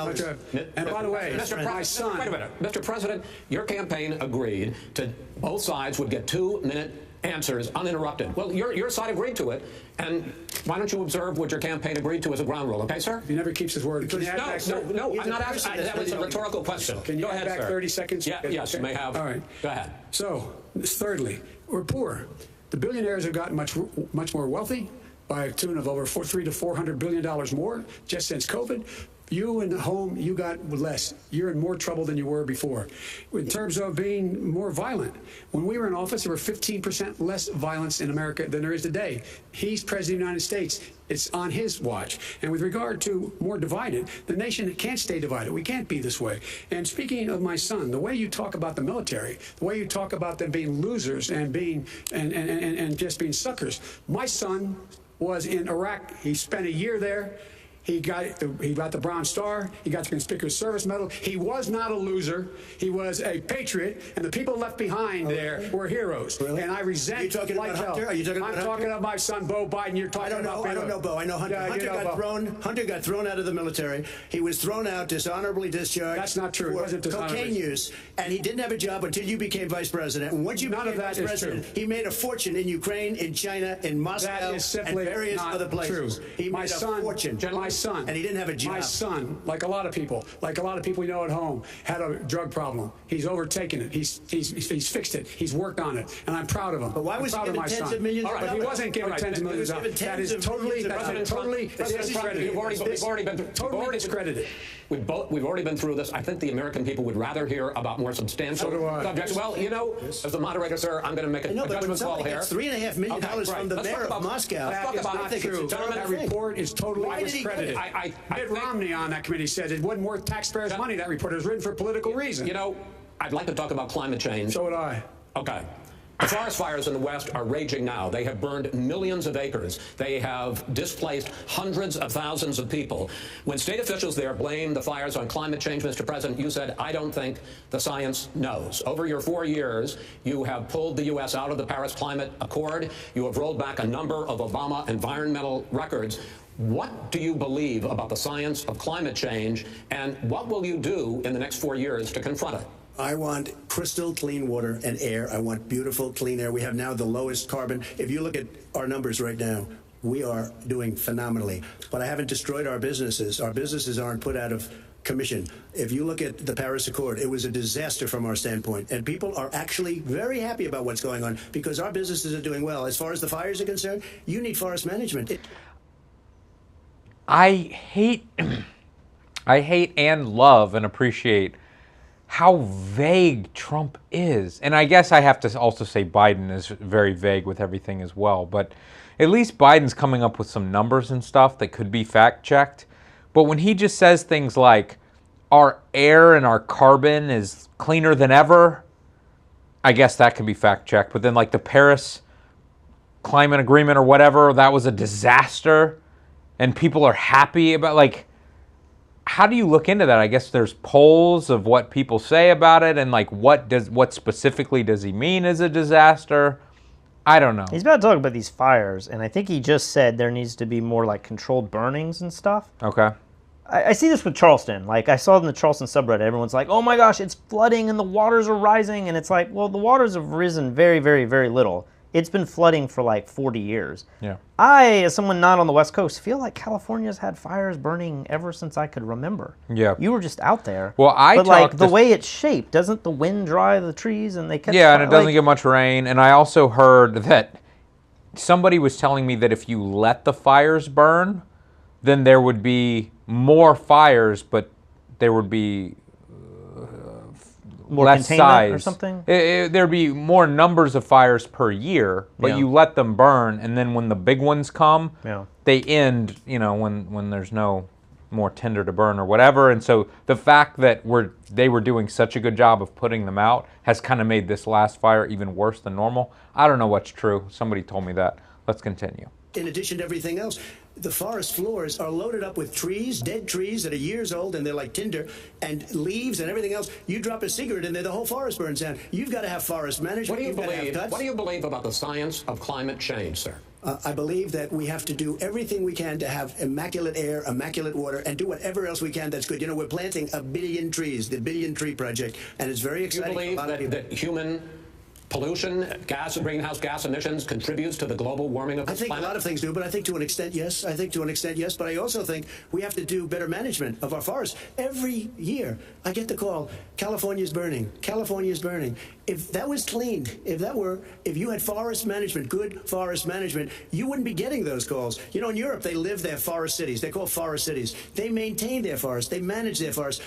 And by the way, my son... Wait a minute. Mr. President, your campaign agreed to both sides would get 2-minute answers uninterrupted. Well, your side agreed to it, and why don't you observe what your campaign agreed to as a ground rule, okay, sir? He never keeps his word. No, I'm not asking. That was a rhetorical question. Can you go add ahead, back sir. 30 seconds? Yeah, yes, you may have. All right. Go ahead. So, thirdly, we're poor. The billionaires have gotten much more wealthy by a tune of over $300 to $400 billion more just since COVID. You in the home, you got less. You're in more trouble than you were before. In terms of being more violent, when we were in office, there were 15% less violence in America than there is today. He's president of the United States. It's on his watch. And with regard to more divided, the nation can't stay divided. We can't be this way. And speaking of my son, the way you talk about the military, the way you talk about them being losers and being and just being suckers. My son was in Iraq. He spent a year there. He got the Bronze Star. He got the Conspicuous Service Medal. He was not a loser. He was a patriot, and the people left behind there were heroes. Really? And I resent. Are you talking about Hunter? Are you talking about I'm Hunter? talking about my son, Beau Biden. You're talking about. I don't know Beau. I know Hunter. Yeah, Hunter got thrown out of the military. He was thrown out, dishonorably discharged. That's not true. It wasn't dishonorably. Cocaine use, and he didn't have a job until you became vice president. And once you became vice president, he made a fortune in Ukraine, in China, in Moscow, and various other places. He made a fortune. My son, and he didn't have a job. My son, like a lot of people we know at home, had a drug problem. He's overtaken it. He's fixed it. He's worked on it, and I'm proud of him. But why was he given tens of millions of dollars? He wasn't given tens of millions of dollars. That is totally discredited. You've already been discredited. We've already been through this. I think the American people would rather hear about more substantial subjects. Well, you know, as the moderator, sir, I'm going to make a judgment call here. $3.5 million from the mayor of Moscow. That is not true. That report is totally discredited. Mitt Romney on that committee said it wasn't worth taxpayers' money. That report was written for political reasons. You know, I'd like to talk about climate change. So would I. Okay. The forest fires in the West are raging now. They have burned millions of acres. They have displaced hundreds of thousands of people. When state officials there blame the fires on climate change, Mr. President, you said, I don't think the science knows. Over your 4 years, you have pulled the U.S. out of the Paris Climate Accord. You have rolled back a number of Obama environmental records. What do you believe about the science of climate change, and what will you do in the next 4 years to confront it? I want crystal clean water and air. I want beautiful, clean air. We have now the lowest carbon. If you look at our numbers right now, we are doing phenomenally. But I haven't destroyed our businesses. Our businesses aren't put out of commission. If you look at the Paris Accord, it was a disaster from our standpoint. And people are actually very happy about what's going on because our businesses are doing well. As far as the fires are concerned, you need forest management. I hate and love and appreciate how vague Trump is. And I guess I have to also say Biden is very vague with everything as well. But at least Biden's coming up with some numbers and stuff that could be fact-checked. But when he just says things like, our air and our carbon is cleaner than ever, I guess that can be fact-checked. But then like the Paris Climate Agreement or whatever, that was a disaster. And people are happy about, like, how do you look into that? I guess there's polls of what people say about it, and like what specifically does he mean is a disaster? I don't know. He's about to talk about these fires, and I think he just said there needs to be more like controlled burnings and stuff. Okay. I see this with Charleston. Like, I saw in the Charleston subreddit, everyone's like, oh my gosh, it's flooding and the waters are rising. And it's like, well, the waters have risen very, very, very little. It's been flooding for like 40 years. Yeah. I, as someone not on the West Coast, feel like California's had fires burning ever since I could remember. Yeah. You were just out there. Well, but like the way it's shaped, doesn't the wind dry the trees and they catch Yeah, fire? and it doesn't get much rain. And I also heard that somebody was telling me that if you let the fires burn, then there would be more fires, but there would be more less size or something. There'd be more numbers of fires per year, but you let them burn, and then when the big ones come, they end. You know, when there's no more tinder to burn or whatever. And so the fact that they were doing such a good job of putting them out has kind of made this last fire even worse than normal. I don't know what's true. Somebody told me that. Let's continue. In addition to everything else, the forest floors are loaded up with trees, dead trees that are years old, and they're like tinder, and leaves and everything else. You drop a cigarette in there, the whole forest burns down. You've got to have forest management. What do you believe about the science of climate change, sir? I believe that we have to do everything we can to have immaculate air, immaculate water, and do whatever else we can that's good. You know, we're planting 1 billion trees, the Billion Tree Project, and it's very exciting. Do you believe that human pollution, greenhouse gas emissions contributes to the global warming of the planet? I think a lot of things do, but I think to an extent, yes. But I also think we have to do better management of our forests. Every year, I get the call, California's burning, California's burning. If that was cleaned, if you had forest management, good forest management, you wouldn't be getting those calls. You know, in Europe, they live their forest cities. They're called forest cities. They maintain their forests. They manage their forests.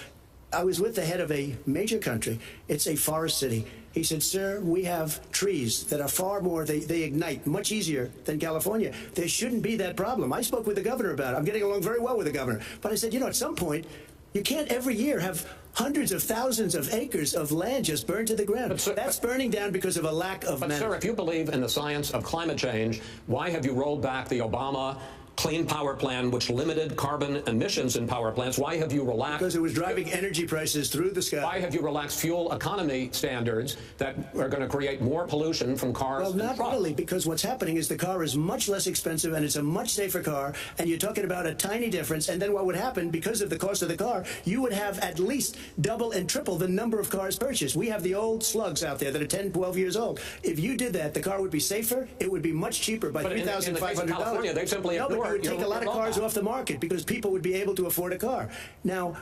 I was with the head of a major country. It's a forest city. He said, sir, we have trees that are far more, they ignite much easier than California. There shouldn't be that problem. I spoke with the governor about it. I'm getting along very well with the governor. But I said, you know, at some point, you can't every year have hundreds of thousands of acres of land just burned to the ground. That's burning down because of a lack of management. Sir, if you believe in the science of climate change, why have you rolled back the Obama Clean Power Plan, which limited carbon emissions in power plants? Why have you relaxed? Because it was driving energy prices through the sky. Why have you relaxed fuel economy standards that are going to create more pollution from cars? Well, not really, because what's happening is the car is much less expensive and it's a much safer car, and you're talking about a tiny difference. And then what would happen, because of the cost of the car, you would have at least double and triple the number of cars purchased. We have the old slugs out there that are 10, 12 years old. If you did that, the car would be safer. It would be much cheaper by $3,500. They simply it would take a lot of cars off the market because people would be able to afford a car. Now,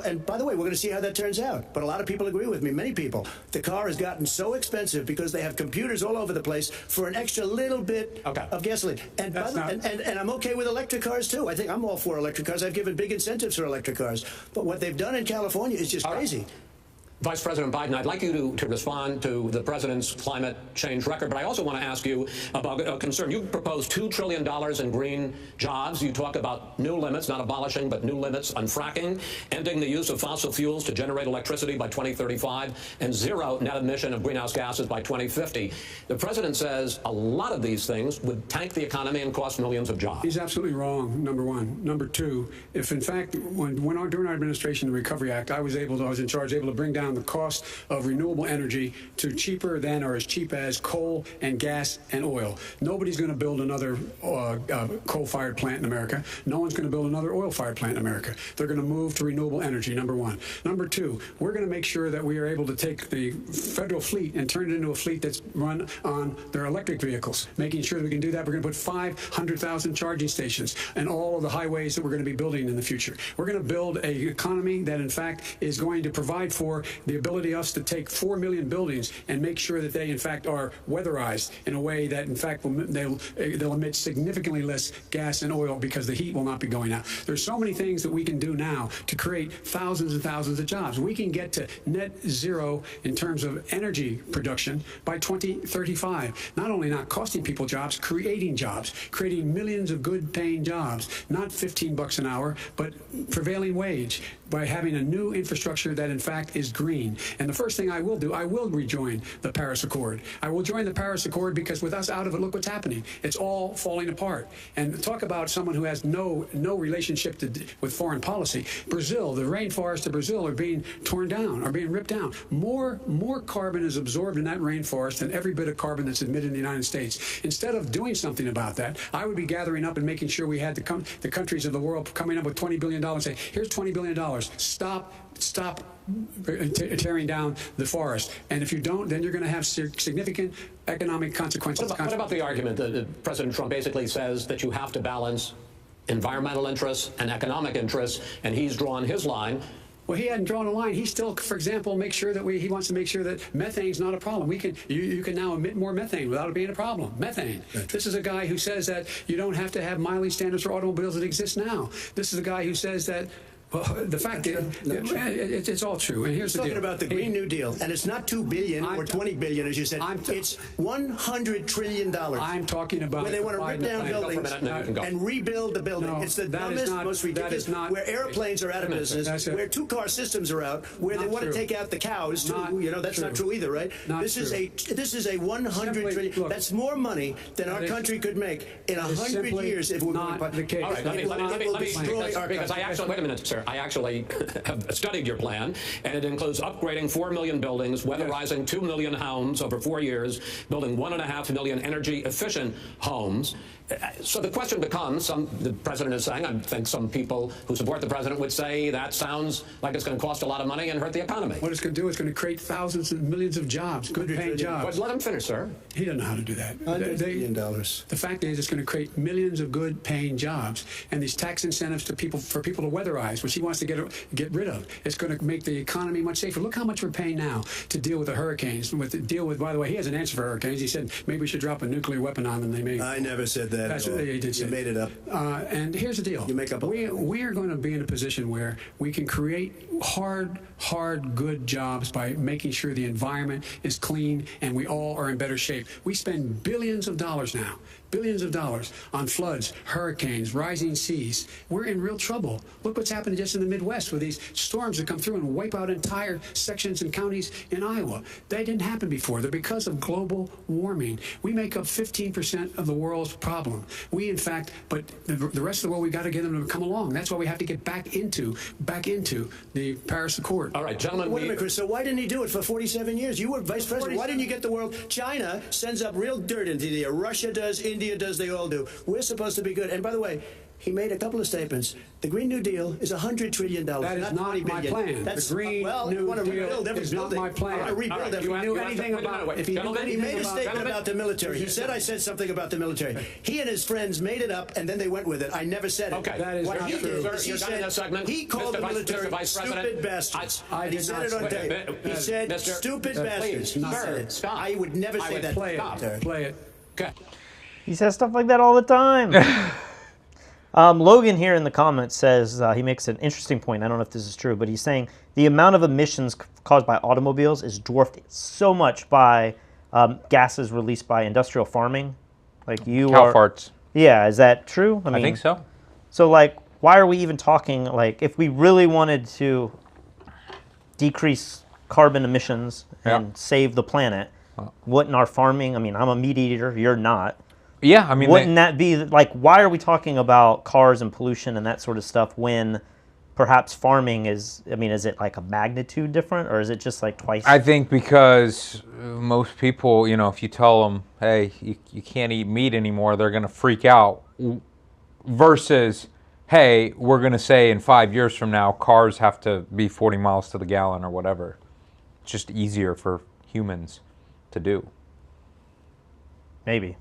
and by the way, we're going to see how that turns out. But a lot of people agree with me, many people. The car has gotten so expensive because they have computers all over the place for an extra little bit of gasoline. And, and I'm okay with electric cars, too. I think I'm all for electric cars. I've given big incentives for electric cars. But what they've done in California is just crazy. Vice President Biden, I'd like you to respond to the president's climate change record, but I also want to ask you about a concern. You proposed $2 trillion in green jobs. You talk about new limits, not abolishing, but new limits on fracking, ending the use of fossil fuels to generate electricity by 2035, and zero net emission of greenhouse gases by 2050. The president says a lot of these things would tank the economy and cost millions of jobs. He's absolutely wrong, number one. Number two, if in fact, during our administration, the Recovery Act, I was in charge, able to bring down the cost of renewable energy to cheaper than or as cheap as coal and gas and oil. Nobody's going to build another coal-fired plant in America. No one's going to build another oil-fired plant in America. They're going to move to renewable energy, number one. Number two, we're going to make sure that we are able to take the federal fleet and turn it into a fleet that's run on their electric vehicles. Making sure that we can do that, we're going to put 500,000 charging stations and all of the highways that we're going to be building in the future. We're going to build an economy that, in fact, is going to provide for the ability of us to take 4 million buildings and make sure that they, in fact, are weatherized in a way that, in fact, they'll emit significantly less gas and oil because the heat will not be going out. There's so many things that we can do now to create thousands and thousands of jobs. We can get to net zero in terms of energy production by 2035. Not only not costing people jobs, creating millions of good-paying jobs, not $15 an hour, but prevailing wage, by having a new infrastructure that, in fact, is green green. And the first thing I will do, I will rejoin the Paris Accord. I will join the Paris Accord because with us out of it, look what's happening. It's all falling apart. And talk about someone who has no relationship with foreign policy. Brazil, the rainforests of Brazil are being torn down, are being ripped down. More carbon is absorbed in that rainforest than every bit of carbon that's emitted in the United States. Instead of doing something about that, I would be gathering up and making sure we had the countries of the world coming up with $20 billion and say, here's $20 billion. Stop tearing down the forest. And if you don't, then you're going to have significant economic consequences. What about the argument that President Trump basically says that you have to balance environmental interests and economic interests, and he's drawn his line? Well, he hadn't drawn a line. He still, for example, makes sure that he wants to make sure that methane's not a problem. You can now emit more methane without it being a problem. Methane. This is a guy who says that you don't have to have mileage standards for automobiles that exist now. This is a guy who says that. Well, the fact is, it's all true. And here's the deal. Talking about the Green New Deal, and it's not $2 billion or $20 billion, as you said. It's $100 trillion. I'm talking about where they want to rip down buildings and rebuild the building. It's the dumbest, most ridiculous. Where airplanes are out of business, where two-car systems are out, where they want to take out the cows. That's not true either, right? This is a $100 trillion. That's more money than our country could make in 100 years if we not the case. All right, let me because I actually wait a minute, sir. I actually have studied your plan, and it includes upgrading 4 million buildings, weatherizing 2 million homes over 4 years, building 1.5 million energy-efficient homes. So the question becomes, the president is saying, I think some people who support the president would say that sounds like it's going to cost a lot of money and hurt the economy. What it's going to do is going to create thousands and millions of jobs, good-paying jobs. Let him finish, sir. He doesn't know how to do that. $100 billion. The fact is, it's going to create millions of good-paying jobs, and these tax incentives for people to weatherize, which he wants to get rid of. It's going to make the economy much safer. Look how much we're paying now to deal with the hurricanes. By the way, he has an answer for hurricanes. He said maybe we should drop a nuclear weapon on them. They may. I never said that. That's what they did say. You made it up. And here's the deal. You make up. We are going to be in a position where we can create hard, good jobs by making sure the environment is clean and we all are in better shape. We spend billions of dollars now. Billions of dollars on floods, hurricanes, rising seas. We're in real trouble. Look what's happening just in the Midwest with these storms that come through and wipe out entire sections and counties in Iowa. They didn't happen before. They're because of global warming. We make up 15% of the world's problem. We, in fact, but the rest of the world, we've got to get them to come along. That's why we have to get back into the Paris Accord. All right, gentlemen. Wait a minute, Chris. So why didn't he do it for 47 years? You were vice president. Why didn't you get the world? China sends up real dirt into the air. Russia does. India does, they all do. We're supposed to be good. And by the way, he made a couple of statements. The Green New Deal is $100 trillion. That is not my plan. That's, the Green New Deal is not my plan. If he knew anything about it, he made a statement about the military. He said I said something about the military. He and his friends made it up, and then they went with it. I never said it. Okay, that is what not he true. did is he said he called the military stupid bastards. He said it on tape. He said stupid bastards. I would never say that. Play it. Okay. He says stuff like that all the time. Logan here in the comments says, he makes an interesting point. I don't know if this is true, but he's saying the amount of emissions caused by automobiles is dwarfed so much by gases released by industrial farming. Like cow farts. Yeah, is that true? I mean, think so. So, like, why are we even talking, like, if we really wanted to decrease carbon emissions and save the planet, wouldn't our farming, I mean, I'm a meat eater, you're not. Yeah, I mean, wouldn't that be like? Why are we talking about cars and pollution and that sort of stuff when perhaps farming is? I mean, is it like a magnitude different, or is it just like twice? I think because most people, if you tell them, "Hey, you can't eat meat anymore," they're going to freak out. Versus, "Hey, we're going to say in 5 years from now, cars have to be 40 miles to the gallon or whatever." It's just easier for humans to do. Maybe.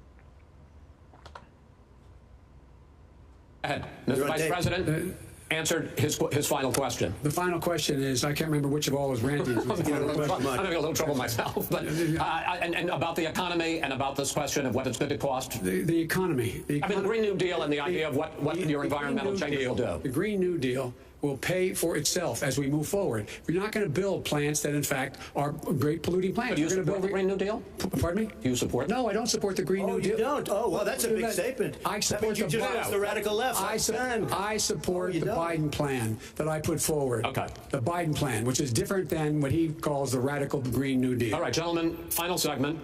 Mr. Vice President answered his final question. The final question is, I can't remember which of all was ranting. I'm having a little trouble myself, but and about the economy and about this question of what it's going to cost. The economy. I mean, the Green New Deal and the idea of what your environmental changes will do. The Green New Deal will pay for itself as we move forward. We're not going to build plants that, in fact, are great polluting plants. Do you support the Green New Deal? Pardon me? Do you support? No, I don't support the Green New Deal. You don't? Oh, well, that's a big statement. I support the radical left. I support the Biden plan that I put forward. Okay. The Biden plan, which is different than what he calls the radical Green New Deal. All right, gentlemen, final segment.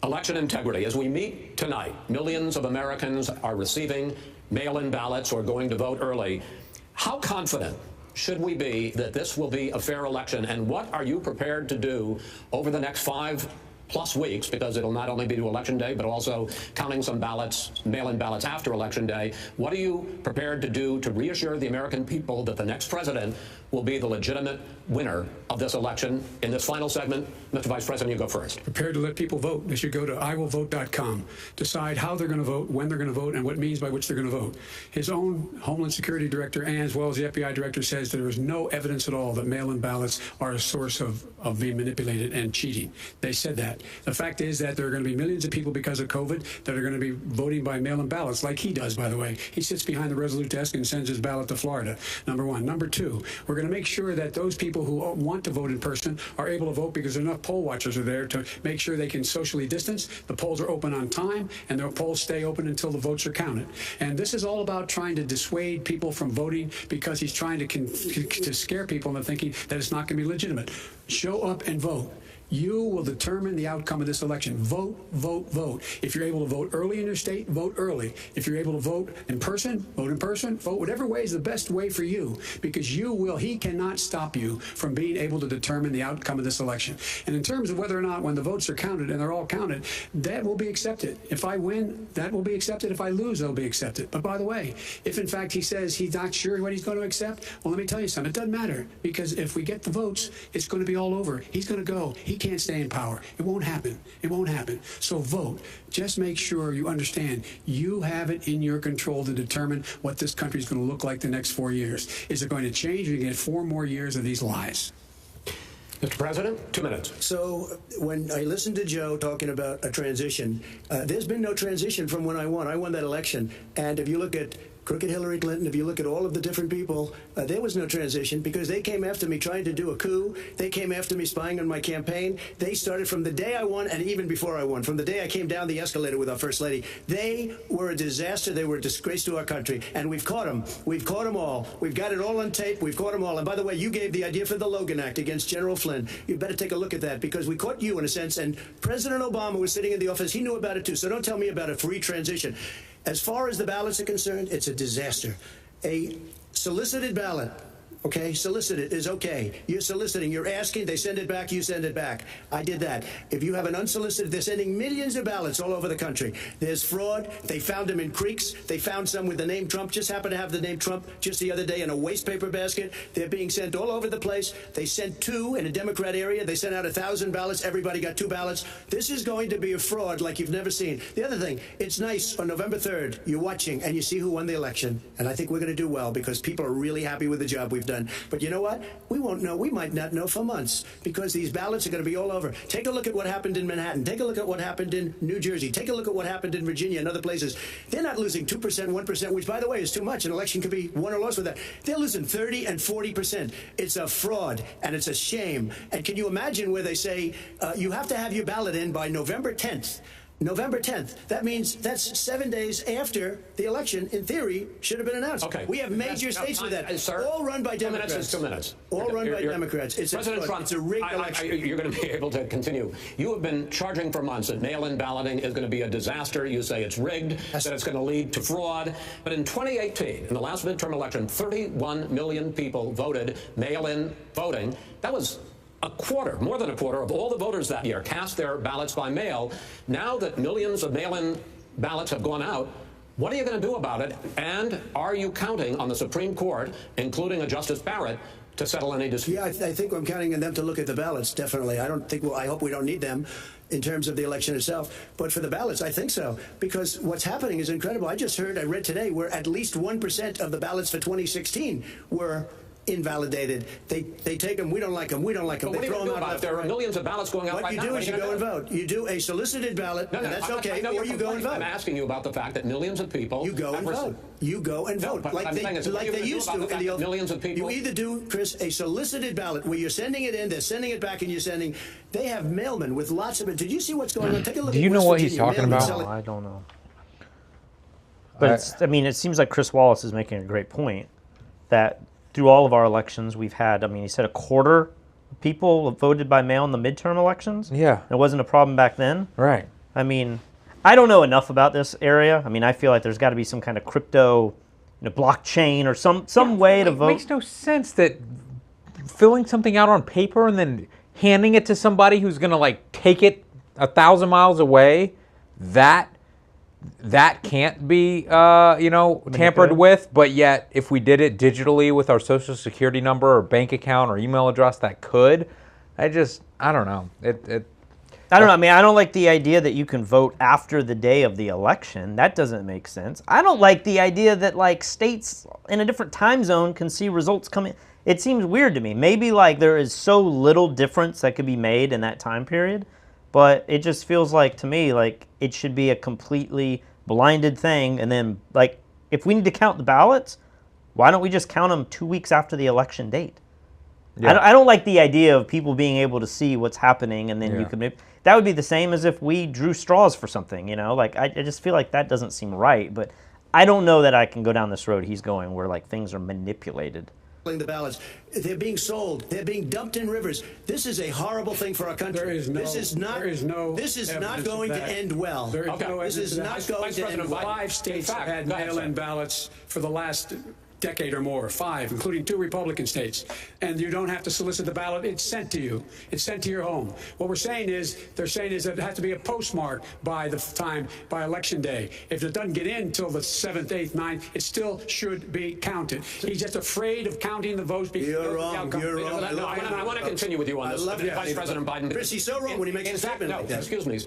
Election integrity. As we meet tonight, millions of Americans are receiving mail-in ballots or going to vote early. How confident should we be that this will be a fair election? And what are you prepared to do over the next 5+ weeks, because it'll not only be to Election Day, but also counting some ballots, mail-in ballots after Election Day? What are you prepared to do to reassure the American people that the next president will be the legitimate winner of this election? In this final segment, Mr. Vice President, you go first. Prepared to let people vote. They should go to iwillvote.com, decide how they're going to vote, when they're going to vote, and what means by which they're going to vote. His own Homeland Security Director, and as well as the FBI Director, says there is no evidence at all that mail-in ballots are a source of being manipulated and cheating. They said that. The fact is that there are going to be millions of people because of COVID that are going to be voting by mail-in ballots, like he does, by the way. He sits behind the Resolute desk and sends his ballot to Florida, number one. Number two, we're going to make sure that those people who want to vote in person are able to vote because enough poll watchers are there to make sure they can socially distance. The polls are open on time, and the polls stay open until the votes are counted. And this is all about trying to dissuade people from voting because he's trying to scare people into thinking that it's not going to be legitimate. Show up and vote. You will determine the outcome of this election. Vote, vote, vote. If you're able to vote early in your state, vote early. If you're able to vote in person, vote in person. Vote whatever way is the best way for you, because he cannot stop you from being able to determine the outcome of this election. And in terms of whether or not when the votes are counted, and they're all counted, that will be accepted. If I win, that will be accepted. If I lose, that'll be accepted. But by the way, if in fact he says he's not sure what he's going to accept, well, let me tell you something. It doesn't matter, because if we get the votes, it's going to be all over. He's going to go. He can't stay in power. It won't happen. It won't happen. So vote. Just make sure you understand you have it in your control to determine what this country is going to look like the next 4 years. Is it going to change, or you get 4 more years of these lies? Mr. President, 2 minutes. So when I listened to Joe talking about a transition, there's been no transition from when I won. I won that election. And if you look at crooked Hillary Clinton, if you look at all of the different people, there was no transition, because they came after me trying to do a coup. They came after me spying on my campaign. They started from the day I won, and even before I won, from the day I came down the escalator with our First Lady. They were a disaster. They were a disgrace to our country. And we've caught them. We've caught them all. We've got it all on tape. We've caught them all. And by the way, you gave the idea for the Logan Act against General Flynn. You better take a look at that, because we caught you in a sense. And President Obama was sitting in the office. He knew about it too. So don't tell me about a free transition. As far as the ballots are concerned, it's a disaster. A solicited ballot, okay, solicited is okay. You're soliciting, you're asking, they send it back, you send it back. I did that. If you have an unsolicited, they're sending millions of ballots all over the country. There's fraud. They found them in creeks. They found some with the name Trump, just happened to have the name Trump just the other day in a waste paper basket. They're being sent all over the place. They sent 2 in a Democrat area. They sent out 1,000 ballots. Everybody got 2 ballots. This is going to be a fraud like you've never seen. The other thing, it's nice on November 3rd, you're watching and you see who won the election. And I think we're going to do well, because people are really happy with the job we've done. But you know what? We won't know. We might not know for months, because these ballots are going to be all over. Take a look at what happened in Manhattan. Take a look at what happened in New Jersey. Take a look at what happened in Virginia and other places. They're not losing 2%, 1%, which, by the way, is too much. An election could be won or lost with that. They're losing 30 and 40%. It's a fraud, and it's a shame. And can you imagine where they say you have to have your ballot in by November 10th? November 10th. That means that's 7 days after the election, in theory, should have been announced. Okay. We have major states with that. Sir, all run by 2 Democrats. minutes is 2 minutes. All run by Democrats. It's President Trump, it's a rigged election. You're going to be able to continue. You have been charging for months that mail-in balloting is going to be a disaster. You say it's rigged, that it's going to lead to fraud. But in 2018, in the last midterm election, 31 million people voted mail-in voting. That was a quarter, more than a quarter of all the voters that year cast their ballots by mail. Now that millions of mail-in ballots have gone out, what are you going to do about it? And are you counting on the Supreme Court, including a Justice Barrett, to settle any dispute? Yeah, I think I'm counting on them to look at the ballots, definitely. I hope we don't need them in terms of the election itself. But for the ballots, I think so. Because what's happening is incredible. I read today, where at least 1% of the ballots for 2016 were invalidated. They take them. We don't like them. We don't like them. Well, They what throw do you them do out. about it? There are millions of ballots going out What right you now. do What is are you go gonna and do? vote. You do a solicited ballot, No, and that's okay. I know Or you're you go and complaining. vote. I'm asking you about the fact that millions of people. You go and vote. You go and No, vote but like I'm saying is, what are you they gonna do used about to the in fact the that old. millions of people. You either do, Chris, a solicited ballot where you're sending it in, they're sending it back, and you're sending. They have mailmen with lots of it. Did you see what's going on? Take a look. Do you at know West what he's Virginia. talking Mailmen about? sell it. No, I don't know. But I mean, it seems like Chris Wallace is making a great point that through all of our elections we've had, I mean, he said a quarter of people voted by mail in the midterm elections. Yeah. It wasn't a problem back then. Right. I mean, I don't know enough about this area. I mean, I feel like there's got to be some kind of crypto, blockchain or some way to vote. It makes no sense that filling something out on paper and then handing it to somebody who's going to like take it 1,000 miles away, that can't be tampered with. But yet, if we did it digitally with our social security number or bank account or email address, that could. I don't know. I don't know. I mean, I don't like the idea that you can vote after the day of the election. That doesn't make sense. I don't like the idea that like states in a different time zone can see results coming. It seems weird to me. Maybe like there is so little difference that could be made in that time period, but it just feels like to me like it should be a completely blinded thing. And then like if we need to count the ballots, why don't we just count them 2 weeks after the election date? Yeah. I don't like the idea of people being able to see what's happening, and then you could maybe, that would be the same as if we drew straws for something, like I just feel like that doesn't seem right. But I don't know that I can go down this road he's going where like things are manipulated. The ballots, they're being sold. They're being dumped in rivers. This is a horrible thing for our country. This is not going to end well. There is no this is not going to end well. 5 states have had mail-in ballots for the last decade or more, 5, including 2 Republican states. And you don't have to solicit the ballot. It's sent to you. It's sent to your home. What they're saying is that it has to be a postmark by election day. If it doesn't get in until the 7th, 8th, 9th, it still should be counted. He's just afraid of counting the votes. You're wrong. You're wrong. I want to continue with you on this. Vice President Biden. Chris, he's so wrong when he makes a statement like that. Excuse me.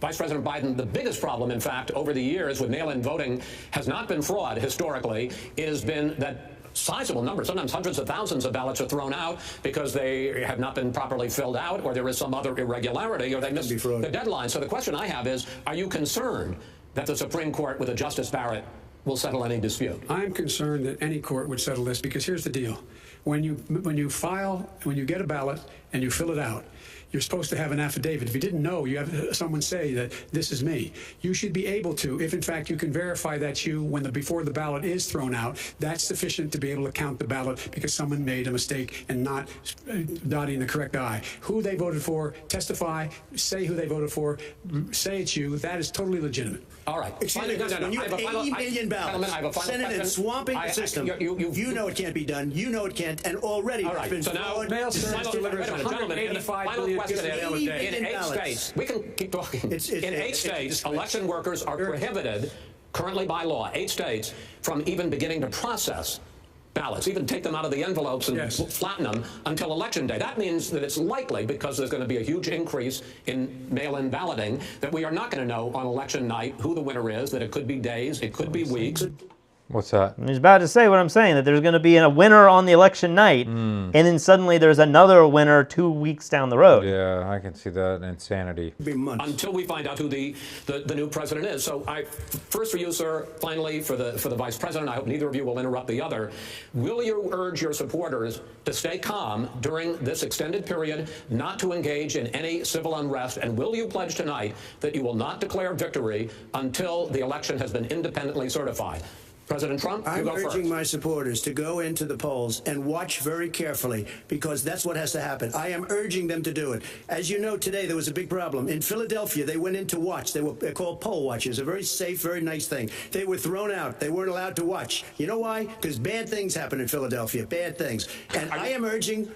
Vice President Biden, the biggest problem, in fact, over the years with mail-in voting has not been fraud historically. It has been that sizable numbers, sometimes hundreds of thousands of ballots are thrown out because they have not been properly filled out, or there is some other irregularity, or they missed the deadline. So the question I have is, are you concerned that the Supreme Court with a Justice Barrett will settle any dispute? I'm concerned that any court would settle this because here's the deal. When you get a ballot and you fill it out, you're supposed to have an affidavit. If you didn't know, you have someone say that this is me. You should be able to, if in fact you can verify that's you before the ballot is thrown out, that's sufficient to be able to count the ballot because someone made a mistake and not dotting the correct I. Who they voted for, testify, say who they voted for, say it's you. That is totally legitimate. All right. Excuse me, when you have 80 million ballots, Senate and swamping the system, you know it can't be done. You know it can't, and already all right. it's been so now, mail service delivers final 185 million in 8 states, we can keep talking. In 8 states, election workers are prohibited, currently by law, 8 states, from even beginning to process ballots, even take them out of the envelopes and flatten them until election day. That means that it's likely, because there's going to be a huge increase in mail-in balloting, that we are not going to know on election night who the winner is, that it could be days, it could be weeks. What's that? I was about to say what I'm saying, that there's going to be a winner on the election night, and then suddenly there's another winner 2 weeks down the road. Yeah, I can see that insanity. Until we find out who the new president is. So first for you, sir, finally for the vice president, I hope neither of you will interrupt the other. Will you urge your supporters to stay calm during this extended period, not to engage in any civil unrest, and will you pledge tonight that you will not declare victory until the election has been independently certified? President Trump, you go first. I'm urging my supporters to go into the polls and watch very carefully, because that's what has to happen. I am urging them to do it. As you know, today there was a big problem. In Philadelphia, they went in to watch. They're called poll watchers, a very safe, very nice thing. They were thrown out. They weren't allowed to watch. You know why? Because bad things happen in Philadelphia, bad things. And I am urging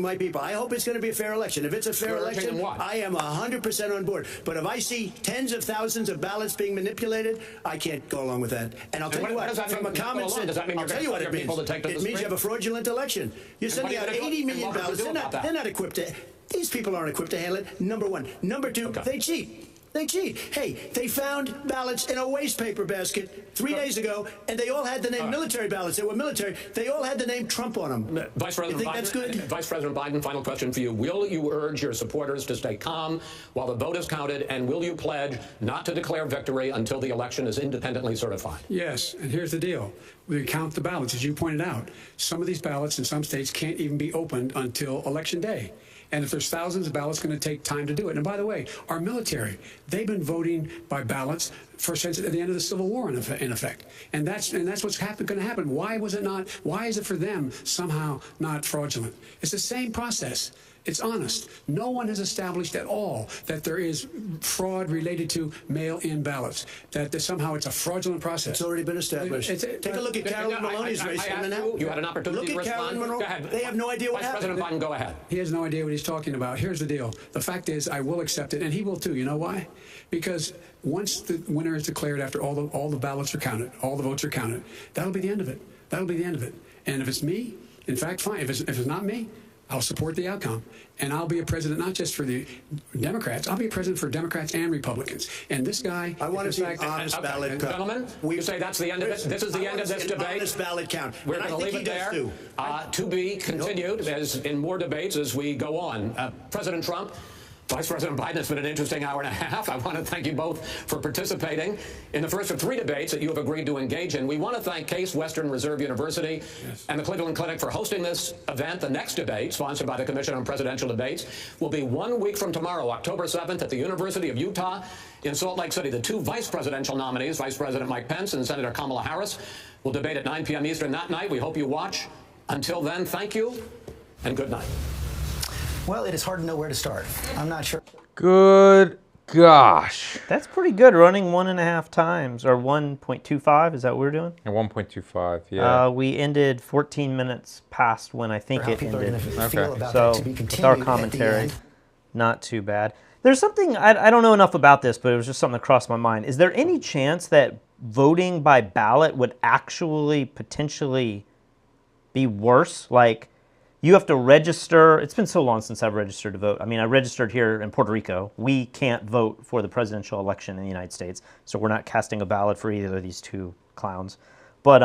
my people. I hope it's going to be a fair election. If it's a fair election, I am 100% on board. But if I see tens of thousands of ballots being manipulated, I can't go along with that. And I'll tell you what, from a common sense, I'll tell you what it means. It means you have a fraudulent election. You're sending out 80 million ballots. They're not equipped to. These people aren't equipped to handle it, number one. Number two, they cheat. They cheat. Hey, they found ballots in a waste paper basket 3 days ago, and they all had the name military ballots. They were military. They all had the name Trump on them. Vice President you think Biden, that's good? Vice President Biden, final question for you. Will you urge your supporters to stay calm while the vote is counted, and will you pledge not to declare victory until the election is independently certified? Yes, and here's the deal. We count the ballots, as you pointed out. Some of these ballots in some states can't even be opened until Election Day. And if there's thousands of ballots, it's going to take time to do it. And by the way, our military, they've been voting by ballots since at the end of the Civil War, in effect. And that's what's going to happen. Why was it not? Why is it for them somehow not fraudulent? It's the same process. It's honest. No one has established at all that there is fraud related to mail-in ballots, that somehow it's a fraudulent process. It's already been established. Take a look at Carolyn Maloney's race. You had an opportunity to respond. Go ahead. They have no idea what happened. Vice President Biden, go ahead. He has no idea what he's talking about. Here's the deal. The fact is, I will accept it, and he will too. You know why? Because once the winner is declared, after all the ballots are counted, all the votes are counted, that'll be the end of it. That'll be the end of it. And if it's me, in fact, fine. If it's not me, I'll support the outcome. And I'll be a president not just for the Democrats. I'll be a president for Democrats and Republicans. And this guy... I want to see an honest ballot count. Gentlemen, you say that's the end of it? This is the end of this debate? Honest ballot count. We're going to leave it there. To be continued as in more debates as we go on. President Trump, Vice President Biden, it's been an interesting hour and a half. I want to thank you both for participating in the first of 3 debates that you have agreed to engage in. We want to thank Case Western Reserve University and the Cleveland Clinic for hosting this event. The next debate, sponsored by the Commission on Presidential Debates, will be 1 week from tomorrow, October 7th, at the University of Utah in Salt Lake City. The 2 vice presidential nominees, Vice President Mike Pence and Senator Kamala Harris, will debate at 9 p.m. Eastern that night. We hope you watch. Until then, thank you and good night. Well, it is hard to know where to start. I'm not sure. Good gosh. That's pretty good, running 1.5 times, or 1.25. Is that what we're doing? 1.25, yeah. We ended 14 minutes past when I think it ended. Feel about so, that to be with our continued at the commentary, end. not too bad. There's something, I don't know enough about this, but it was just something that crossed my mind. Is there any chance that voting by ballot would actually potentially be worse? Like, you have to register. It's been so long since I've registered to vote. I mean, I registered here in Puerto Rico. We can't vote for the presidential election in the United States, so we're not casting a ballot for either of these 2 clowns. But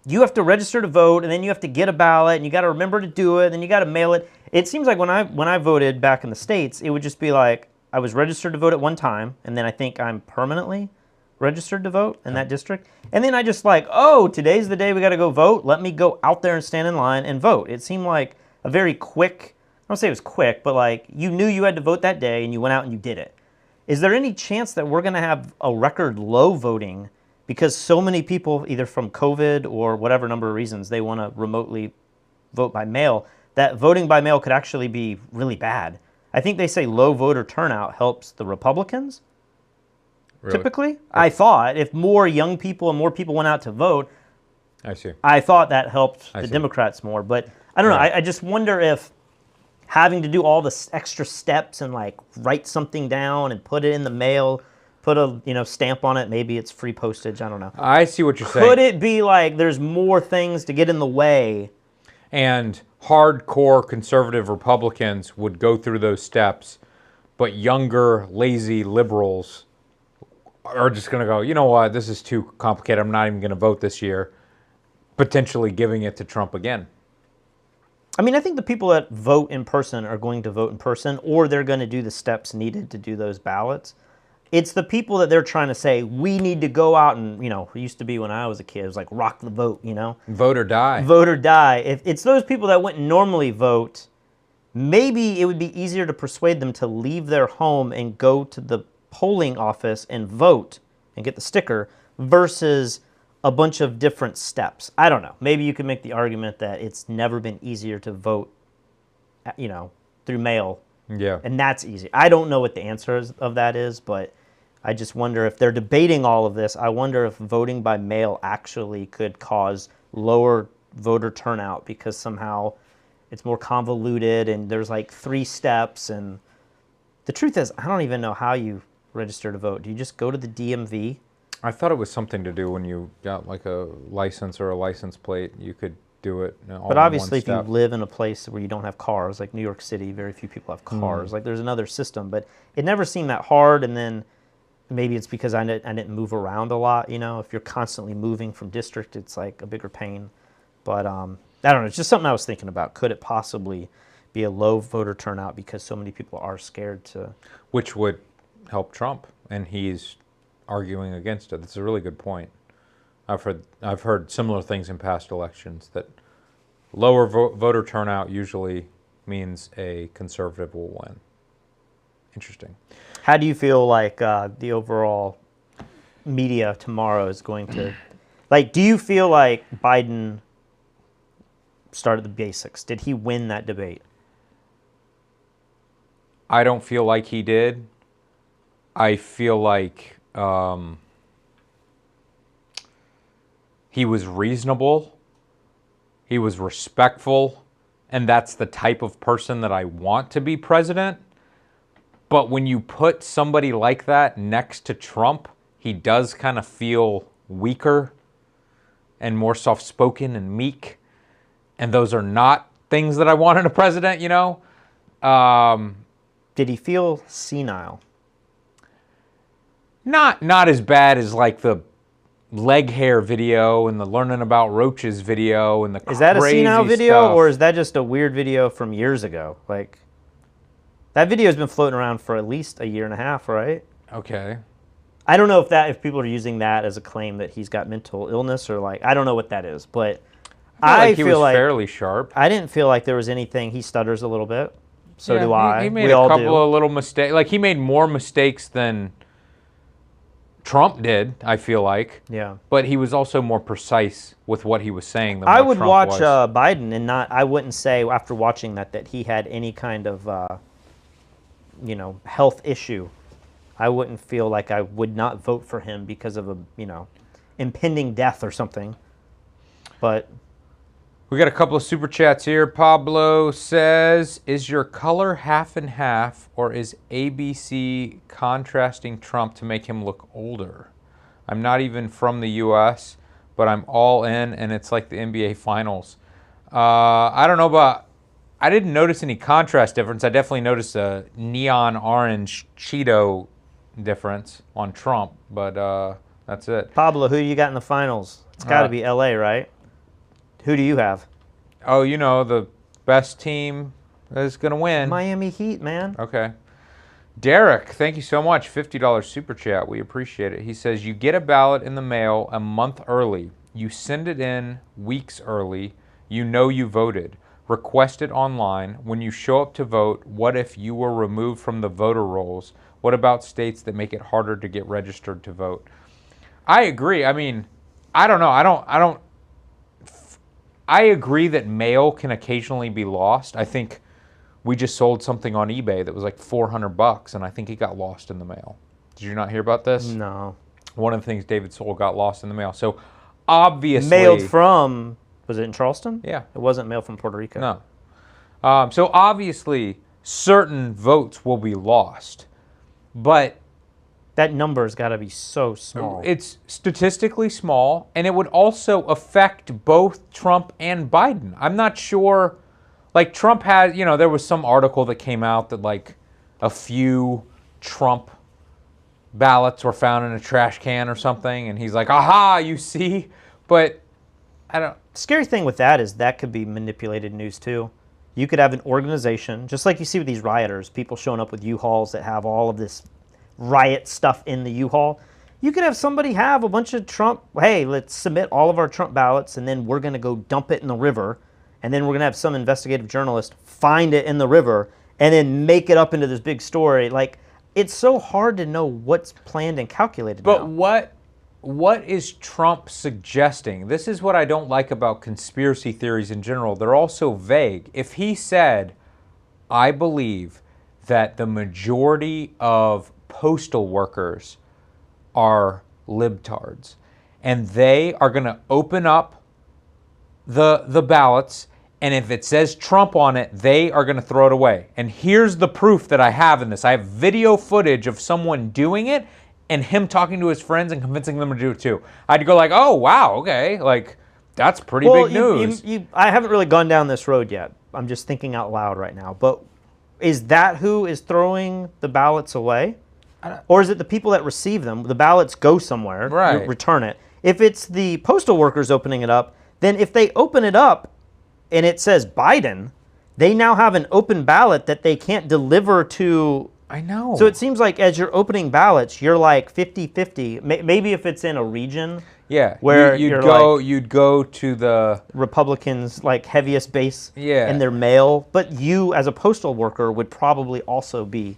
you have to register to vote, and then you have to get a ballot, and you got to remember to do it, and then you got to mail it. It seems like when I voted back in the States, it would just be like I was registered to vote at one time, and then I think I'm permanently registered to vote in that district. And then I just like, oh, today's the day we got to go vote. Let me go out there and stand in line and vote. It seemed like a very quick, I don't say it was quick, but like you knew you had to vote that day and you went out and you did it. Is there any chance that we're going to have a record low voting because so many people, either from COVID or whatever number of reasons, they want to remotely vote by mail, that voting by mail could actually be really bad? I think they say low voter turnout helps the Republicans. Really? Typically, I thought if more young people and more people went out to vote, I thought that helped the Democrats more. But I don't know. I just wonder if having to do all the extra steps and like write something down and put it in the mail, put a stamp on it. Maybe it's free postage. I don't know. I see what you're saying. Could it be like there's more things to get in the way? And hardcore conservative Republicans would go through those steps, but younger, lazy liberals are just going to go, you know what, this is too complicated. I'm not even going to vote this year, potentially giving it to Trump again. I mean, I think the people that vote in person are going to vote in person, or they're going to do the steps needed to do those ballots. It's the people that they're trying to say, we need to go out and, it used to be when I was a kid, it was like rock the vote, Vote or die. Vote or die. If it's those people that wouldn't normally vote, maybe it would be easier to persuade them to leave their home and go to the polling office and vote and get the sticker versus a bunch of different steps. I don't know. Maybe you could make the argument that it's never been easier to vote, through mail. Yeah. And that's easy. I don't know what the answer of that is, but I just wonder if they're debating all of this. I wonder if voting by mail actually could cause lower voter turnout because somehow it's more convoluted and there's like 3 steps. And the truth is, I don't even know how you register to vote. Do you just go to the DMV? I thought it was something to do when you got like a license or a license plate. You could do it. All But in obviously, one if you step. live in a place where you don't have cars, like New York City, very few people have cars. Like there's another system, but it never seemed that hard. And then maybe it's because I didn't move around a lot. You know, if you're constantly moving from district, it's like a bigger pain. But I don't know. It's just something I was thinking about. Could it possibly be a low voter turnout because so many people are scared to? Which would help Trump, and he's arguing against it. That's a really good point. I've heard similar things in past elections that lower voter turnout usually means a conservative will win. Interesting. How do you feel like the overall media tomorrow is going to, like, do you feel like Biden started the basics? Did he win that debate? I don't feel like he did. I feel like he was reasonable. He was respectful. And that's the type of person that I want to be president. But when you put somebody like that next to Trump, he does kind of feel weaker and more soft-spoken and meek. And those are not things that I want in a president, you know? Did he feel senile? Not as bad as like the leg hair video and the learning about roaches video and the crazy Is that a senile video stuff. or is that just a weird video from years ago? Like, that video has been floating around for at least a year and a half, right? Okay. I don't know if people are using that as a claim that he's got mental illness or like, I don't know what that is, but I feel like he was fairly sharp. I didn't feel like there was anything. He stutters a little bit. So do I. He made a couple of little mistakes. Like, he made more mistakes than Trump did, I feel like. Yeah. But he was also more precise with what he was saying than I what would Trump watch was. Biden and I wouldn't say after watching that he had any kind of, health issue. I wouldn't feel like I would not vote for him because of a, impending death or something. But we got a couple of super chats here. Pablo says, is your color half and half, or is ABC contrasting Trump to make him look older? I'm not even from the U.S., but I'm all in, and it's like the NBA Finals. I don't know about... I didn't notice any contrast difference. I definitely noticed a neon orange Cheeto difference on Trump, but that's it. Pablo, who you got in the finals? It's got to be L.A., right? Who do you have? Oh, the best team is going to win. Miami Heat, man. Okay. Derek, thank you so much. $50 super chat. We appreciate it. He says, you get a ballot in the mail a month early. You send it in weeks early. You know you voted. Request it online. When you show up to vote, what if you were removed from the voter rolls? What about states that make it harder to get registered to vote? I agree. I mean, I don't know. I agree that mail can occasionally be lost. I think we just sold something on eBay that was like $400, and I think it got lost in the mail. Did you not hear about this? No. One of the things David sold got lost in the mail. So obviously... Mailed from... Was it in Charleston? Yeah. It wasn't mailed from Puerto Rico. No. So obviously certain votes will be lost, but... That number's got to be so small. It's statistically small, and it would also affect both Trump and Biden. I'm not sure, like Trump had, there was some article that came out that like a few Trump ballots were found in a trash can or something, and he's like, aha, you see? But I don't... Scary thing with that is that could be manipulated news too. You could have an organization, just like you see with these rioters, people showing up with U-Hauls that have all of this riot stuff in the U-Haul. You could have somebody have a bunch of Trump, hey, let's submit all of our Trump ballots, and then we're going to go dump it in the river, and then we're going to have some investigative journalist find it in the river, and then make it up into this big story. Like, it's so hard to know what's planned and calculated But now. what is Trump suggesting? This is what I don't like about conspiracy theories in general. They're all so vague. If he said, I believe that the majority of postal workers are libtards, and they are going to open up the ballots, and if it says Trump on it, they are going to throw it away. And here's the proof that I have in this. I have video footage of someone doing it and him talking to his friends and convincing them to do it too. I'd go like, oh, wow, okay. Like, That's pretty big news. I haven't really gone down this road yet. I'm just thinking out loud right now. But is that who is throwing the ballots away? Or is it the people that receive them? The ballots go somewhere, right. Return it. If it's the postal workers opening it up, then if they open it up and it says Biden, they now have an open ballot that they can't deliver to. I know. So it seems like as you're opening ballots, you're like 50-50. Maybe if it's in a region. Yeah, where you'd go to the Republicans' like heaviest base. Yeah. In their mail, but you as a postal worker would probably also be.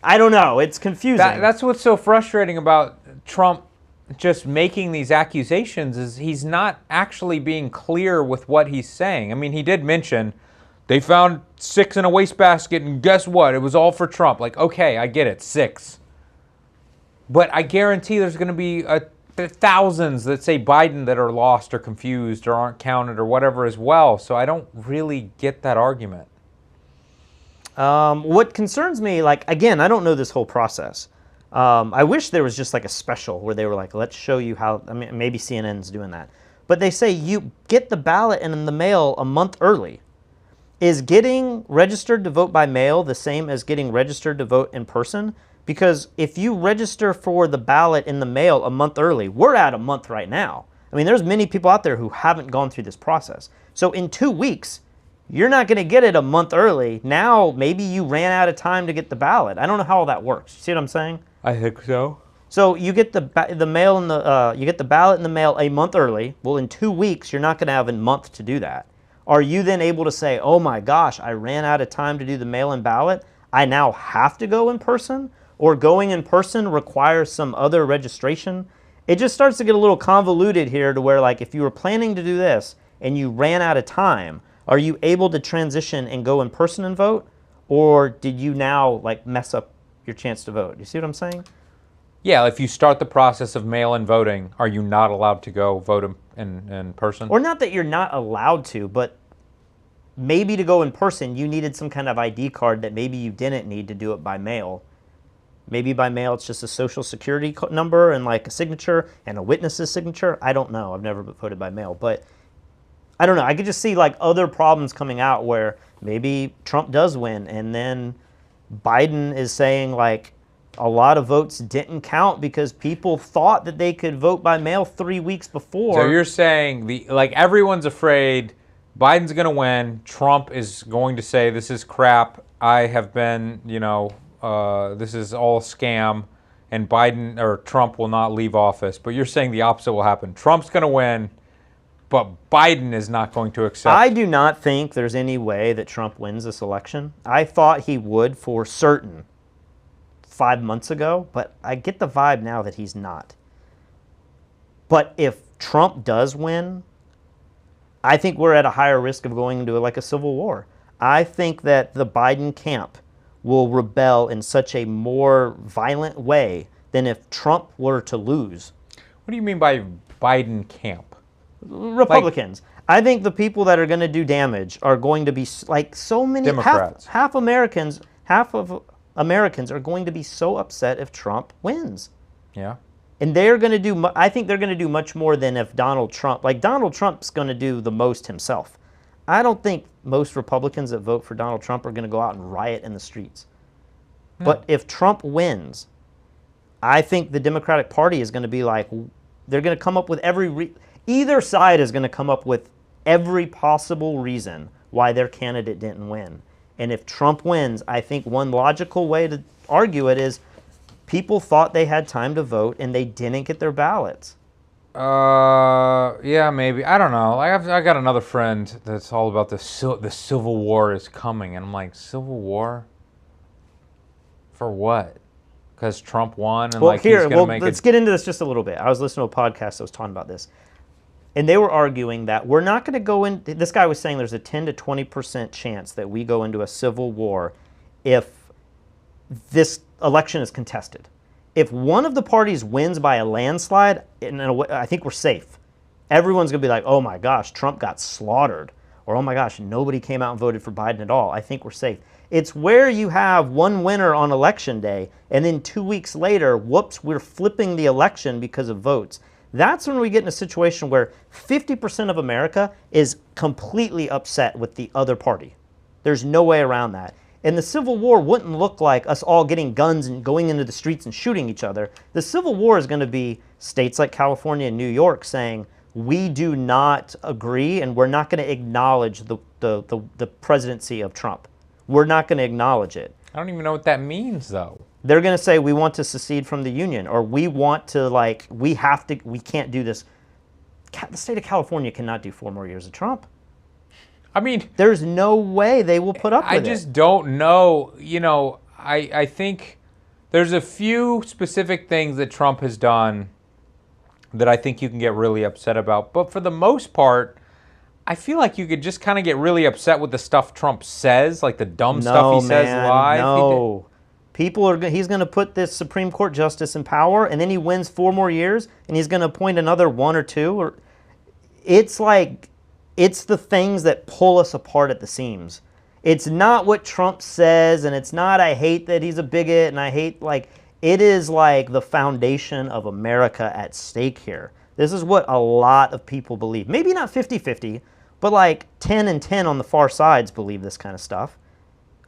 I don't know. It's confusing. That's what's so frustrating about Trump just making these accusations is he's not actually being clear with what he's saying. I mean, he did mention they found 6 in a wastebasket, and guess what? It was all for Trump. Like, okay, I get it, 6. But I guarantee there's going to be thousands that say Biden that are lost or confused or aren't counted or whatever as well. So I don't really get that argument. What concerns me, like, again, I don't know this whole process. I wish there was just like a special where they were like, let's show you how, I mean, maybe CNN's doing that. But they say you get the ballot in the mail a month early. Is getting registered to vote by mail the same as getting registered to vote in person? Because if you register for the ballot in the mail a month early, we're at a month right now. I mean, there's many people out there who haven't gone through this process. So in 2 weeks, you're not going to get it a month early. Now, maybe you ran out of time to get the ballot. I don't know how all that works. You see what I'm saying? I think so. So you get the mail in the you get the ballot in the mail a month early. Well, in 2 weeks, you're not going to have a month to do that. Are you then able to say, "Oh my gosh, I ran out of time to do the mail-in ballot. I now have to go in person"? Or going in person requires some other registration? It just starts to get a little convoluted here to where, like, if you were planning to do this and you ran out of time, are you able to transition and go in person and vote? Or did you now, like, mess up your chance to vote? You see what I'm saying? Yeah, if you start the process of mail-in voting, are you not allowed to go vote in person? Or not that you're not allowed to, but maybe to go in person, you needed some kind of ID card that maybe you didn't need to do it by mail. Maybe by mail it's just a social security number and like a signature and a witness's signature. I don't know. I've never voted by mail. But I don't know. I could just see like other problems coming out where maybe Trump does win and then Biden is saying like a lot of votes didn't count because people thought that they could vote by mail 3 weeks before. So you're saying everyone's afraid Biden's going to win. Trump is going to say this is crap. I have been, this is all a scam, and Biden or Trump will not leave office. But you're saying the opposite will happen. Trump's going to win, but Biden is not going to accept. I do not think there's any way that Trump wins this election. I thought he would for certain 5 months ago, but I get the vibe now that he's not. But if Trump does win, I think we're at a higher risk of going into like a civil war. I think that the Biden camp will rebel in such a more violent way than if Trump were to lose. What do you mean by Biden camp? Republicans. I think the people that are going to do damage are going to be like so many Democrats. Half of Americans are going to be so upset if Trump wins. Yeah. And they're going to do, I think they're going to do much more than if Donald Trump's going to do the most himself. I don't think most Republicans that vote for Donald Trump are going to go out and riot in the streets. No. But if Trump wins, I think the Democratic Party is going to be like, they're going to come up with either side is going to come up with every possible reason why their candidate didn't win. And if Trump wins, I think one logical way to argue it is people thought they had time to vote and they didn't get their ballots. Yeah, maybe. I don't know. I got another friend that's all about the Civil War is coming, and I'm like, Civil War? For what? Because Trump won, and he's going to make let's get into this just a little bit. I was listening to a podcast that was talking about this, and they were arguing that we're not going to go in. This guy was saying there's a 10 to 20% chance that we go into a civil war if this election is contested. If one of the parties wins by a landslide, I think we're safe. Everyone's going to be like, oh my gosh, Trump got slaughtered. Or oh my gosh, nobody came out and voted for Biden at all. I think we're safe. It's where you have one winner on election day, and then 2 weeks later, whoops, we're flipping the election because of votes. that's when we get in a situation where 50% of America is completely upset with the other party. There's no way around that. And the Civil War wouldn't look like us all getting guns and going into the streets and shooting each other. The Civil War is going to be states like California and New York saying, we do not agree and we're not going to acknowledge the presidency of Trump. We're not going to acknowledge it. I don't even know what that means, though. They're going to say we want to secede from the Union, or we want to, like, we can't do this. The state of California cannot do 4 more years of Trump. I mean, there's no way they will put up with it. I just don't know. You know, I think there's a few specific things that Trump has done that I think you can get really upset about. But for the most part, I feel like you could just kind of get really upset with the stuff Trump says, like the dumb stuff he says live. No, he's going to put this Supreme Court justice in power, and then he wins 4 more years, and he's going to appoint another 1 or 2. Or it's like, it's the things that pull us apart at the seams. It's not what Trump says, and it's not, I hate that he's a bigot, and I hate, like, it is like the foundation of America at stake here. This is what a lot of people believe. Maybe not 50-50, but like 10 and 10 on the far sides believe this kind of stuff.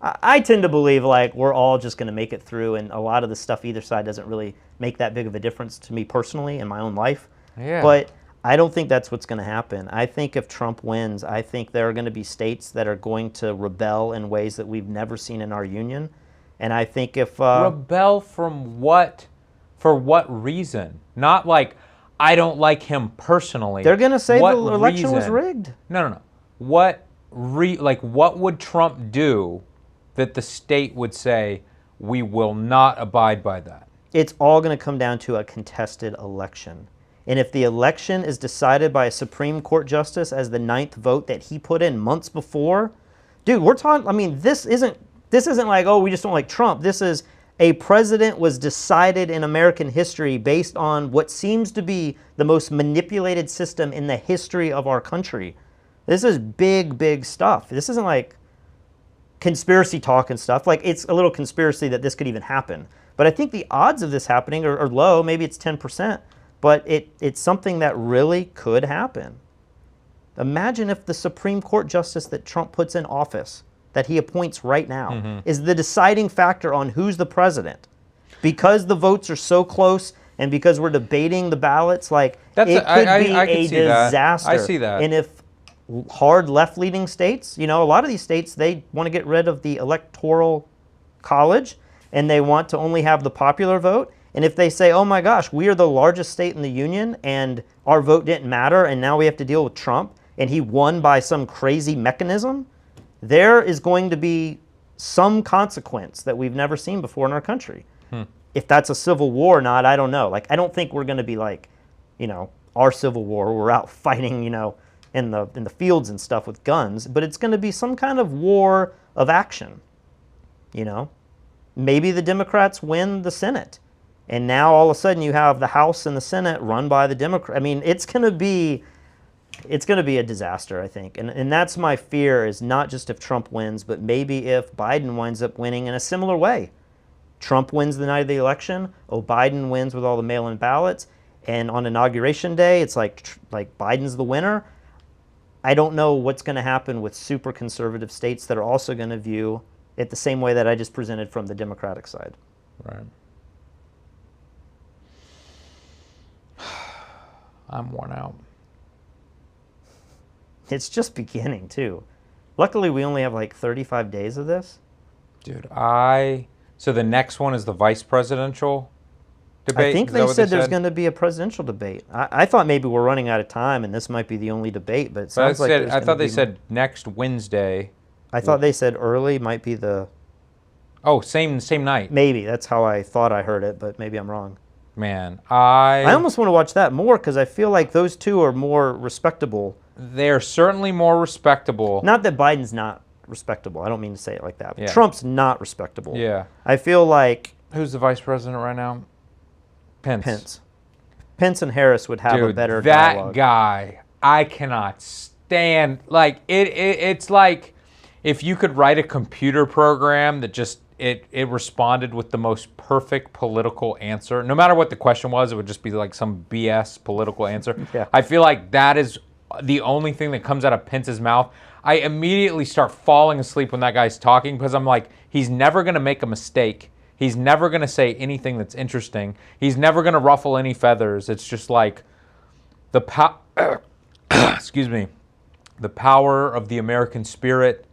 I tend to believe like we're all just going to make it through, and a lot of the stuff either side doesn't really make that big of a difference to me personally in my own life. Yeah. But I don't think that's what's going to happen. I think if Trump wins, I think there are going to be states that are going to rebel in ways that we've never seen in our union. And I think if... rebel from what? For what reason? Not like, I don't like him personally. They're going to say the election was rigged. No. What would Trump do that the state would say, we will not abide by that? It's all going to come down to a contested election. And if the election is decided by a Supreme Court justice as the 9th vote that he put in months before, dude, we're talking, I mean, this isn't like, oh, we just don't like Trump. This is a president was decided in American history based on what seems to be the most manipulated system in the history of our country. This is big, big stuff. This isn't like conspiracy talk and stuff. Like, it's a little conspiracy that this could even happen. But I think the odds of this happening are low. Maybe it's 10%. But it's something that really could happen. Imagine if the Supreme Court justice that Trump puts in office, that he appoints right now, is the deciding factor on who's the president. Because the votes are so close and because we're debating the ballots, like, it could be a disaster. I see that. And if hard left-leaning states, you know, a lot of these states, they want to get rid of the electoral college and they want to only have the popular vote. And if they say, oh my gosh, we are the largest state in the union and our vote didn't matter and now we have to deal with Trump and he won by some crazy mechanism, there is going to be some consequence that we've never seen before in our country. If that's a civil war or not, I don't know. Like, I don't think we're going to be like, you know, our civil war, we're out fighting, you know, in the fields and stuff with guns, but it's going to be some kind of war of action, you know. Maybe the Democrats win the Senate. And now all of a sudden you have the House and the Senate run by the Democrats. I mean, it's going to be a disaster, I think. And that's my fear, is not just if Trump wins, but maybe if Biden winds up winning in a similar way. Trump wins the night of the election, Biden wins with all the mail-in ballots, and on Inauguration Day, it's like Biden's the winner. I don't know what's going to happen with super conservative states that are also going to view it the same way that I just presented from the Democratic side. Right. I'm worn out. It's just beginning, too. Luckily, we only have like 35 days of this. Dude, so the next one is the vice presidential debate? I think they said there's going to be a presidential debate. I thought maybe we're running out of time and this might be the only debate, but it sounds like I thought they said next Wednesday. I thought they said early might be the... Oh, same night. Maybe. That's how I thought I heard it, but maybe I'm wrong. Man, I almost want to watch that more because I feel like those two are more respectable. They're certainly more respectable. Not that Biden's not respectable. I don't mean to say it like that. But Yeah. Trump's not respectable. Yeah. I feel like... Who's the vice president right now? Pence. Pence and Harris would have a better dialogue. That guy, I cannot stand. Like, it's like if you could write a computer program that just it responded with the most perfect political answer. No matter what the question was, it would just be like some BS political answer. Yeah. I feel like that is the only thing that comes out of Pence's mouth. I immediately start falling asleep when that guy's talking because I'm like, he's never going to make a mistake. He's never going to say anything that's interesting. He's never going to ruffle any feathers. It's just like the excuse me, the power of the American spirit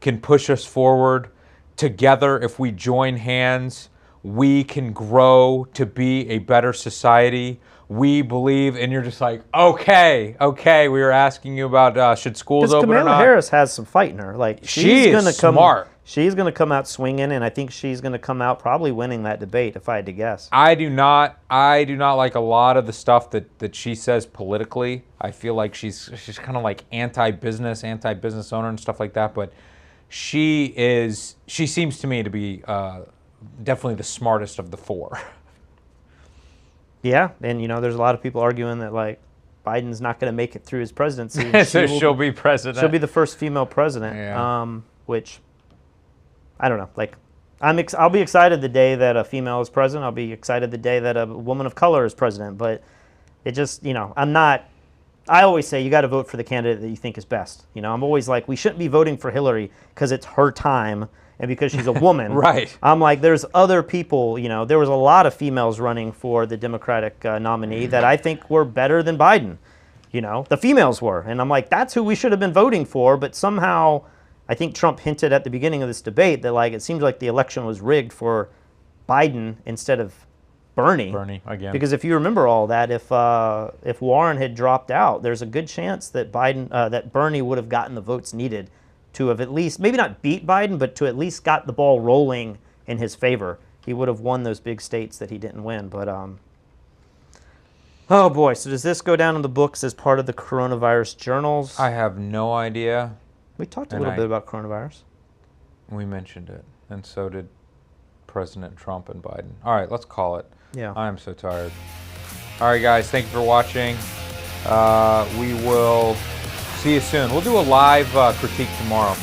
can push us forward. Together, if we join hands, we can grow to be a better society. We believe, and you're just like, okay, we were asking you about should schools open or not. Kamala Harris has some fight in her. Like she is smart. She's going to come out swinging, and I think she's going to come out probably winning that debate, if I had to guess. I do not like a lot of the stuff that she says politically. I feel like she's kind of like anti-business owner and stuff like that. But she seems to me to be definitely the smartest of the four. Yeah, and there's a lot of people arguing that like Biden's not going to make it through his presidency. So she'll be president. She'll be the first female president. Yeah. Which I don't know. Like, I'll be excited the day that a female is president. I'll be excited the day that a woman of color is president. But it just, I'm not. I always say you got to vote for the candidate that you think is best. I'm always like, we shouldn't be voting for Hillary because it's her time and because she's a woman. Right. I'm like, there's other people. There was a lot of females running for the Democratic nominee that I think were better than Biden. The females were, and I'm like, that's who we should have been voting for. But somehow, I think Trump hinted at the beginning of this debate that like it seems like the election was rigged for Biden instead of Bernie. Bernie again. Because if you remember all that, if Warren had dropped out, there's a good chance that that Bernie would have gotten the votes needed to have at least maybe not beat Biden, but to at least got the ball rolling in his favor. He would have won those big states that he didn't win. But oh boy, so does this go down in the books as part of the coronavirus journals? I have no idea. We talked a little bit about coronavirus. We mentioned it, and so did President Trump and Biden. All right, let's call it. Yeah. I am so tired. All right, guys, thank you for watching. We will see you soon. We'll do a live critique tomorrow.